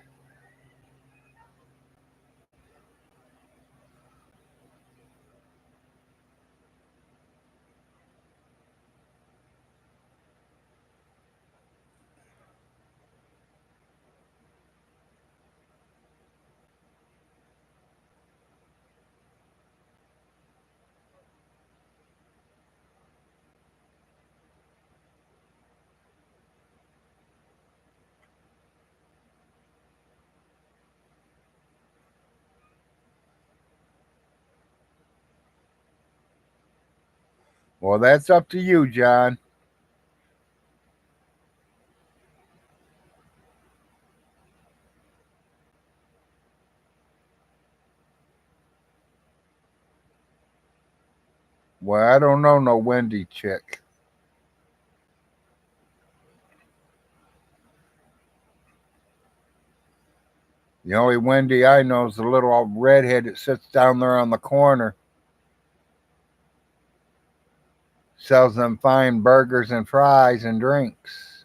Well, that's up to you, John. Well, I don't know no Wendy chick. The only Wendy I know is the little redhead that sits down there on the corner, sells them fine burgers and fries and drinks.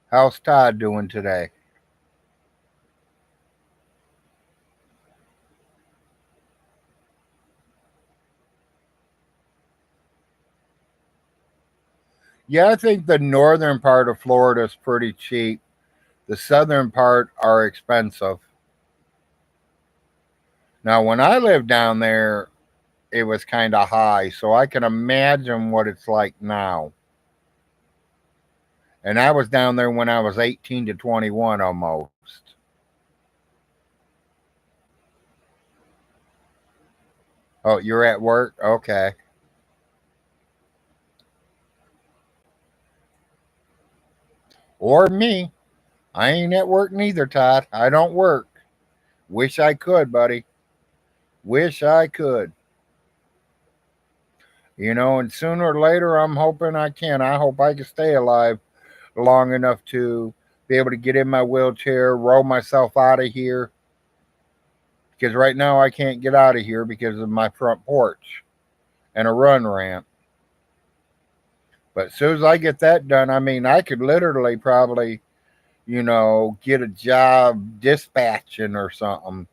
How's Todd doing today? Yeah, I think the northern part of Florida is pretty cheap. The southern part are expensive. Now, when I lived down there, it was kind of high, so I can imagine what it's like now. And I was down there when I was 18 to 21 almost. Oh, you're at work? Okay. Or me. I ain't at work neither, Todd. I don't work. Wish I could, buddy. Wish I could. And sooner or later, I'm hoping I can. I hope I can stay alive long enough to be able to get in my wheelchair, roll myself out of here. Because right now, I can't get out of here because of my front porch and a run ramp. But as soon as I get that done, I mean, I could literally probably, get a job dispatching or something.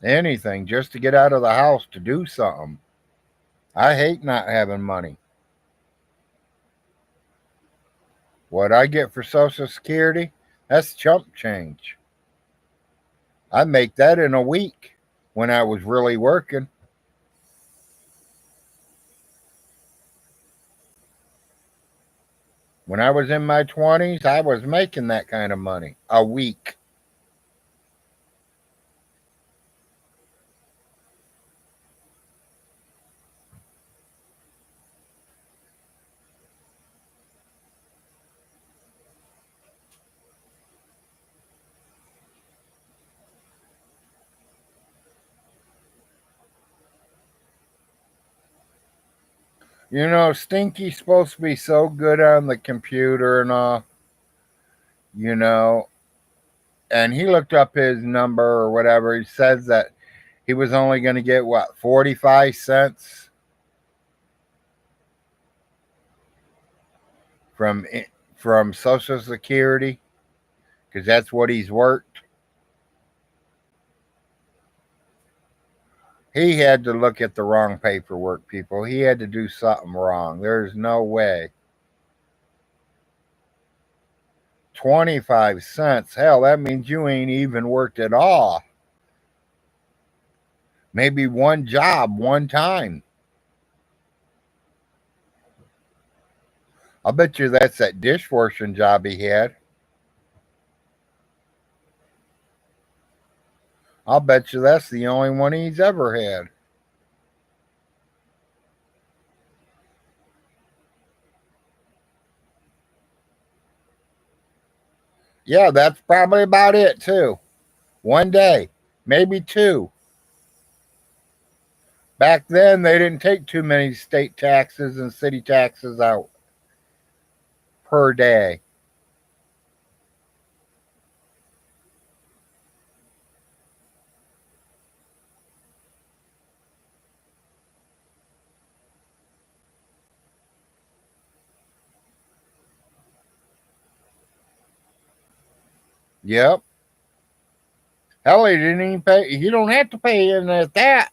Anything just to get out of the house to do something. I hate not having money. What I get for Social Security, that's chump change. I make that in a week when I was really working. When I was in my 20s, I was making that kind of money a week. Stinky's supposed to be so good on the computer and all, you know, and he looked up his number or whatever. He says that he was only going to get what, 45 cents from from Social Security because that's what he's worked. He had to look at the wrong paperwork, people. He had to do something wrong. There's no way. 25 cents. Hell, that means you ain't even worked at all. Maybe one job, one time. I'll bet you that's that dishwashing job he had. I'll bet you that's the only one he's ever had. Yeah, that's probably about it, too. One day, maybe two. Back then, they didn't take too many state taxes and city taxes out per day. Yep. Hell, he didn't even pay. You don't have to pay in at that.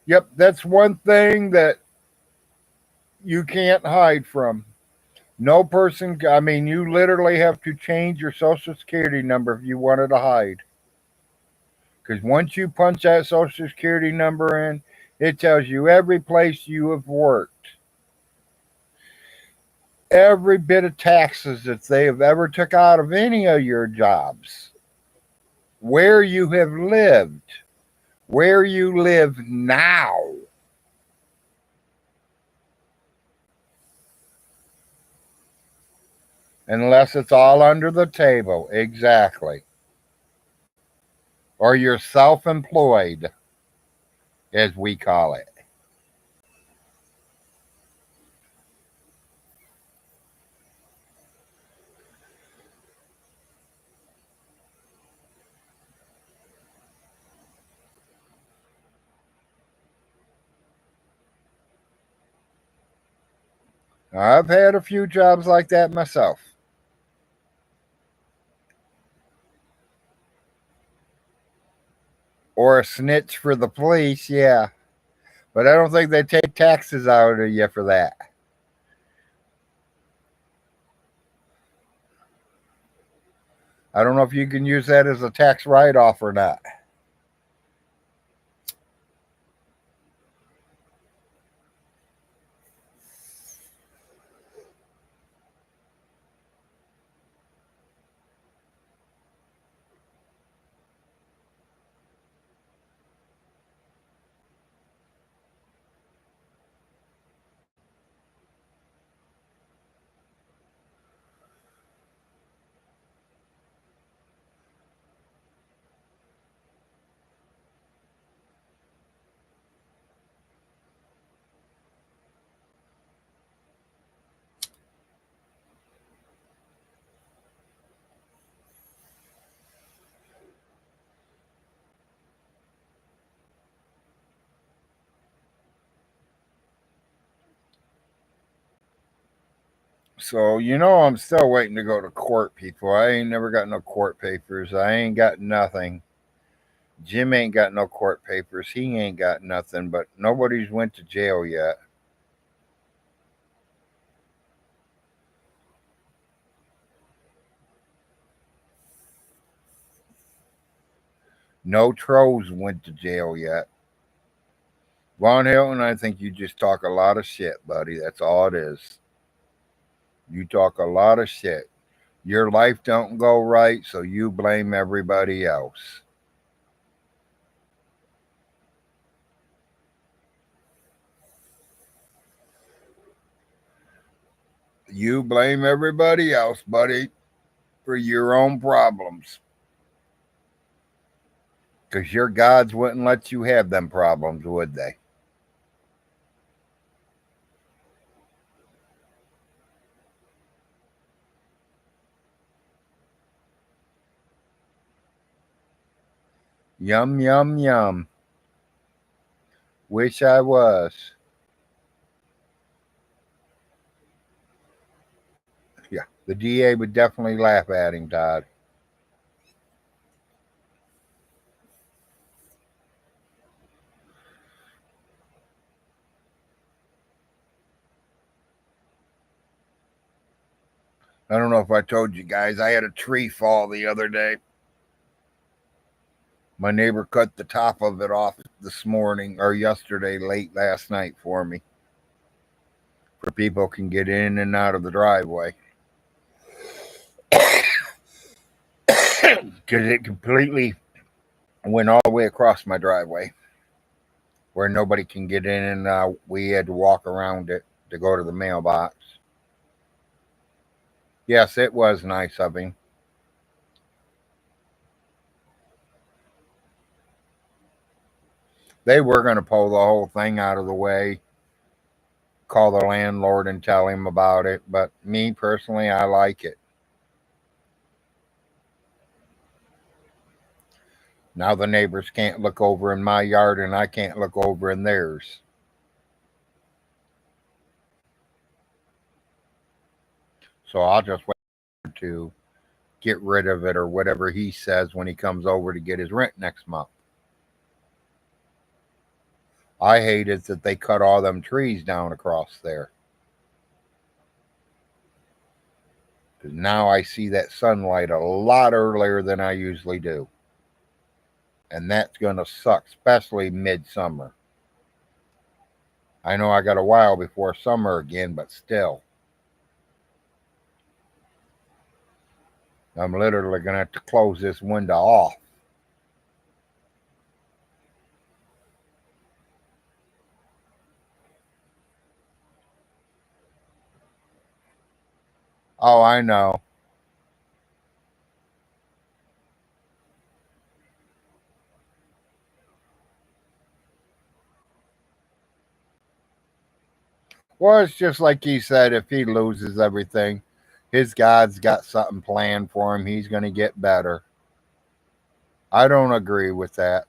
Yep, that's one thing that you can't hide from. No person, I mean, you literally have to change your social security number if you wanted to hide. Because once you punch that social security number in, it tells you every place you have worked, every bit of taxes that they have ever took out of any of your jobs, where you have lived, where you live now. Unless it's all under the table. Exactly. Or you're self employed, as we call it. I've had a few jobs like that myself. Or a snitch for the police, yeah. But I don't think they take taxes out of you for that. I don't know if you can use that as a tax write off or not. So, you know, I'm still waiting to go to court, people. I ain't never got no court papers. I ain't got nothing. Jim ain't got no court papers. He ain't got nothing, but nobody's went to jail yet. No trolls went to jail yet. Von Hilton, I think you just talk a lot of shit, buddy. That's all it is. You talk a lot of shit. Your life don't go right, so you blame everybody else. You blame everybody else, buddy, for your own problems. Because your gods wouldn't let you have them problems, would they? Yum, yum, yum. Wish I was. Yeah, the DA would definitely laugh at him, Todd. I don't know if I told you guys, I had a tree fall the other day. My neighbor cut the top of it off this morning or yesterday, late last night for me, for people can get in and out of the driveway. Because it completely went all the way across my driveway where nobody can get in and out. We had to walk around it to go to the mailbox. Yes, it was nice of him. They were going to pull the whole thing out of the way, call the landlord and tell him about it, but me personally, I like it. Now the neighbors can't look over in my yard and I can't look over in theirs. So I'll just wait to get rid of it or whatever he says when he comes over to get his rent next month. I hate it that they cut all them trees down across there. Because now I see that sunlight a lot earlier than I usually do. And that's going to suck, especially midsummer. I know I got a while before summer again, but still. I'm literally going to have to close this window off. Oh, I know. Well, it's just like he said, if he loses everything, his God's got something planned for him. He's going to get better. I don't agree with that.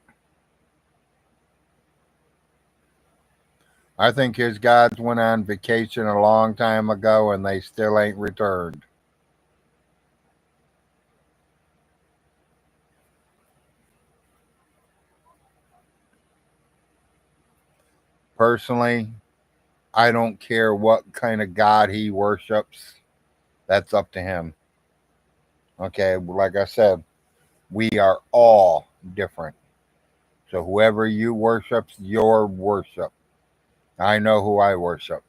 I think his gods went on vacation a long time ago and they still ain't returned. Personally, I don't care what kind of God he worships. That's up to him. Okay, like I said, we are all different. So whoever you worship's your worship. I know who I worship.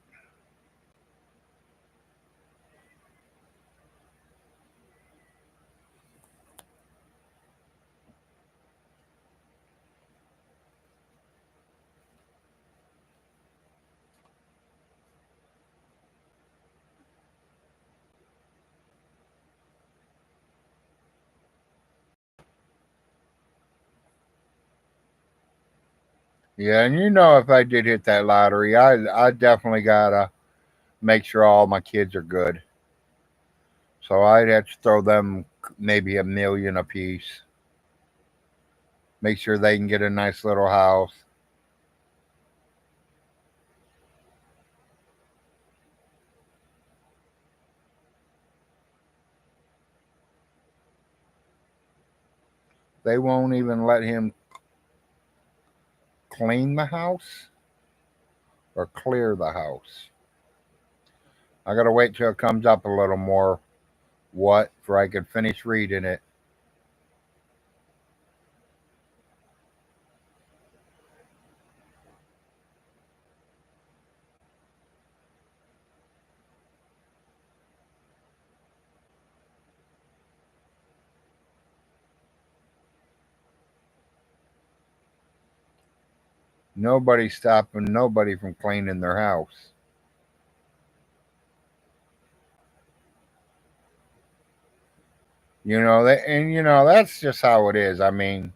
Yeah, and you know if I did hit that lottery, I definitely gotta make sure all my kids are good. So I'd have to throw them maybe $1 million apiece. Make sure they can get a nice little house. They won't even let him clean the house or clear the house. I gotta wait till it comes up a little more what for I could finish reading it. Nobody's stopping nobody from cleaning their house. That's just how it is. I mean,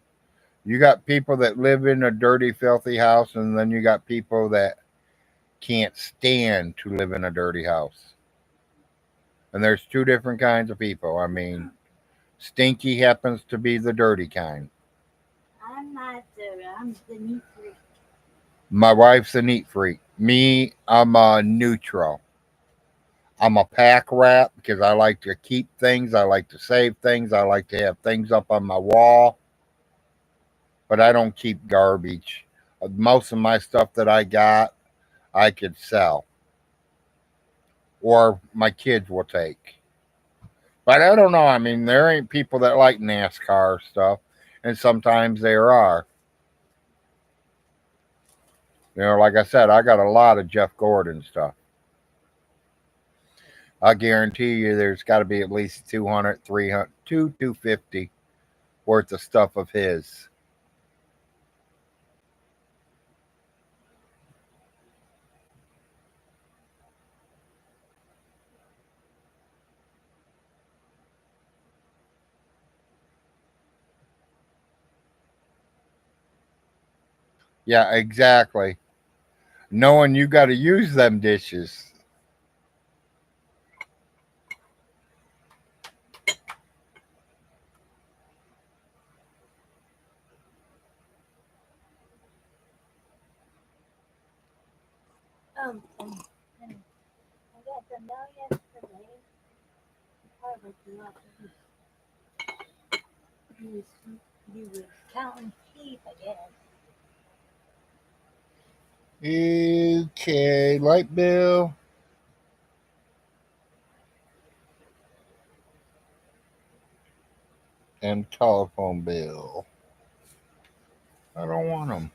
you got people that live in a dirty, filthy house, and then you got people that can't stand to live in a dirty house. And there's two different kinds of people. I mean, Stinky happens to be the dirty kind. I'm not dirty. I'm the neat freak. My wife's a neat freak. Me, I'm a neutral. I'm a pack rat because I like to keep things. I like to save things. I like to have things up on my wall, but I don't keep garbage. Most of my stuff that I got, I could sell or my kids will take. But I don't know. I mean, there ain't people that like NASCAR stuff, and sometimes there are. Like I said, I got a lot of Jeff Gordon stuff. I guarantee you there's got to be at least 200, 300, 250 worth of stuff of his. Yeah, exactly. Knowing you got to use them dishes. And I got to know yesterday. Harvard he was he was counting sheep, I guess. Okay, light bill and telephone bill. I don't want them.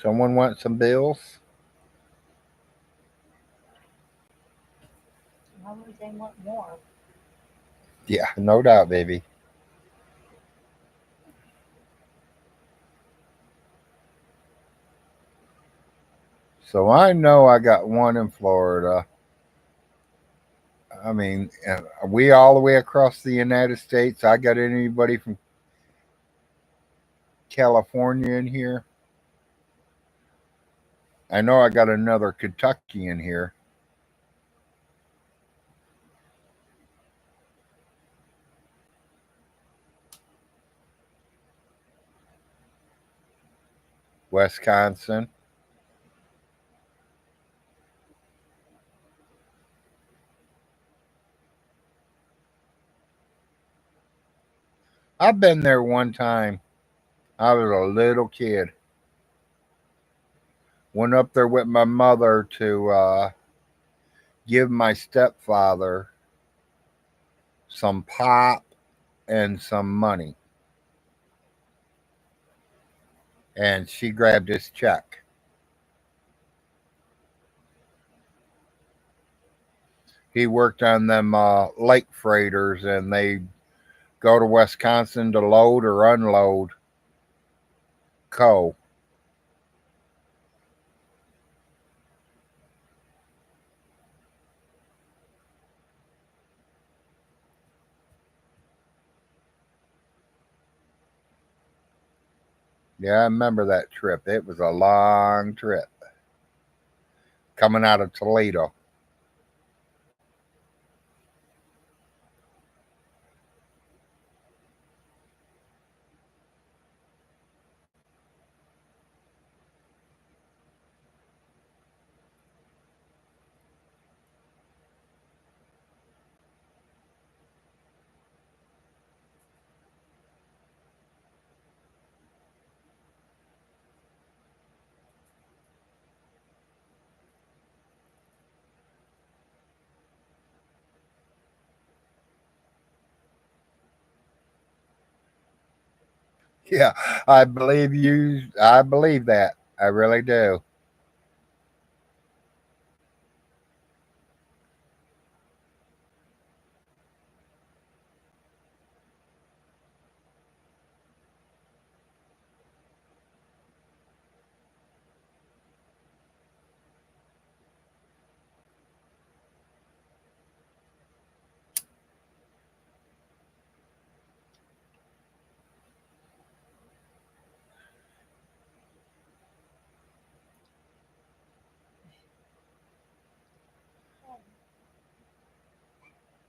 Someone want some bills? Why would they want more? Yeah, no doubt, baby. So I know I got one in Florida. I mean, we all the way across the United States. I got anybody from California in here. I know I got another Kentucky in here. Wisconsin. I've been there one time. I was a little kid. Went up there with my mother to give my stepfather some pop and some money. And she grabbed his check. He worked on them lake freighters, and they go to Wisconsin to load or unload coal. Yeah, I remember that trip. It was a long trip coming out of Toledo. Yeah, I believe you. I believe that. I really do.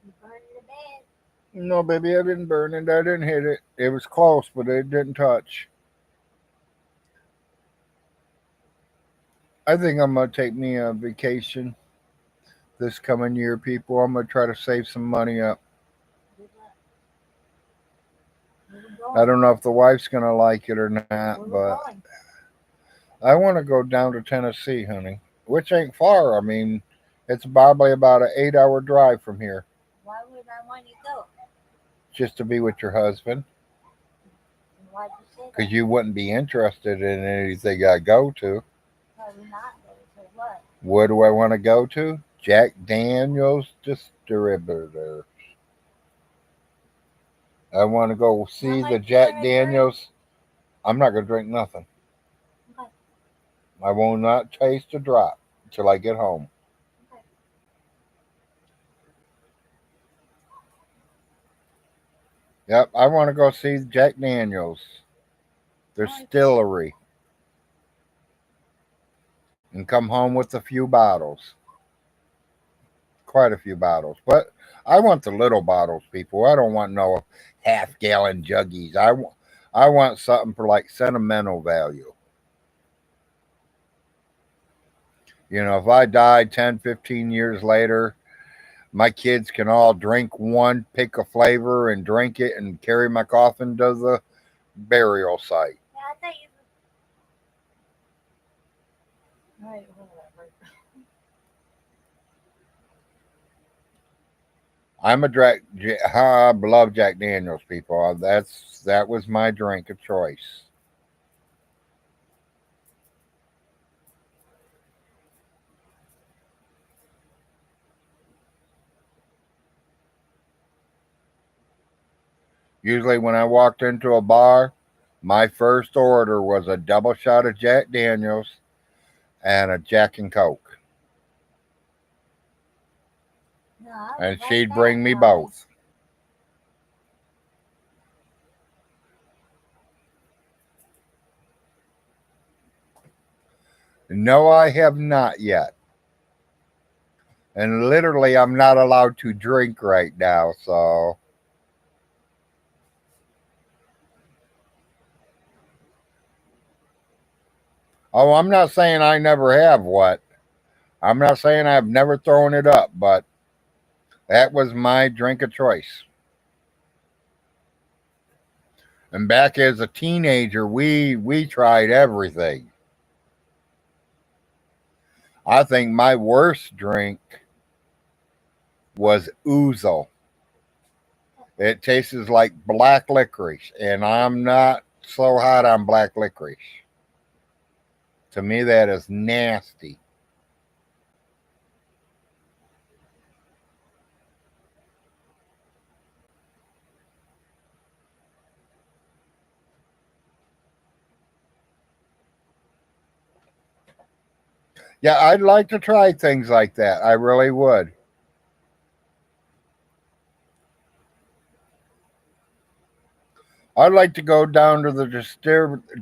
You burn the bed. No, baby, I didn't burn it. I didn't hit it. It was close, but it didn't touch. I think I'm gonna take me a vacation this coming year, people. I'm gonna try to save some money up. Good luck. Where we I going? don't know if the wife's gonna like it or not, Where we but going? I want to go down to Tennessee, honey, which ain't far. I mean, it's probably about an 8 hour drive from here, Why would I want you to go? just to be with your husband, And why'd you say because that? you wouldn't be interested in anything I go to. Probably not, though. So what? What do I want to go to? Jack Daniels distributor. I want to go How see the much you Jack gonna drink? Daniels. I'm not gonna drink nothing. Okay, I will not taste a drop till I get home. okay. Yep, I want to go see Jack Daniels, their Only two. distillery, and come home with a few bottles, quite a few bottles. But I want the little bottles, people. I don't want no half-gallon juggies. I want something for like sentimental value. If I die 10, 15 years later, my kids can all drink one, pick a flavor, and drink it and carry my coffin to the burial site. Yeah, I thought you. Alright, whatever. I love Jack Daniels, people. That was my drink of choice. Usually, when I walked into a bar, my first order was a double shot of Jack Daniels and a Jack and Coke, No, I would and like she'd that, bring me guys. both. No, I have not yet. And literally, I'm not allowed to drink right now. So, oh, I'm not saying I never have what. I'm not saying I've never thrown it up, but that was my drink of choice. And back as a teenager, we tried everything. I think my worst drink was Ouzo. It tastes like black licorice, and I'm not so hot on black licorice. To me, that is nasty. Yeah, I'd like to try things like that. I really would. I'd like to go down to the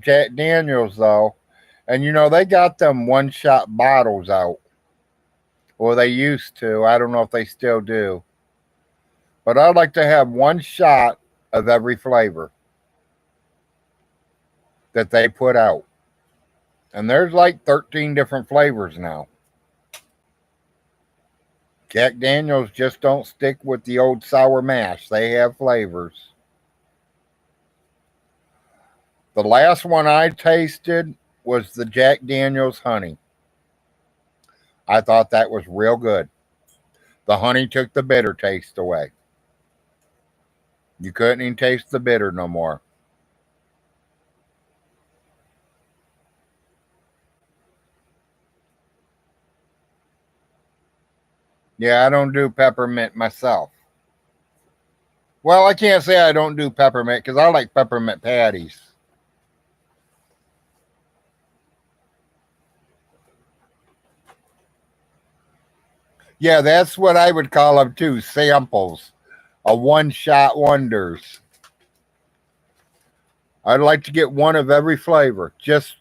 Jack Daniels though, and they got them one shot bottles out. Well, they used to. I don't know if they still do. But I'd like to have one shot of every flavor that they put out. And there's like 13 different flavors now. Jack Daniels just don't stick with the old sour mash. They have flavors. The last one I tasted was the Jack Daniels honey. I thought that was real good. The honey took the bitter taste away. You couldn't even taste the bitter no more. Yeah, I don't do peppermint myself. Well, I can't say I don't do peppermint because I like peppermint patties. Yeah, that's what I would call them too, samples, a one-shot wonders. I'd like to get one of every flavor just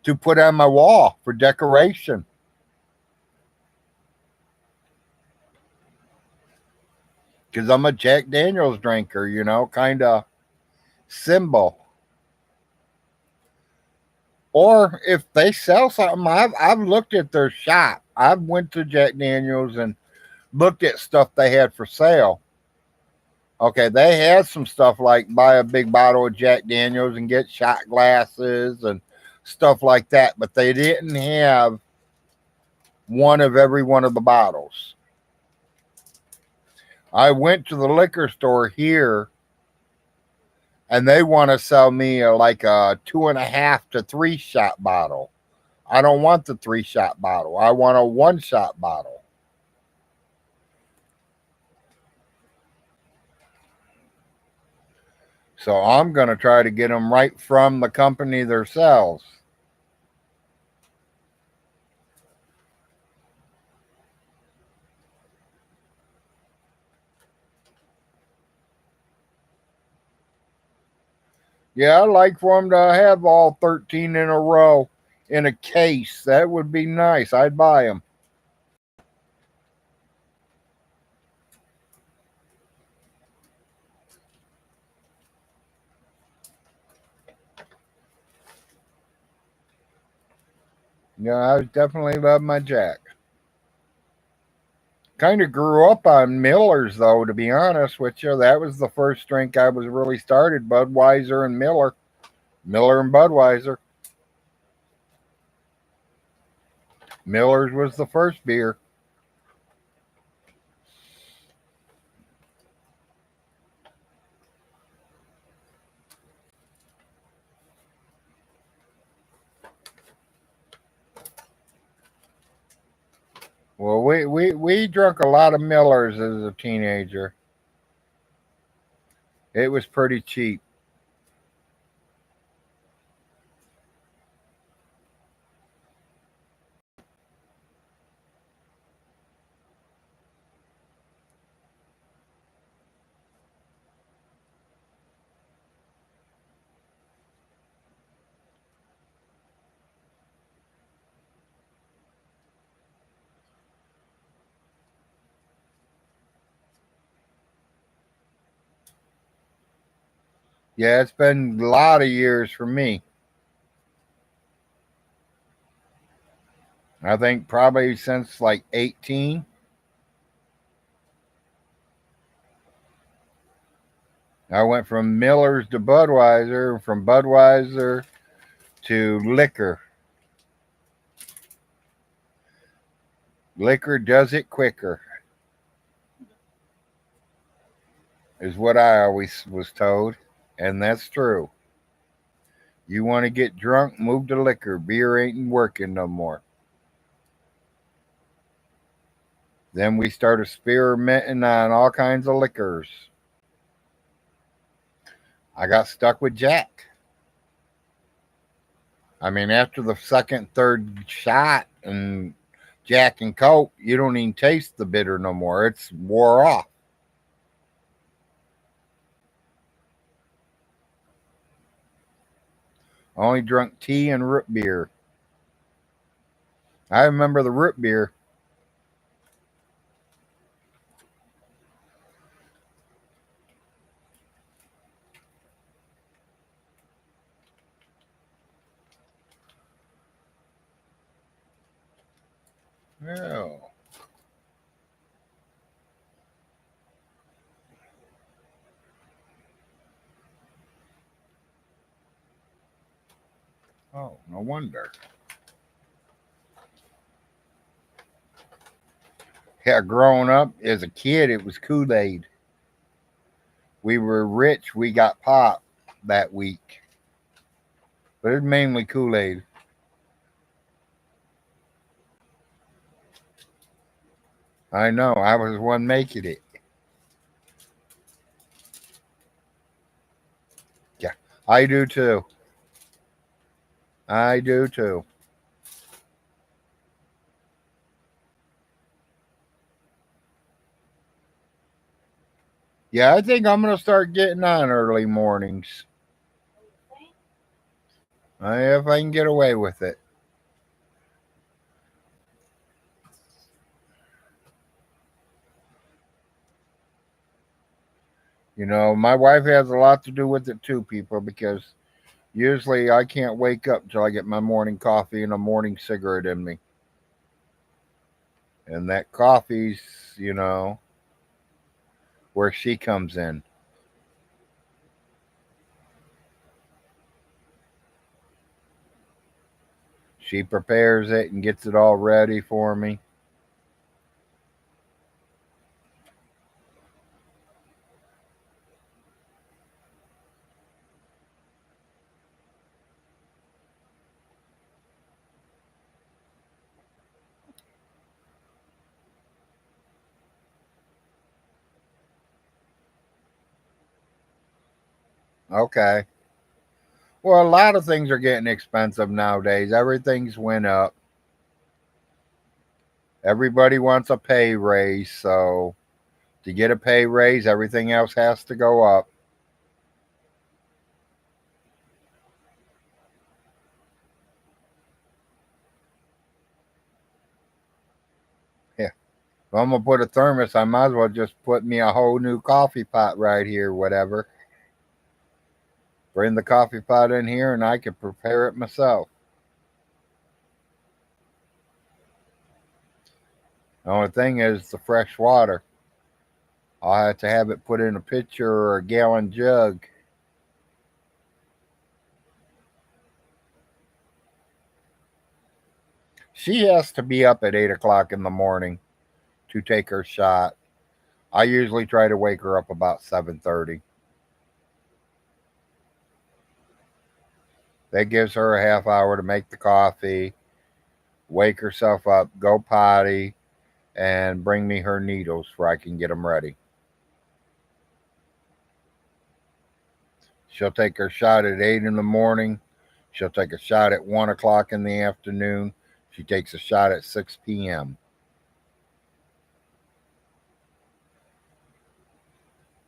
to put on my wall for decoration. Because I'm a Jack Daniels drinker, kind of symbol. Or if they sell something, I've looked at their shop. I've went to Jack Daniels and looked at stuff they had for sale. Okay, they had some stuff like buy a big bottle of Jack Daniels and get shot glasses and stuff like that, but they didn't have one of every one of the bottles. I went to the liquor store here and they want to sell me like a 2.5 to 3 shot bottle. I don't want the 3 shot bottle. I want a 1 shot bottle. So I'm going to try to get them right from the company themselves. Yeah, I'd like for them to have all 13 in a row in a case. That would be nice. I'd buy them. Yeah, I definitely love my Jack. Kind of grew up on Miller's, though, to be honest with you. That was the first drink I was really started, Budweiser and Miller. Miller and Budweiser. Miller's was the first beer. Well, we drank a lot of Millers as a teenager. It was pretty cheap. Yeah, it's been a lot of years for me. I think probably since like 18. I went from Miller's to Budweiser, from Budweiser to liquor. Liquor does it quicker, is what I always was told. And that's true. You want to get drunk, move to liquor. Beer ain't working no more. Then we started experimenting on all kinds of liquors. I got stuck with Jack. I mean, after the second, third shot and Jack and Coke, you don't even taste the bitter no more. It's wore off. I only drunk tea and root beer. I remember the root beer. Oh, oh, no wonder. Yeah, growing up as a kid, it was Kool Aid. We were rich. We got pop that week, but it's mainly Kool Aid. I know. I was one making it. Yeah, I do too. I do too. Yeah, I think I'm gonna start getting on early mornings. What do you think? If I can get away with it. You know, my wife has a lot to do with it too, people, because usually I can't wake up till I get my morning coffee and a morning cigarette in me. And that coffee's, where she comes in. She prepares it and gets it all ready for me. Okay. Well, a lot of things are getting expensive nowadays. Everything's went up. Everybody wants a pay raise, so to get a pay raise, everything else has to go up. Yeah. If I'm gonna put a thermos, I might as well just put me a whole new coffee pot right here, whatever. Bring the coffee pot in here and I can prepare it myself. The only thing is the fresh water. I'll have to have it put in a pitcher or a gallon jug. She has to be up at 8 o'clock in the morning to take her shot. I usually try to wake her up about 7:30. That gives her a half hour to make the coffee, wake herself up, go potty, and bring me her needles where I can get them ready. She'll take her shot at 8 in the morning. She'll take a shot at 1 o'clock in the afternoon. She takes a shot at 6 p.m.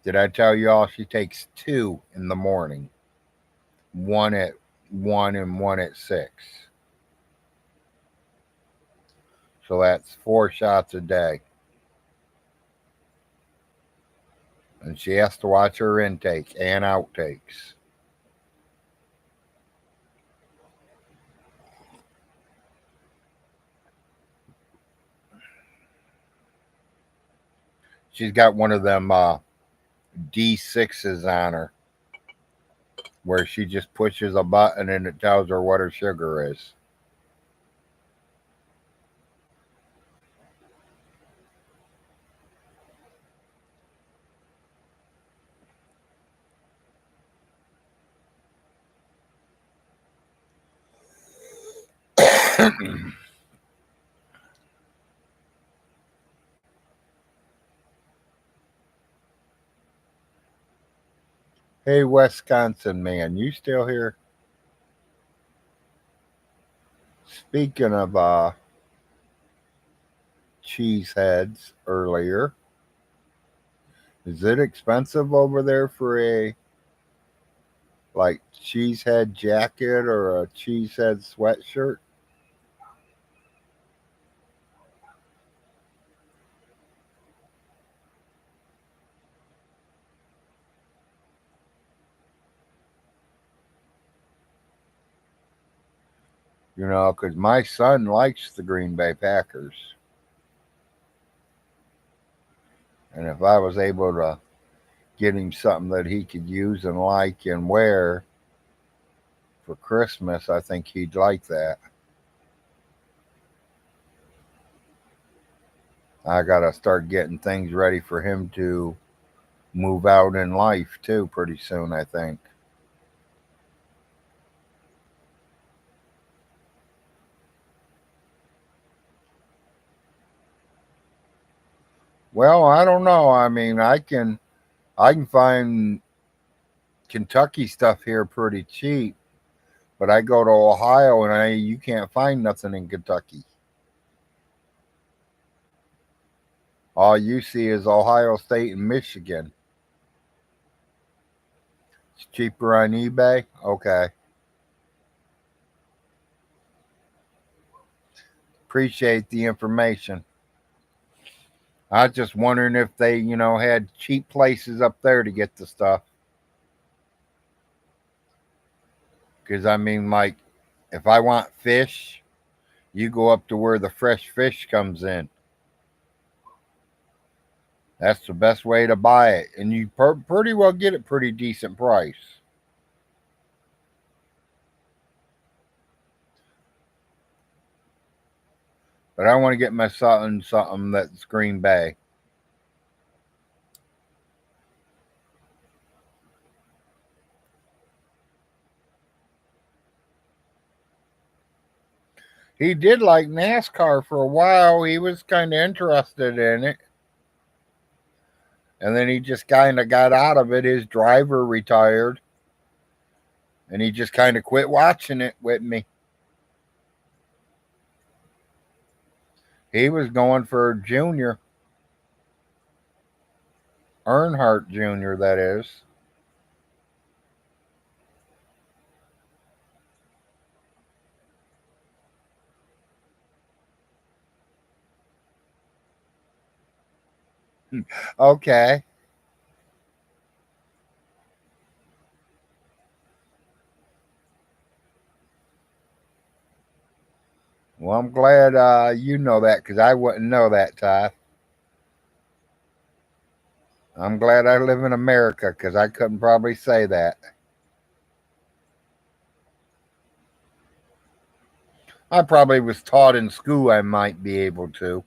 Did I tell you all she takes two in the morning? One at 1 and one at 6. So that's 4 shots a day. And she has to watch her intake and outtakes. She's got one of them D6s on her where she just pushes a button and it tells her what her sugar is. Hey, Wisconsin man, you still here? Speaking of cheese heads earlier, is it expensive over there for a like cheesehead jacket or a cheesehead sweatshirt? You know, because my son likes the Green Bay Packers. And if I was able to get him something that he could use and like and wear for Christmas, I think he'd like that. I got to start getting things ready for him to move out in life too pretty soon, I think. Well, I don't know. I mean, I can find Kentucky stuff here pretty cheap, but I go to Ohio and you can't find nothing in Kentucky. All you see is Ohio State and Michigan. It's cheaper on eBay. Okay. Appreciate the information. I was just wondering if they, had cheap places up there to get the stuff. Because, I mean, like, if I want fish, you go up to where the fresh fish comes in. That's the best way to buy it. And you pretty well get it pretty decent price. But I want to get my something that's Green Bay. He did like NASCAR for a while. He was kind of interested in it. And then he just kind of got out of it. His driver retired. And he just kind of quit watching it with me. He was going for Junior. Earnhardt Jr., that is. Okay. Well, I'm glad you know that because I wouldn't know that, Ty. I'm glad I live in America because I couldn't probably say that. I probably was taught in school I might be able to.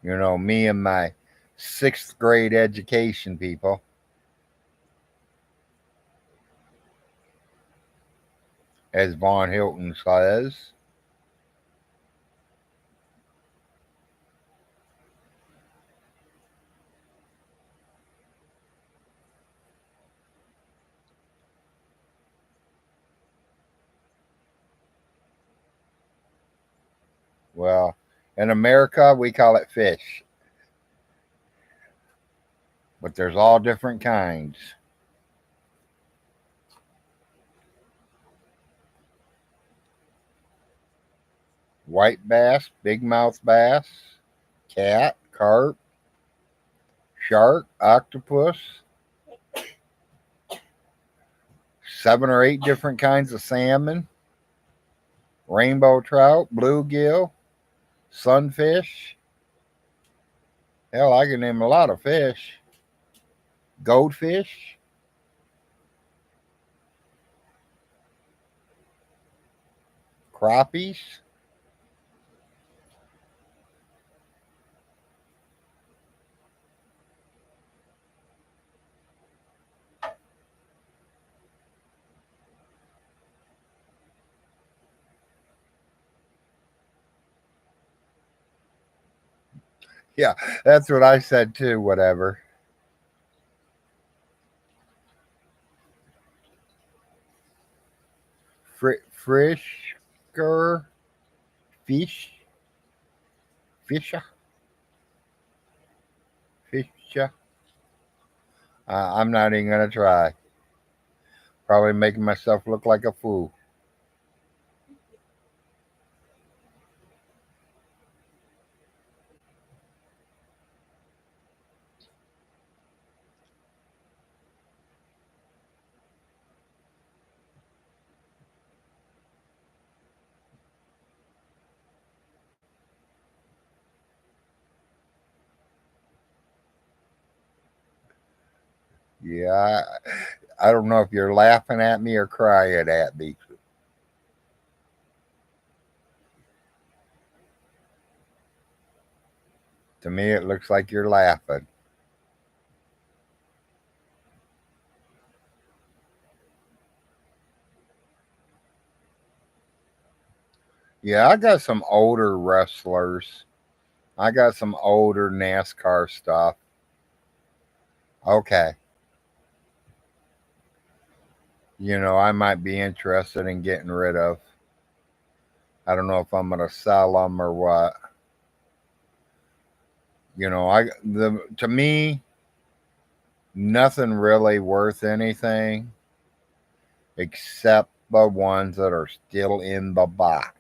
Me and my sixth grade education people, as Von Hilton says. Well, in America, we call it fish, but there's all different kinds. White bass, big mouth bass, cat, carp, shark, octopus, 7 or 8 different kinds of salmon, rainbow trout, bluegill, sunfish. Hell, I can name a lot of fish. Goldfish. Crappies. Yeah, that's what I said too. Whatever. Frisker fish. Fisher. Fisher. I'm not even gonna try. Probably making myself look like a fool. Yeah, I don't know if you're laughing at me or crying at me. To me, it looks like you're laughing. Yeah, I got some older wrestlers. I got some older NASCAR stuff. Okay. I might be interested in getting rid of. I don't know if I'm going to sell them or what. To me, nothing really worth anything except the ones that are still in the box.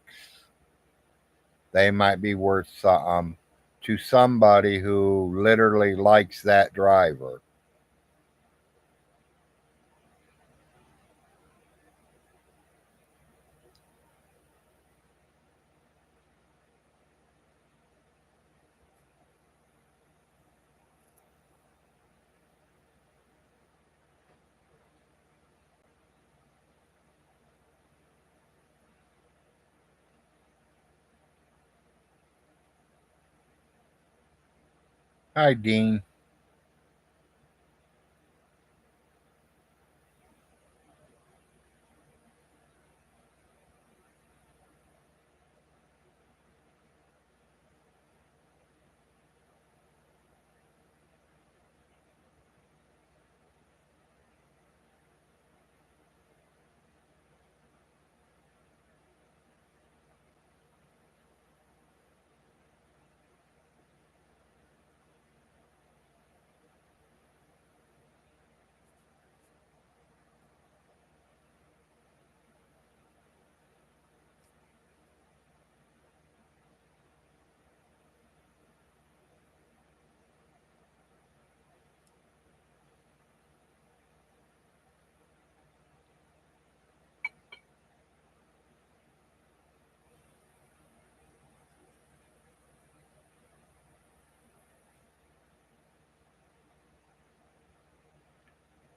They might be worth something to somebody who literally likes that driver. Hi, Dean.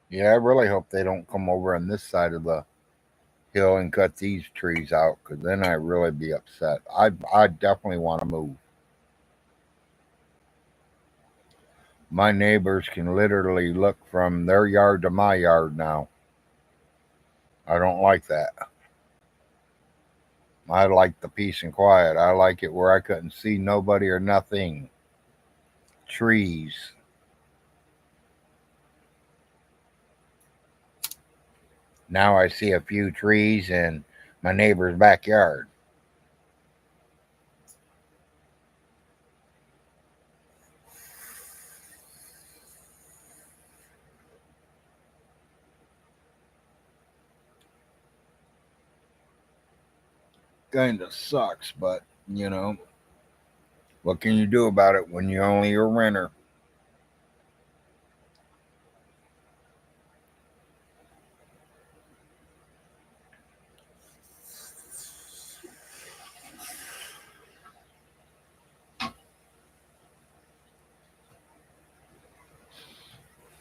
Yeah, I really hope they don't come over on this side of the hill and cut these trees out, because then I'd really be upset. I definitely want to move. My neighbors can literally look from their yard to my yard now. I don't like that. I like the peace and quiet. I like it where I couldn't see nobody or nothing. Trees. Now I see a few trees in my neighbor's backyard. Kinda sucks, but what can you do about it when you're only a renter?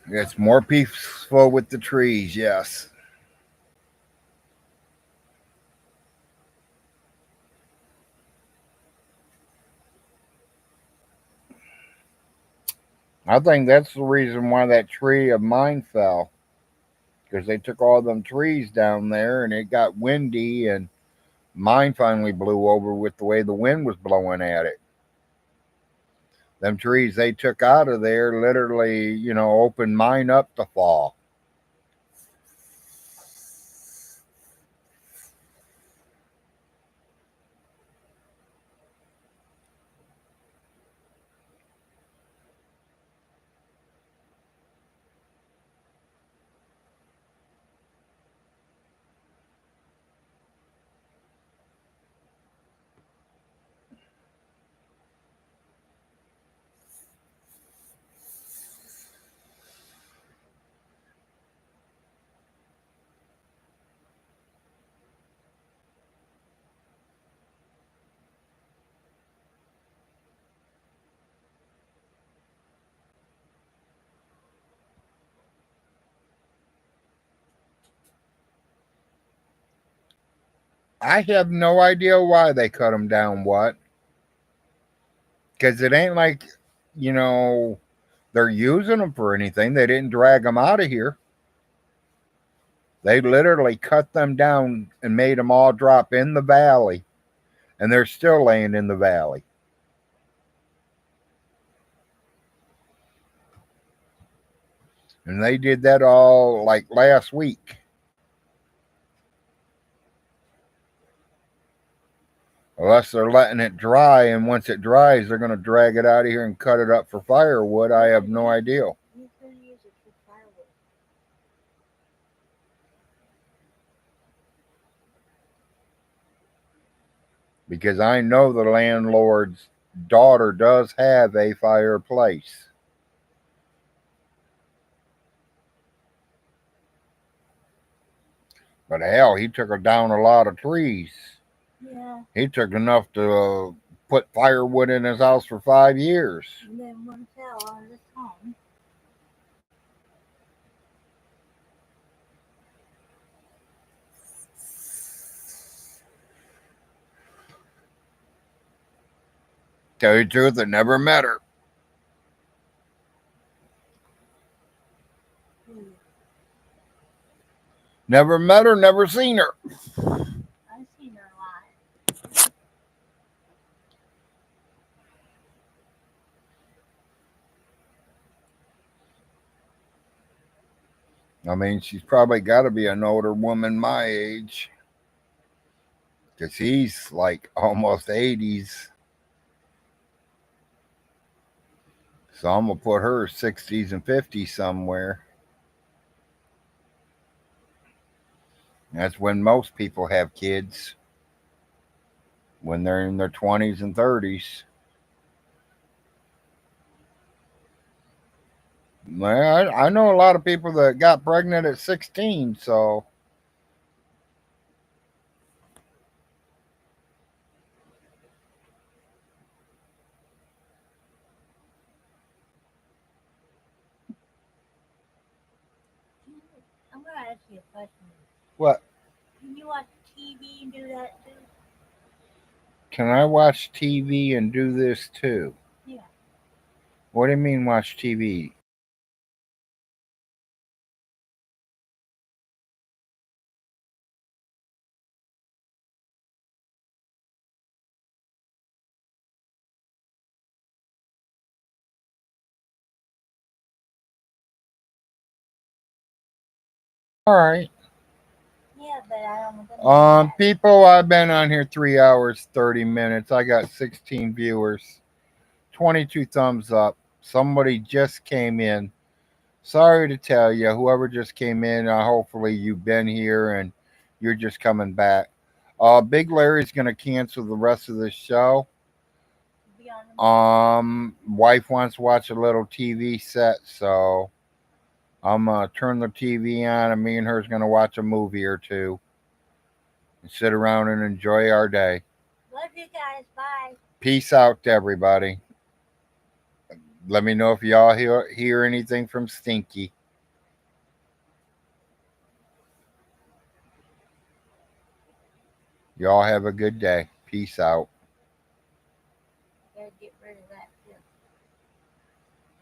It's more peaceful with the trees, yes. I think that's the reason why that tree of mine fell. Because they took all them trees down there and it got windy, and mine finally blew over with the way the wind was blowing at it. Them trees they took out of there literally, opened mine up to fall. I have no idea why they cut them down. What? Because it ain't like, you know, they're using them for anything. They didn't drag them out of here. They literally cut them down and made them all drop in the valley. and they're still laying in the valley. And they did that all like last week. Unless they're letting it dry, and once it dries, they're going to drag it out of here and cut it up for firewood. I have no idea. You can use it for firewood. Because I know the landlord's daughter does have a fireplace. But hell, he took down a lot of trees. Yeah. He took enough to put firewood in his house for 5 years. And then one fell on this home. Tell you the truth, I never met her. Never met her, never seen her. I've seen her live. I mean, she's probably got to be an older woman my age. Because he's like almost 80s. So I'm going to put her 60s and 50s somewhere. That's when most people have kids. When they're in their 20s and 30s. Well, I know a lot of people that got pregnant at 16, so. I'm going to ask you a question. What? Can you watch TV and do that too? Can I watch TV and do this too? Yeah. What do you mean watch TV? All right. Yeah, but I don't know. People, I've been on here 3 hours, 30 minutes. I got 16 viewers, 22 thumbs up. Somebody just came in. Sorry to tell you, whoever just came in, hopefully you've been here and you're just coming back. Big Larry's going to cancel the rest of the show. Wife wants to watch a little TV set, so I'm going to turn the TV on and me and her's going to watch a movie or two and sit around and enjoy our day. Love you guys. Bye. Peace out to everybody. Let me know if y'all hear anything from Stinky. Y'all have a good day. Peace out.